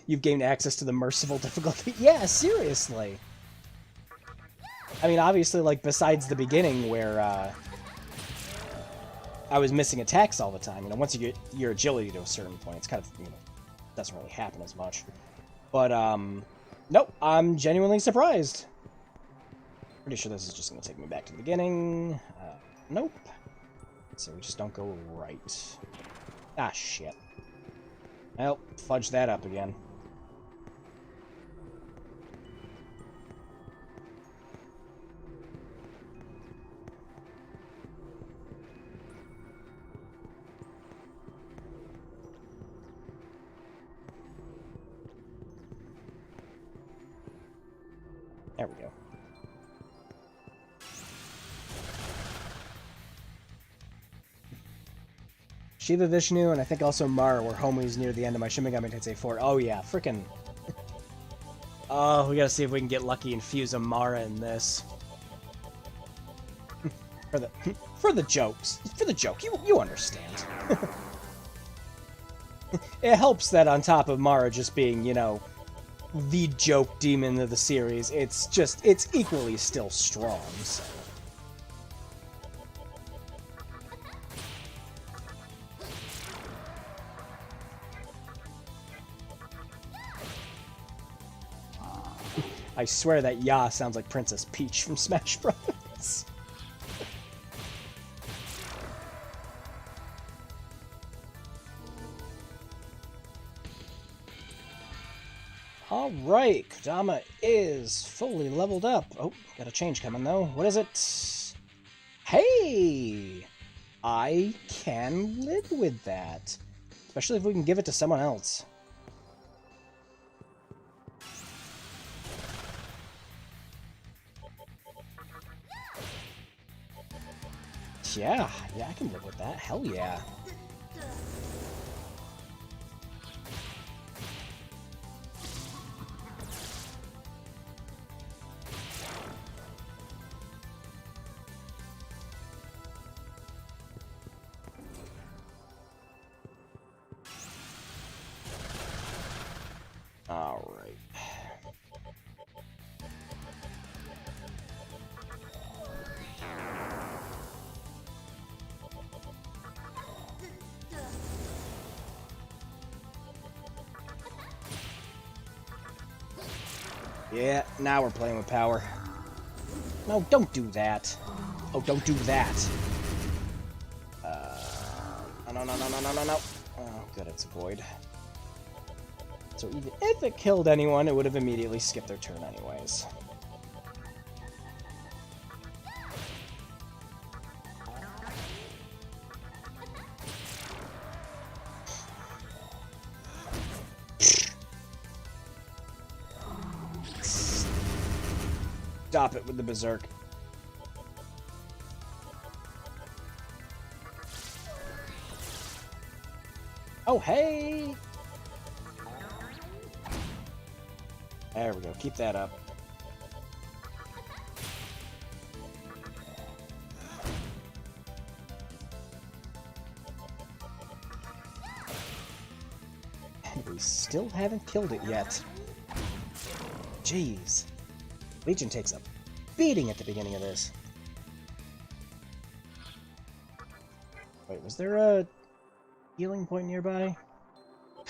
[SPEAKER 1] You've gained access to the merciful difficulty? Yeah, seriously! I mean, obviously, like, besides the beginning where, I was missing attacks all the time. You know, once you get your agility to a certain point, it's kind of, you know, doesn't really happen as much. But, nope, I'm genuinely surprised. Pretty sure this is just going to take me back to the beginning. Nope. So we just don't go right. Ah, shit. Well, fudge that up again. There we go. Shiva, Vishnu, and I think also Mara were homies near the end of my Shin Megami Tensei 4. Oh yeah, frickin'. Oh, we gotta see if we can get lucky and fuse a Mara in this. for the jokes. For the joke, you understand. It helps that on top of Mara just being, you know, the joke demon of the series, it's equally still strong, so. I swear that Ya sounds like Princess Peach from Smash Bros. Alright, Kodama is fully leveled up. Oh, got a change coming though. What is it? Hey! I can live with that. Especially if we can give it to someone else. Yeah, I can live with that. Hell yeah. All right. Yeah, now we're playing with power. No, don't do that. Oh, don't do that. No. Oh, good, it's a void. So even if it killed anyone, it would have immediately skipped their turn anyways. Stop it with the berserk. Oh, hey! There we go. Keep that up. And we still haven't killed it yet. Jeez. Legion takes a beating at the beginning of this. Wait, was there a healing point nearby?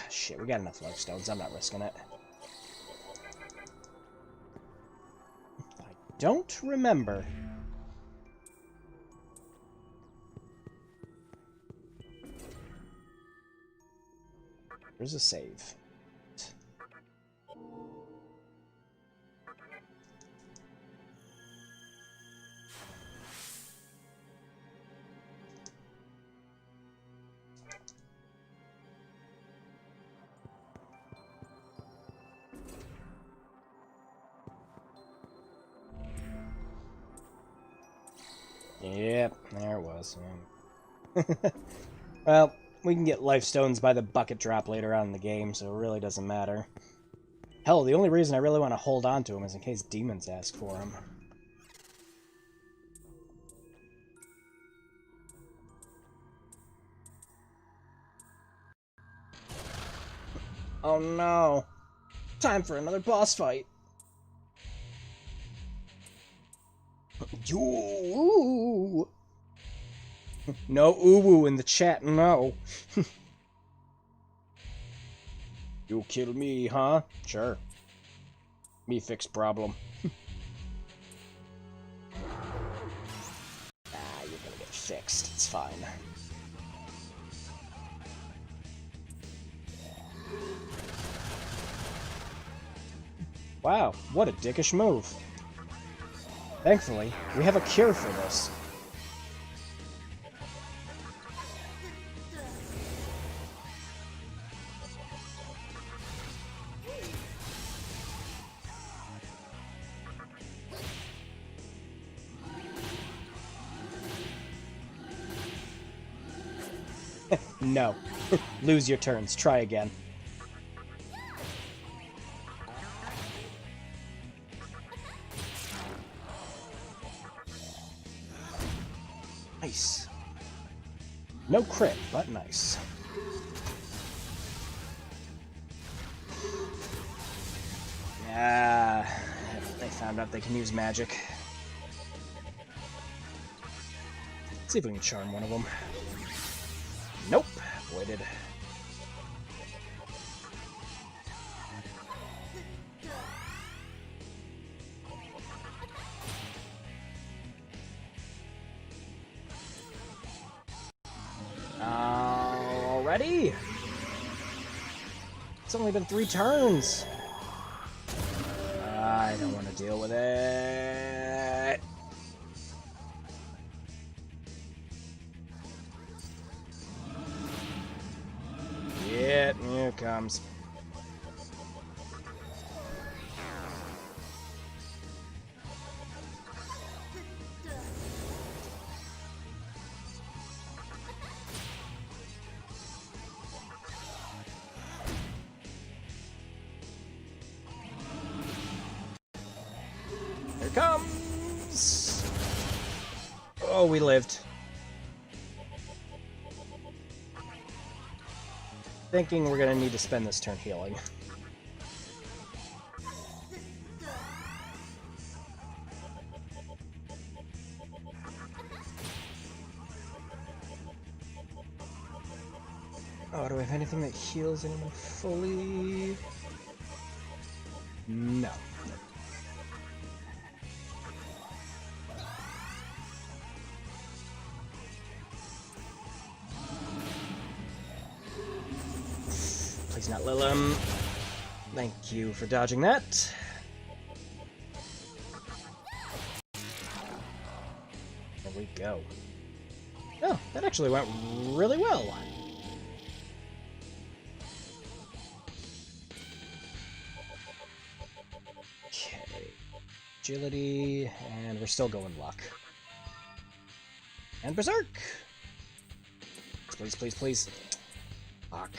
[SPEAKER 1] Shit, we got enough life stones. I'm not risking it. I don't remember. There's a save. Yep, there it was. Well, we can get life stones by the bucket drop later on in the game, so it really doesn't matter. Hell, the only reason I really want to hold on to them is in case demons ask for them. Oh no! Time for another boss fight! Yo! No uwu in the chat, no. You kill me, huh? Sure. Me fix problem. You're gonna get fixed. It's fine. Wow, what a dickish move. Thankfully, we have a cure for this. No. Lose your turns. Try again. Nice. No crit, but nice. Yeah, they found out they can use magic. Let's see if we can charm one of them. Nope, avoided. Already? It's only been 3 turns. I don't want to deal with it. Yeah, here it comes. Here it comes! Oh, we lived. Thinking we're gonna need to spend this turn healing. Oh, do I have anything that heals anyone fully? No. Please not Lilim. Thank you for dodging that. There we go. Oh, that actually went really well. Okay. Agility, and we're still going luck. And Berserk! Please, please, please. Fuck.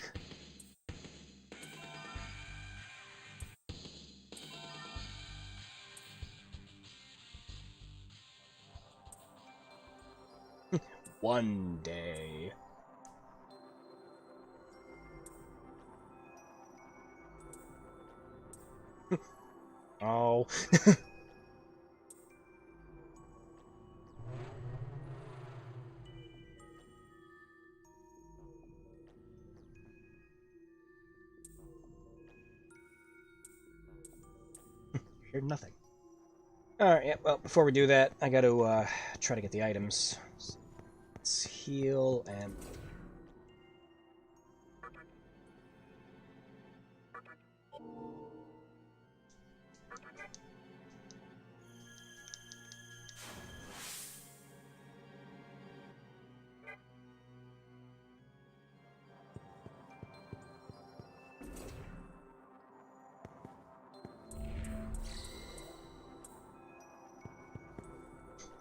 [SPEAKER 1] One day. Oh. Hear nothing. Alright, yeah, well, before we do that, I gotta try to get the items. Let's heal and...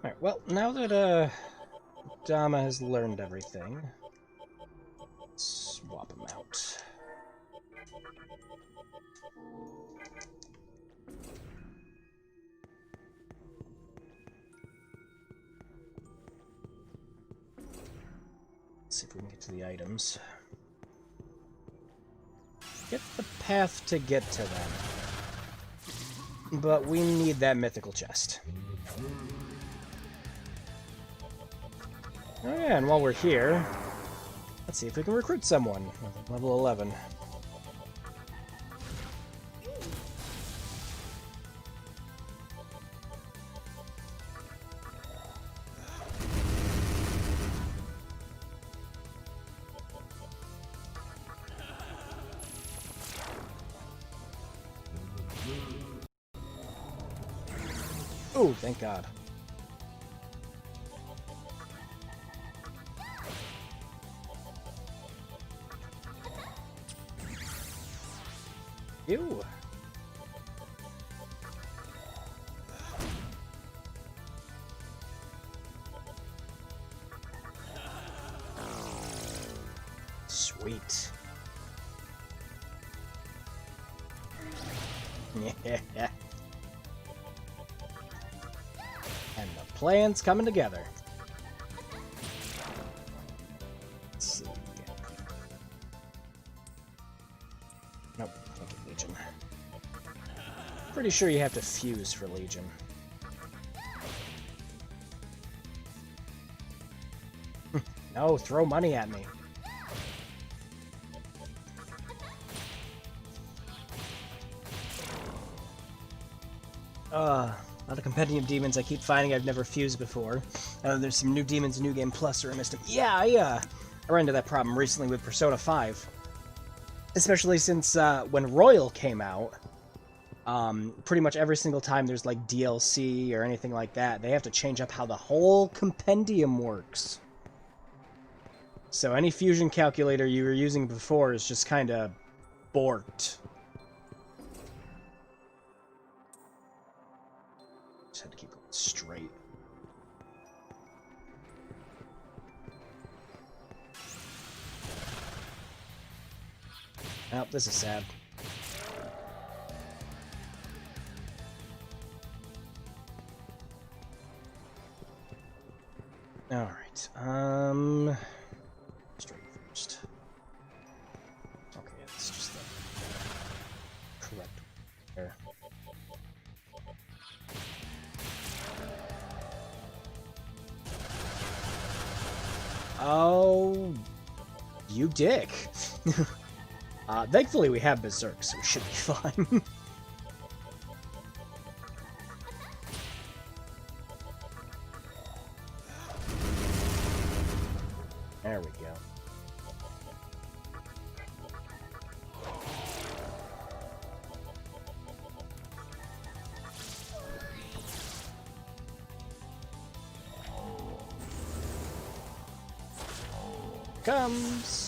[SPEAKER 1] Alright, well, now that, Dama has learned everything, let's swap him out. Let's see if we can get to the items. Get the path to get to them. But we need that mythical chest. Oh yeah, and while we're here, let's see if we can recruit someone. Level 11. Ooh, thank God. Ew. Sweet. Yeah. And the plan's coming together. Let's see. Nope, can't get Legion. Pretty sure you have to fuse for Legion. No, throw money at me. Not a compendium of demons I keep finding I've never fused before. There's some new demons in New Game Plus, or I missed them. Yeah, I ran into that problem recently with Persona 5. Especially since, when Royal came out, Pretty much every single time there's like DLC or anything like that, they have to change up how the whole compendium works. So any fusion calculator you were using before is just kind of borked. Just had to keep going straight. Oh, this is sad. Alright, straight first. Okay, it's just the correct there. Oh, you dick. Thankfully we have Berserk, so we should be fine. There we go. Comes.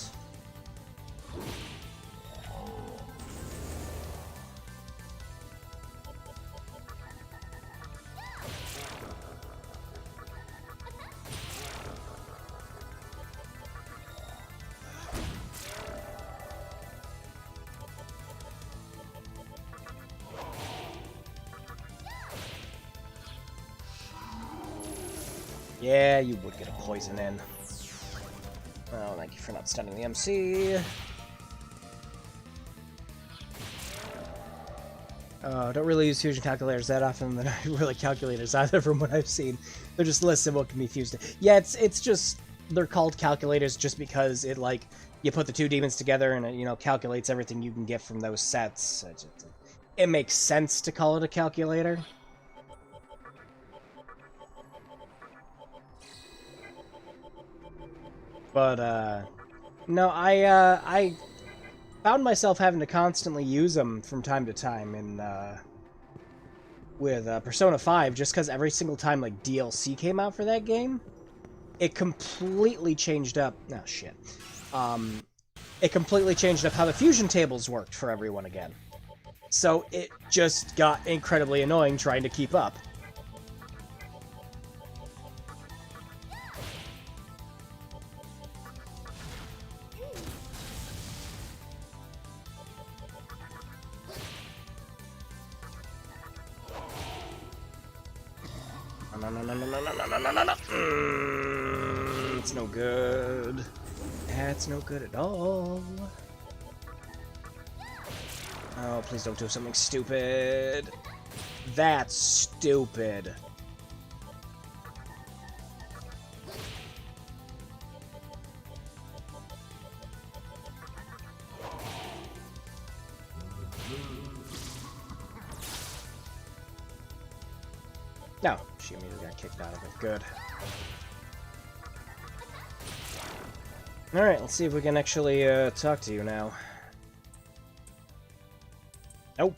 [SPEAKER 1] Yeah, you would get a poison in. Oh, thank you for not stunning the MC. Don't really use fusion calculators that often. They're not really calculators either, from what I've seen. They're just lists of what can be fused. Yeah, it's just they're called calculators just because it like you put the two demons together and it calculates everything you can get from those sets. It makes sense to call it a calculator. But, no, I found myself having to constantly use them from time to time with Persona 5, just because every single time, like, DLC came out for that game, it completely changed up... Oh, shit. It completely changed up how the fusion tables worked for everyone again. So it just got incredibly annoying trying to keep up. No. It's no good. That's no good at all. Oh, please don't do something stupid. That's stupid. No, she immediately got kicked out of it. Good. Alright, let's see if we can actually talk to you now. Nope.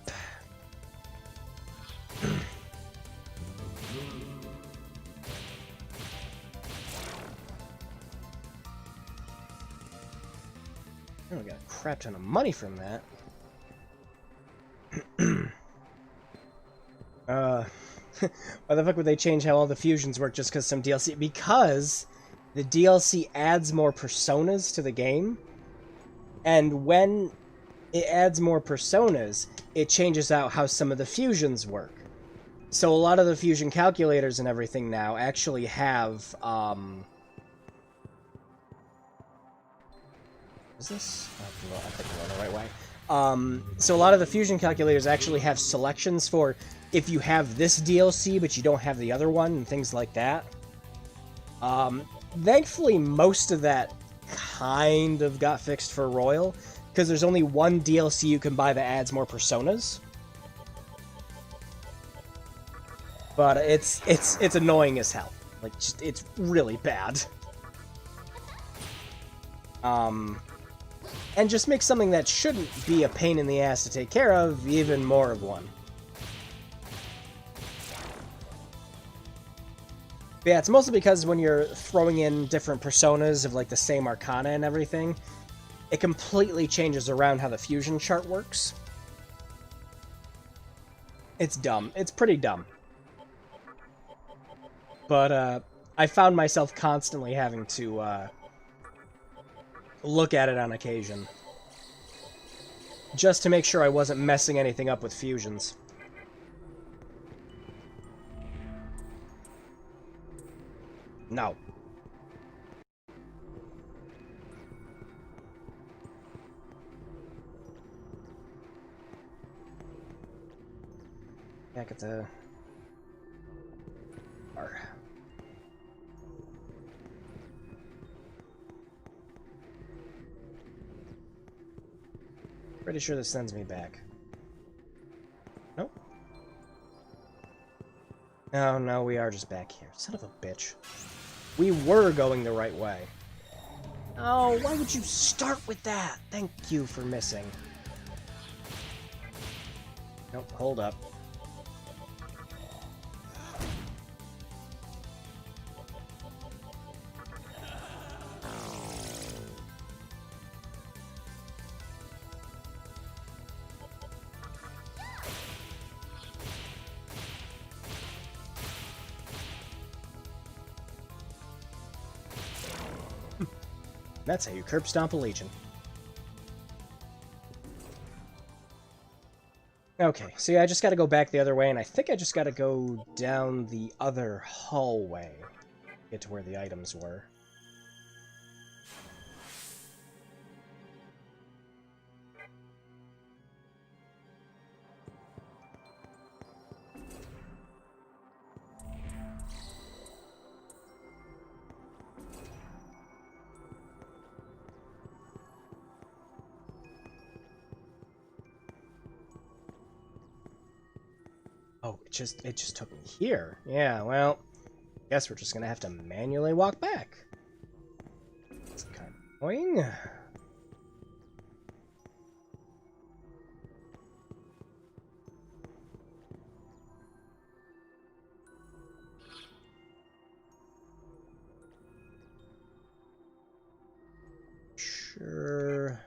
[SPEAKER 1] Oh, we got a crap ton of money from that. Why the fuck would they change how all the fusions work just because some DLC? Because the DLC adds more personas to the game, and when it adds more personas, it changes out how some of the fusions work. So a lot of the fusion calculators and everything now actually have, is this? Oh, I think we're going the right way. So a lot of the fusion calculators actually have selections for if you have this DLC but you don't have the other one and things like that. Thankfully, most of that kind of got fixed for Royal, because there's only one DLC you can buy that adds more personas. But it's annoying as hell. Like, just, it's really bad. And just makes something that shouldn't be a pain in the ass to take care of even more of one. But yeah, it's mostly because when you're throwing in different personas of like the same arcana and everything, it completely changes around how the fusion chart works. It's dumb. It's pretty dumb. But I found myself constantly having to look at it on occasion. Just to make sure I wasn't messing anything up with fusions. No. Back at the bar. Pretty sure this sends me back. Nope. Oh, no, we are just back here. Son of a bitch. We were going the right way. Oh, why would you start with that? Thank you for missing. Nope, hold up. That's how you curb stomp a legion. Okay, so yeah, I just gotta go back the other way, and I think I just gotta go down the other hallway. Get to where the items were. Oh, it just took me here. Yeah, well, guess we're just gonna have to manually walk back. That's kind of annoying. Sure.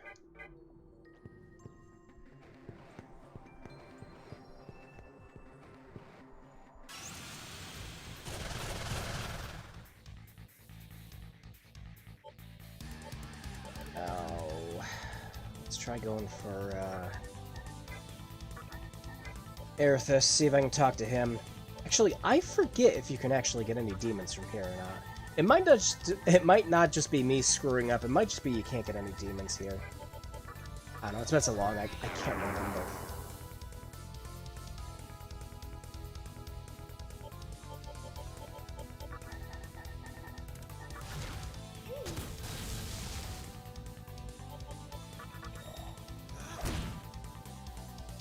[SPEAKER 1] Oh, let's try going for Erithus, see if I can talk to him. Actually, I forget if you can actually get any demons from here or not. It might not just be me screwing up. It might just be you can't get any demons here. I don't know. It's been so long. I can't remember.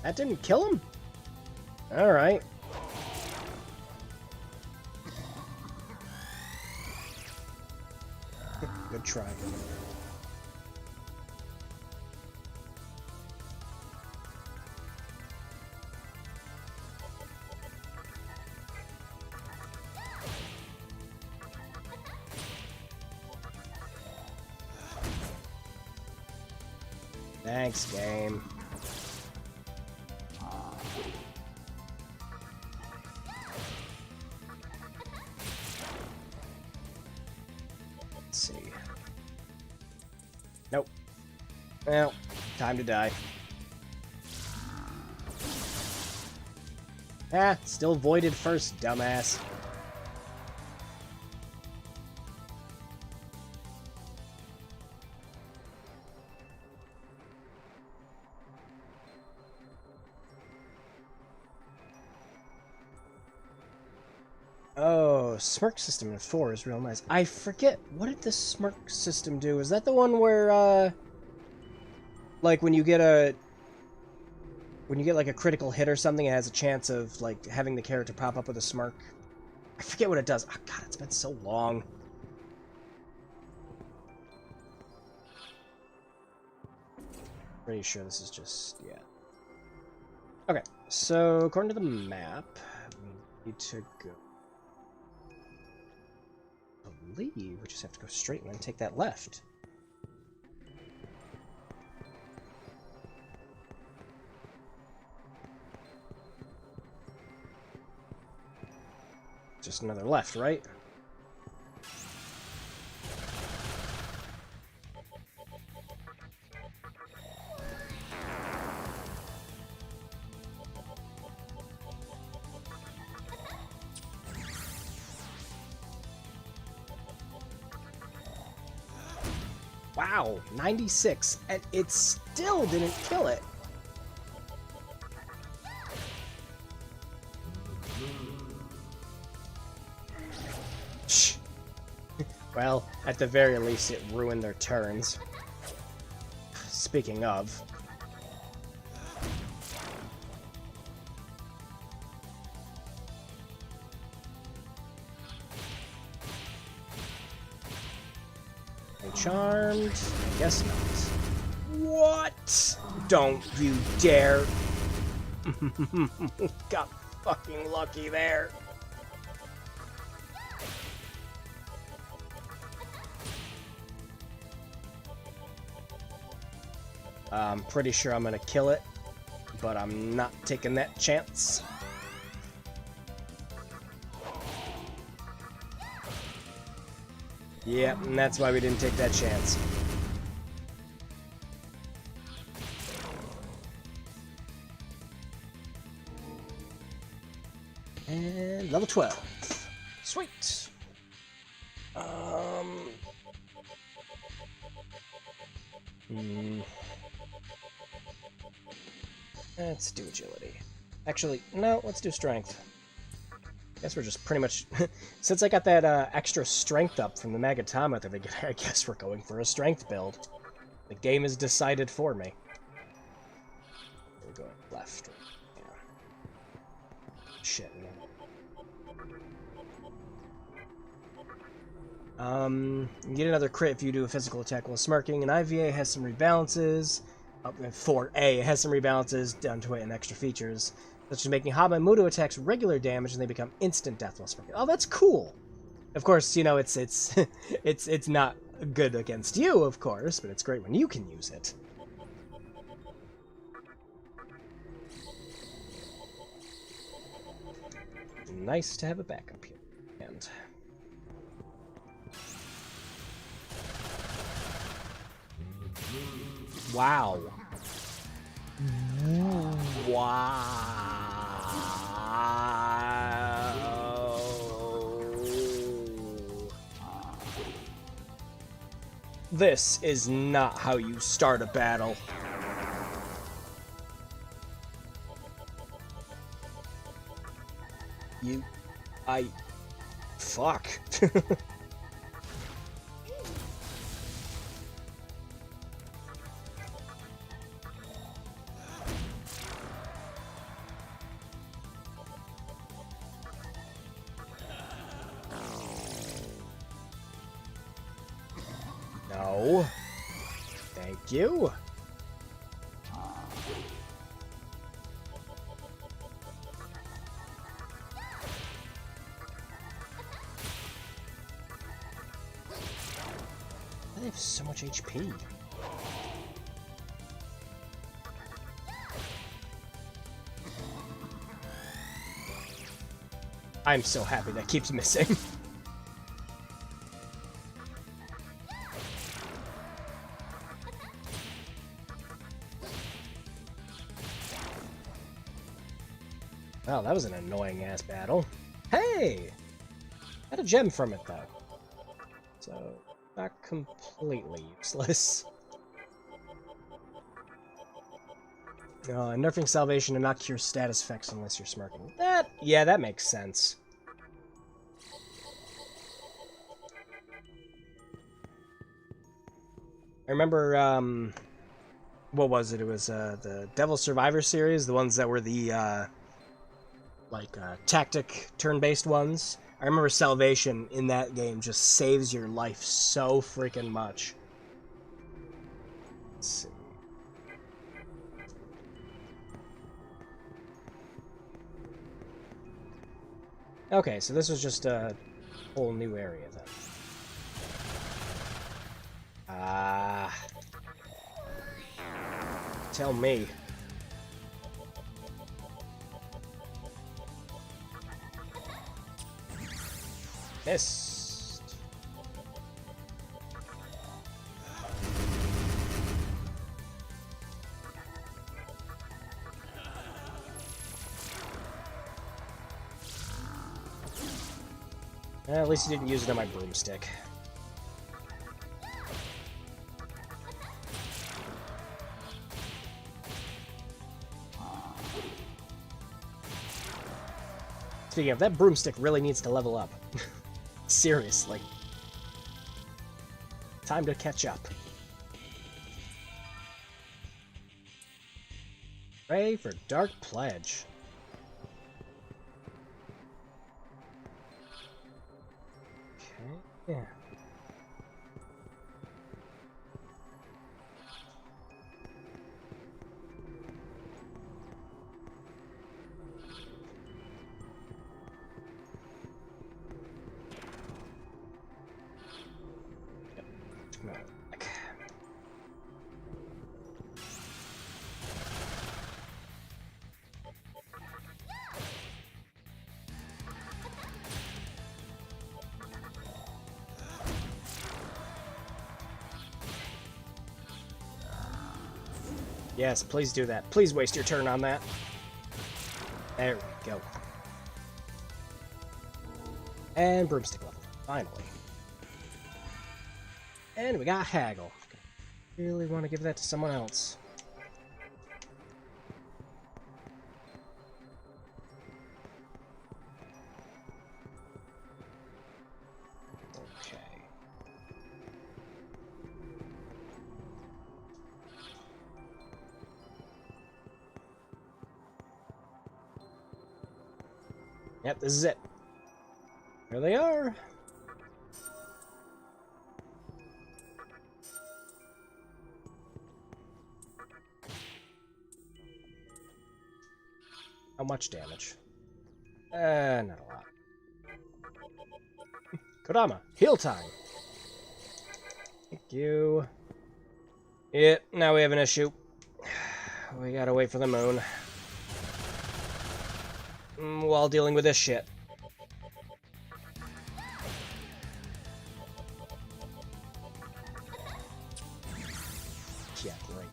[SPEAKER 1] That didn't kill him? Alright. Good try. Thanks, game. Let's see. Nope. Well, time to die. Ah, still voided first, dumbass. Oh, smirk system in 4 is real nice. I forget, what did the smirk system do? Is that the one where, like, when you get like a critical hit or something, it has a chance of, like, having the character pop up with a smirk? I forget what it does. Oh, God, it's been so long. Pretty sure this is just, yeah. Okay, so according to the map, we need to go believe we just have to go straight and then take that left. Just another left, right? Wow, 96, and it still didn't kill it. Shh. Well, at the very least, it ruined their turns. Speaking of... Charmed? I guess not. What? Don't you dare! Got fucking lucky there. I'm pretty sure I'm gonna kill it, but I'm not taking that chance. Yep, and that's why we didn't take that chance. And level 12. Sweet. Let's do agility. Actually, no, let's do strength. Guess we're just pretty much... Since I got that extra strength up from the Magatama, I guess we're going for a strength build. The game is decided for me. We're going left. Yeah. Shit. You get another crit if you do a physical attack while smirking. And IVA has some rebalances. 4A has some rebalances down to it and extra features, such as making Haba and Mudo attacks regular damage and they become instant death while smirking. Oh, that's cool! Of course, you know, it's it's not good against you, of course, but it's great when you can use it. Nice to have a backup here. And wow. Wow. This is not how you start a battle. Fuck. No. Thank you. They have so much HP. I'm so happy that keeps missing. Well, that was an annoying-ass battle. Hey! Got a gem from it, though. So, not completely useless. Nerfing salvation to not cure status effects unless you're smirking. Yeah, that makes sense. I remember, what was it? It was, the Devil Survivor series, the ones that were the, tactic turn-based ones. I remember salvation in that game just saves your life so freaking much. Let's see. Okay, so this was just a whole new area then. tell me. Missed. At least he didn't use it on my broomstick. Speaking of, that broomstick really needs to level up. Seriously. Time to catch up. Pray for Dark Pledge. Okay, yeah. Yes, please do that. Please waste your turn on that. There we go. And broomstick level, finally. And we got Haggle. Really want to give that to someone else. Okay. Yep, this is it. Here they are. How much damage? Not a lot. Kodama, heal time. Thank you. Yep, now we have an issue. We gotta wait for the moon. While dealing with this shit. Yeah, great.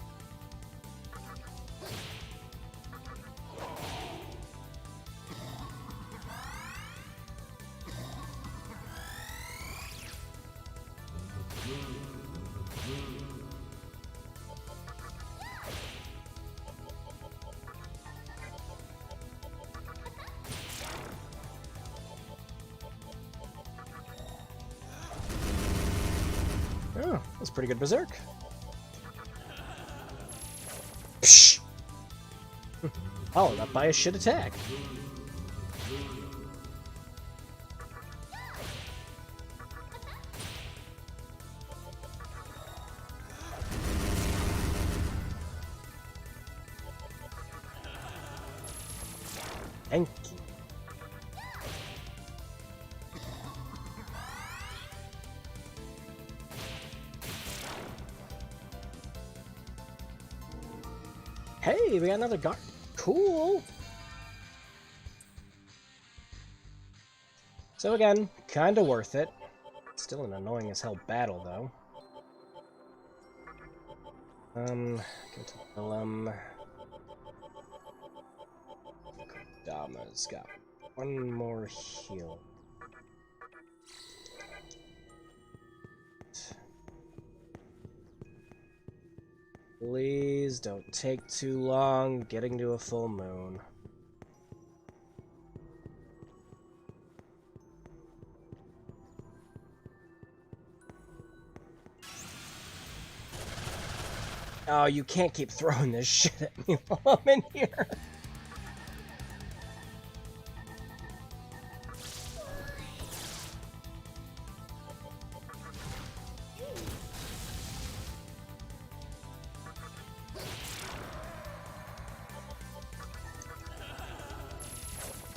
[SPEAKER 1] Oh, that's pretty good berserk. Psh! Followed up by a shit attack. Thank you. Hey, we got another guard. Cool. So again, kind of worth it. Still an annoying as hell battle, though. Go to Kodama's got one more heal. Please don't take too long getting to a full moon. Oh, you can't keep throwing this shit at me while I'm in here.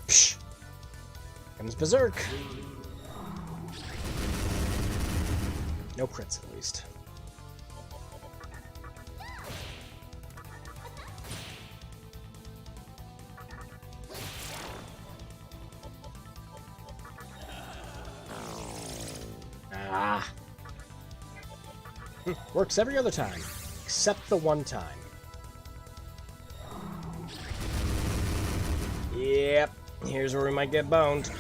[SPEAKER 1] Psh. Comes Berserk. No crits, at least. Works every other time, except the one time. Yep, here's where we might get boned.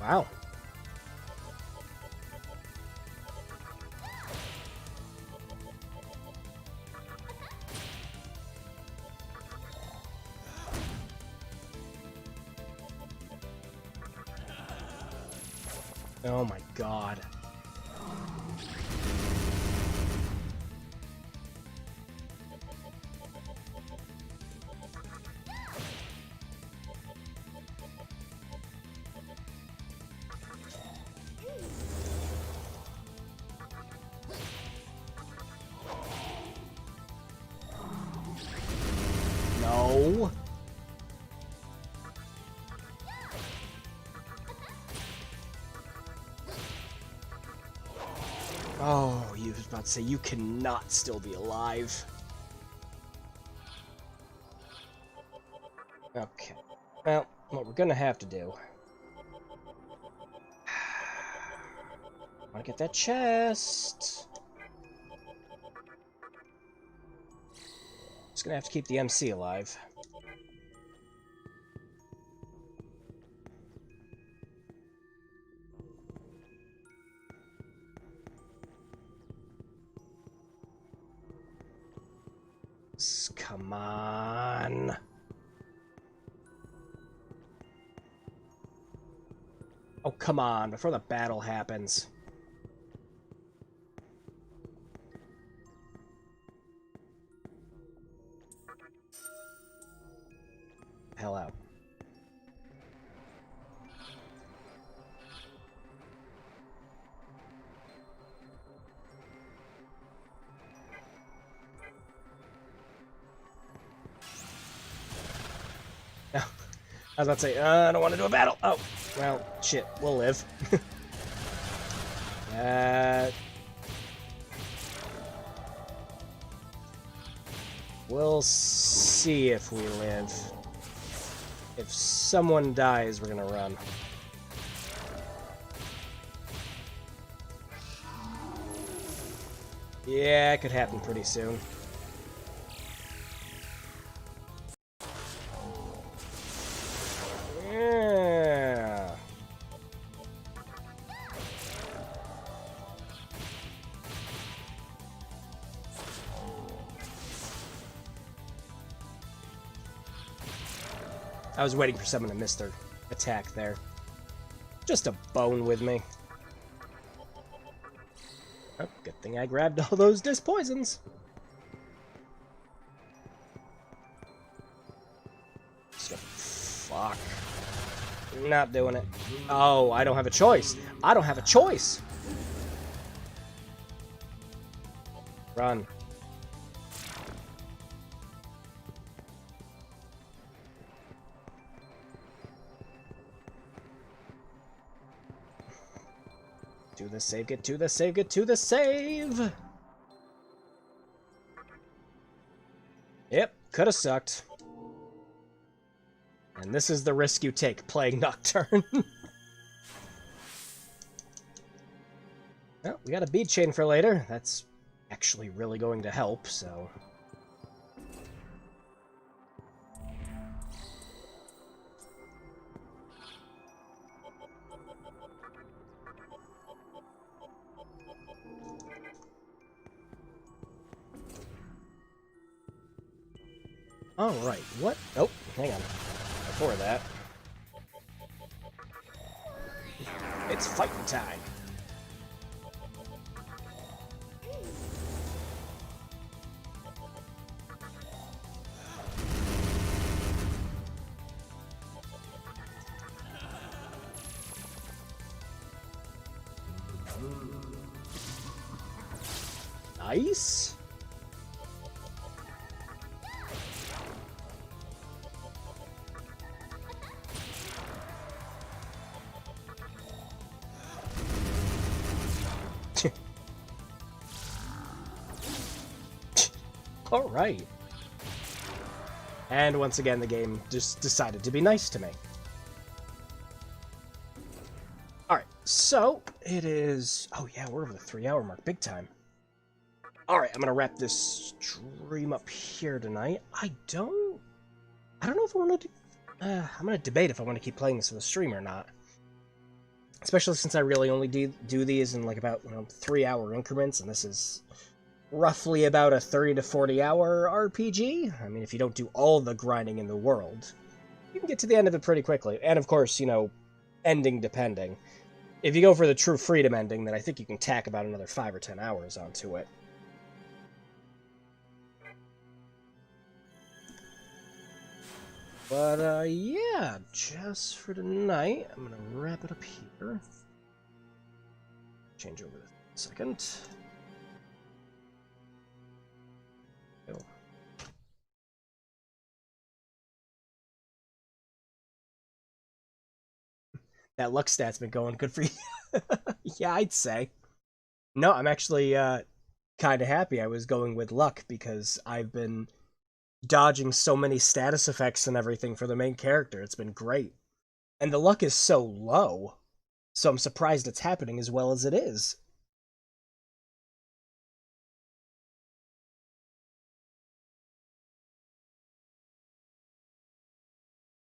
[SPEAKER 1] Wow. Oh my god. No. Oh, you was about to say you cannot still be alive. Okay. Well, what we're gonna have to do. I wanna get that chest. Just gonna have to keep the MC alive. Come on. Oh, come on, before the battle happens. Hell out. No. I was about to say, I don't want to do a battle. Oh, well, shit, we'll live. We'll see if we live. If someone dies, we're gonna run. Yeah, it could happen pretty soon. Yeah. I was waiting for someone to miss their attack there. Just a bone with me. Oh, good thing I grabbed all those disc poisons. So, fuck. Not doing it. Oh, I don't have a choice. I don't have a choice. Run. Do the save, get to the save, get to the save! Yep, coulda sucked. And this is the risk you take playing Nocturne. Well, we got a bead chain for later. That's actually really going to help, so... Alright, what? Oh, hang on. Before that... It's fighting time! Nice! Alright. And once again, the game just decided to be nice to me. Alright, so it is... Oh yeah, we're over the 3-hour mark, big time. Alright, I'm gonna wrap this stream up here tonight. I don't know if I want to... I'm gonna debate if I want to keep playing this for the stream or not. Especially since I really only do these in like about 3-hour increments, and this is roughly about a 30 to 40 hour RPG. I mean, if you don't do all the grinding in the world, you can get to the end of it pretty quickly. And of course, ending depending. If you go for the true freedom ending, then I think you can tack about another 5 or 10 hours onto it. But, yeah, just for tonight, I'm gonna wrap it up here. Change over a second. Oh. That luck stat's been going good for you. Yeah, I'd say. No, I'm actually, kind of happy I was going with luck, because I've been dodging so many status effects and everything for the main character. It's been great. And the luck is so low, so I'm surprised it's happening as well as it is.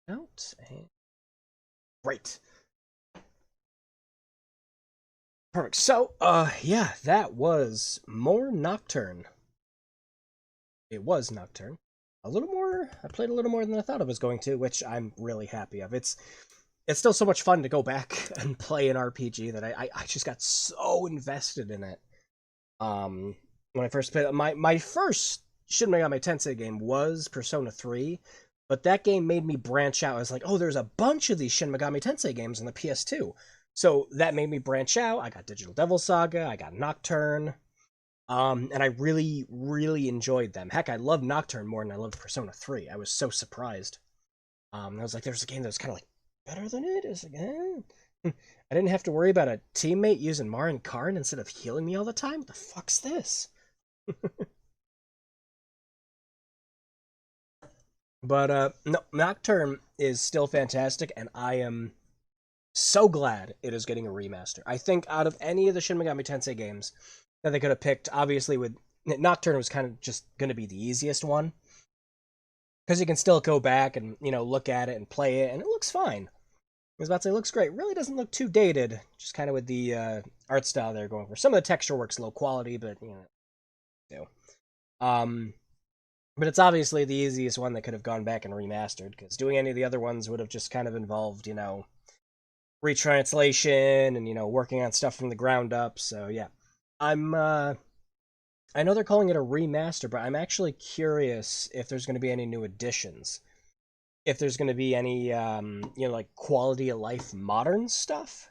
[SPEAKER 1] Out and... Great. Perfect. So, yeah, that was more Nocturne. It was Nocturne. I played a little more than I thought I was going to, which I'm really happy of. It's still so much fun to go back and play an RPG that I just got so invested in it. When I first played my first Shin Megami Tensei game was Persona 3, but that game made me branch out. I was like, oh, there's a bunch of these Shin Megami Tensei games on the PS2. So that made me branch out. I got Digital Devil Saga, I got Nocturne, and I really, really enjoyed them. Heck, I loved Nocturne more than I loved Persona 3. I was so surprised. I was like, there's a game that was kind of like better than it. It's like, I didn't have to worry about a teammate using Marin Karn instead of healing me all the time. What the fuck's this? But no, Nocturne is still fantastic, and I am so glad it is getting a remaster. I think out of any of the Shin Megami Tensei games that they could have picked, obviously with Nocturne was kind of just going to be the easiest one, because you can still go back and look at it and play it, and it looks fine. I was about to say, it looks great. It really doesn't look too dated, just kind of with the art style they're going for. Some of the texture work's low quality, but um, but it's obviously the easiest one that could have gone back and remastered, because doing any of the other ones would have just kind of involved, retranslation and, working on stuff from the ground up. So yeah, I know they're calling it a remaster, but I'm actually curious if there's going to be any new additions. If there's going to be any, like quality of life modern stuff.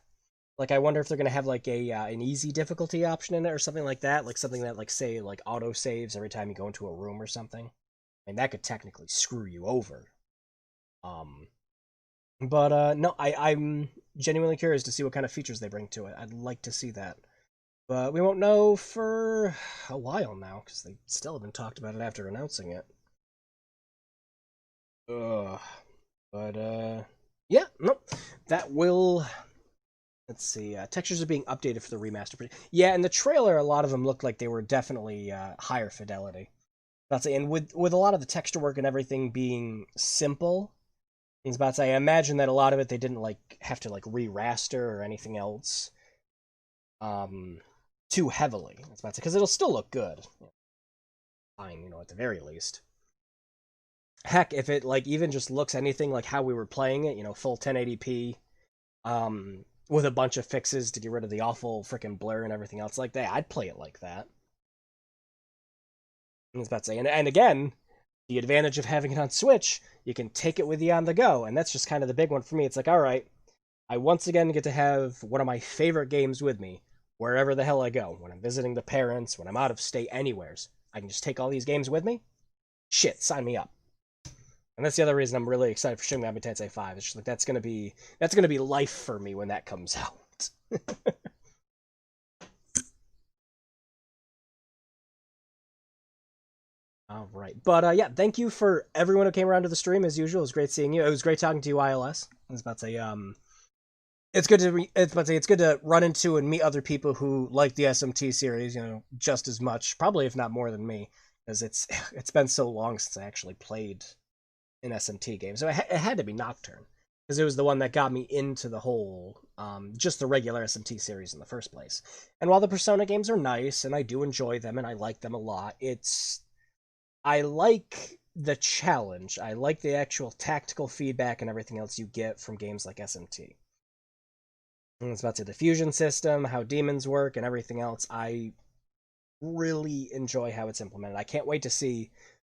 [SPEAKER 1] Like, I wonder if they're going to have like an easy difficulty option in it or something like that. Like something that like say like auto saves every time you go into a room or something. And that could technically screw you over. Um, but no, I'm genuinely curious to see what kind of features they bring to it. I'd like to see that. But we won't know for a while now, because they still haven't talked about it after announcing it. Ugh. But, yeah, nope. That will... Let's see, textures are being updated for the remaster. Yeah, in the trailer, a lot of them looked like they were definitely higher fidelity. That's and with a lot of the texture work and everything being simple, I was about to say, I imagine that a lot of it they didn't like have to like re-raster or anything else, too heavily. I was about to say, because it'll still look good, fine, at the very least. Heck, if it like even just looks anything like how we were playing it, full 1080p, with a bunch of fixes to get rid of the awful freaking blur and everything else like that, I'd play it like that. I was about to say, and again, the advantage of having it on Switch, you can take it with you on the go, and that's just kind of the big one for me. It's like, all right, I once again get to have one of my favorite games with me wherever the hell I go. When I'm visiting the parents, when I'm out of state, anywheres, I can just take all these games with me. Shit, sign me up. And that's the other reason I'm really excited for Shin Megami Tensei 5. It's just like that's gonna be life for me when that comes out. All right, but yeah, thank you for everyone who came around to the stream as usual. It was great seeing you. It was great talking to you, ILS. I was about to say, it's good to it's good to run into and meet other people who like the SMT series, just as much, probably if not more than me, because it's been so long since I actually played an SMT game. So it had to be Nocturne because it was the one that got me into the whole just the regular SMT series in the first place. And while the Persona games are nice and I do enjoy them and I like them a lot, I like the challenge. I like the actual tactical feedback and everything else you get from games like SMT. And it's about the fusion system, how demons work, and everything else. I really enjoy how it's implemented. I can't wait to see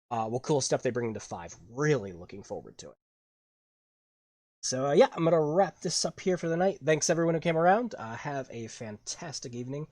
[SPEAKER 1] what cool stuff they bring into 5. Really looking forward to it. So, yeah, I'm going to wrap this up here for the night. Thanks, everyone who came around. Have a fantastic evening,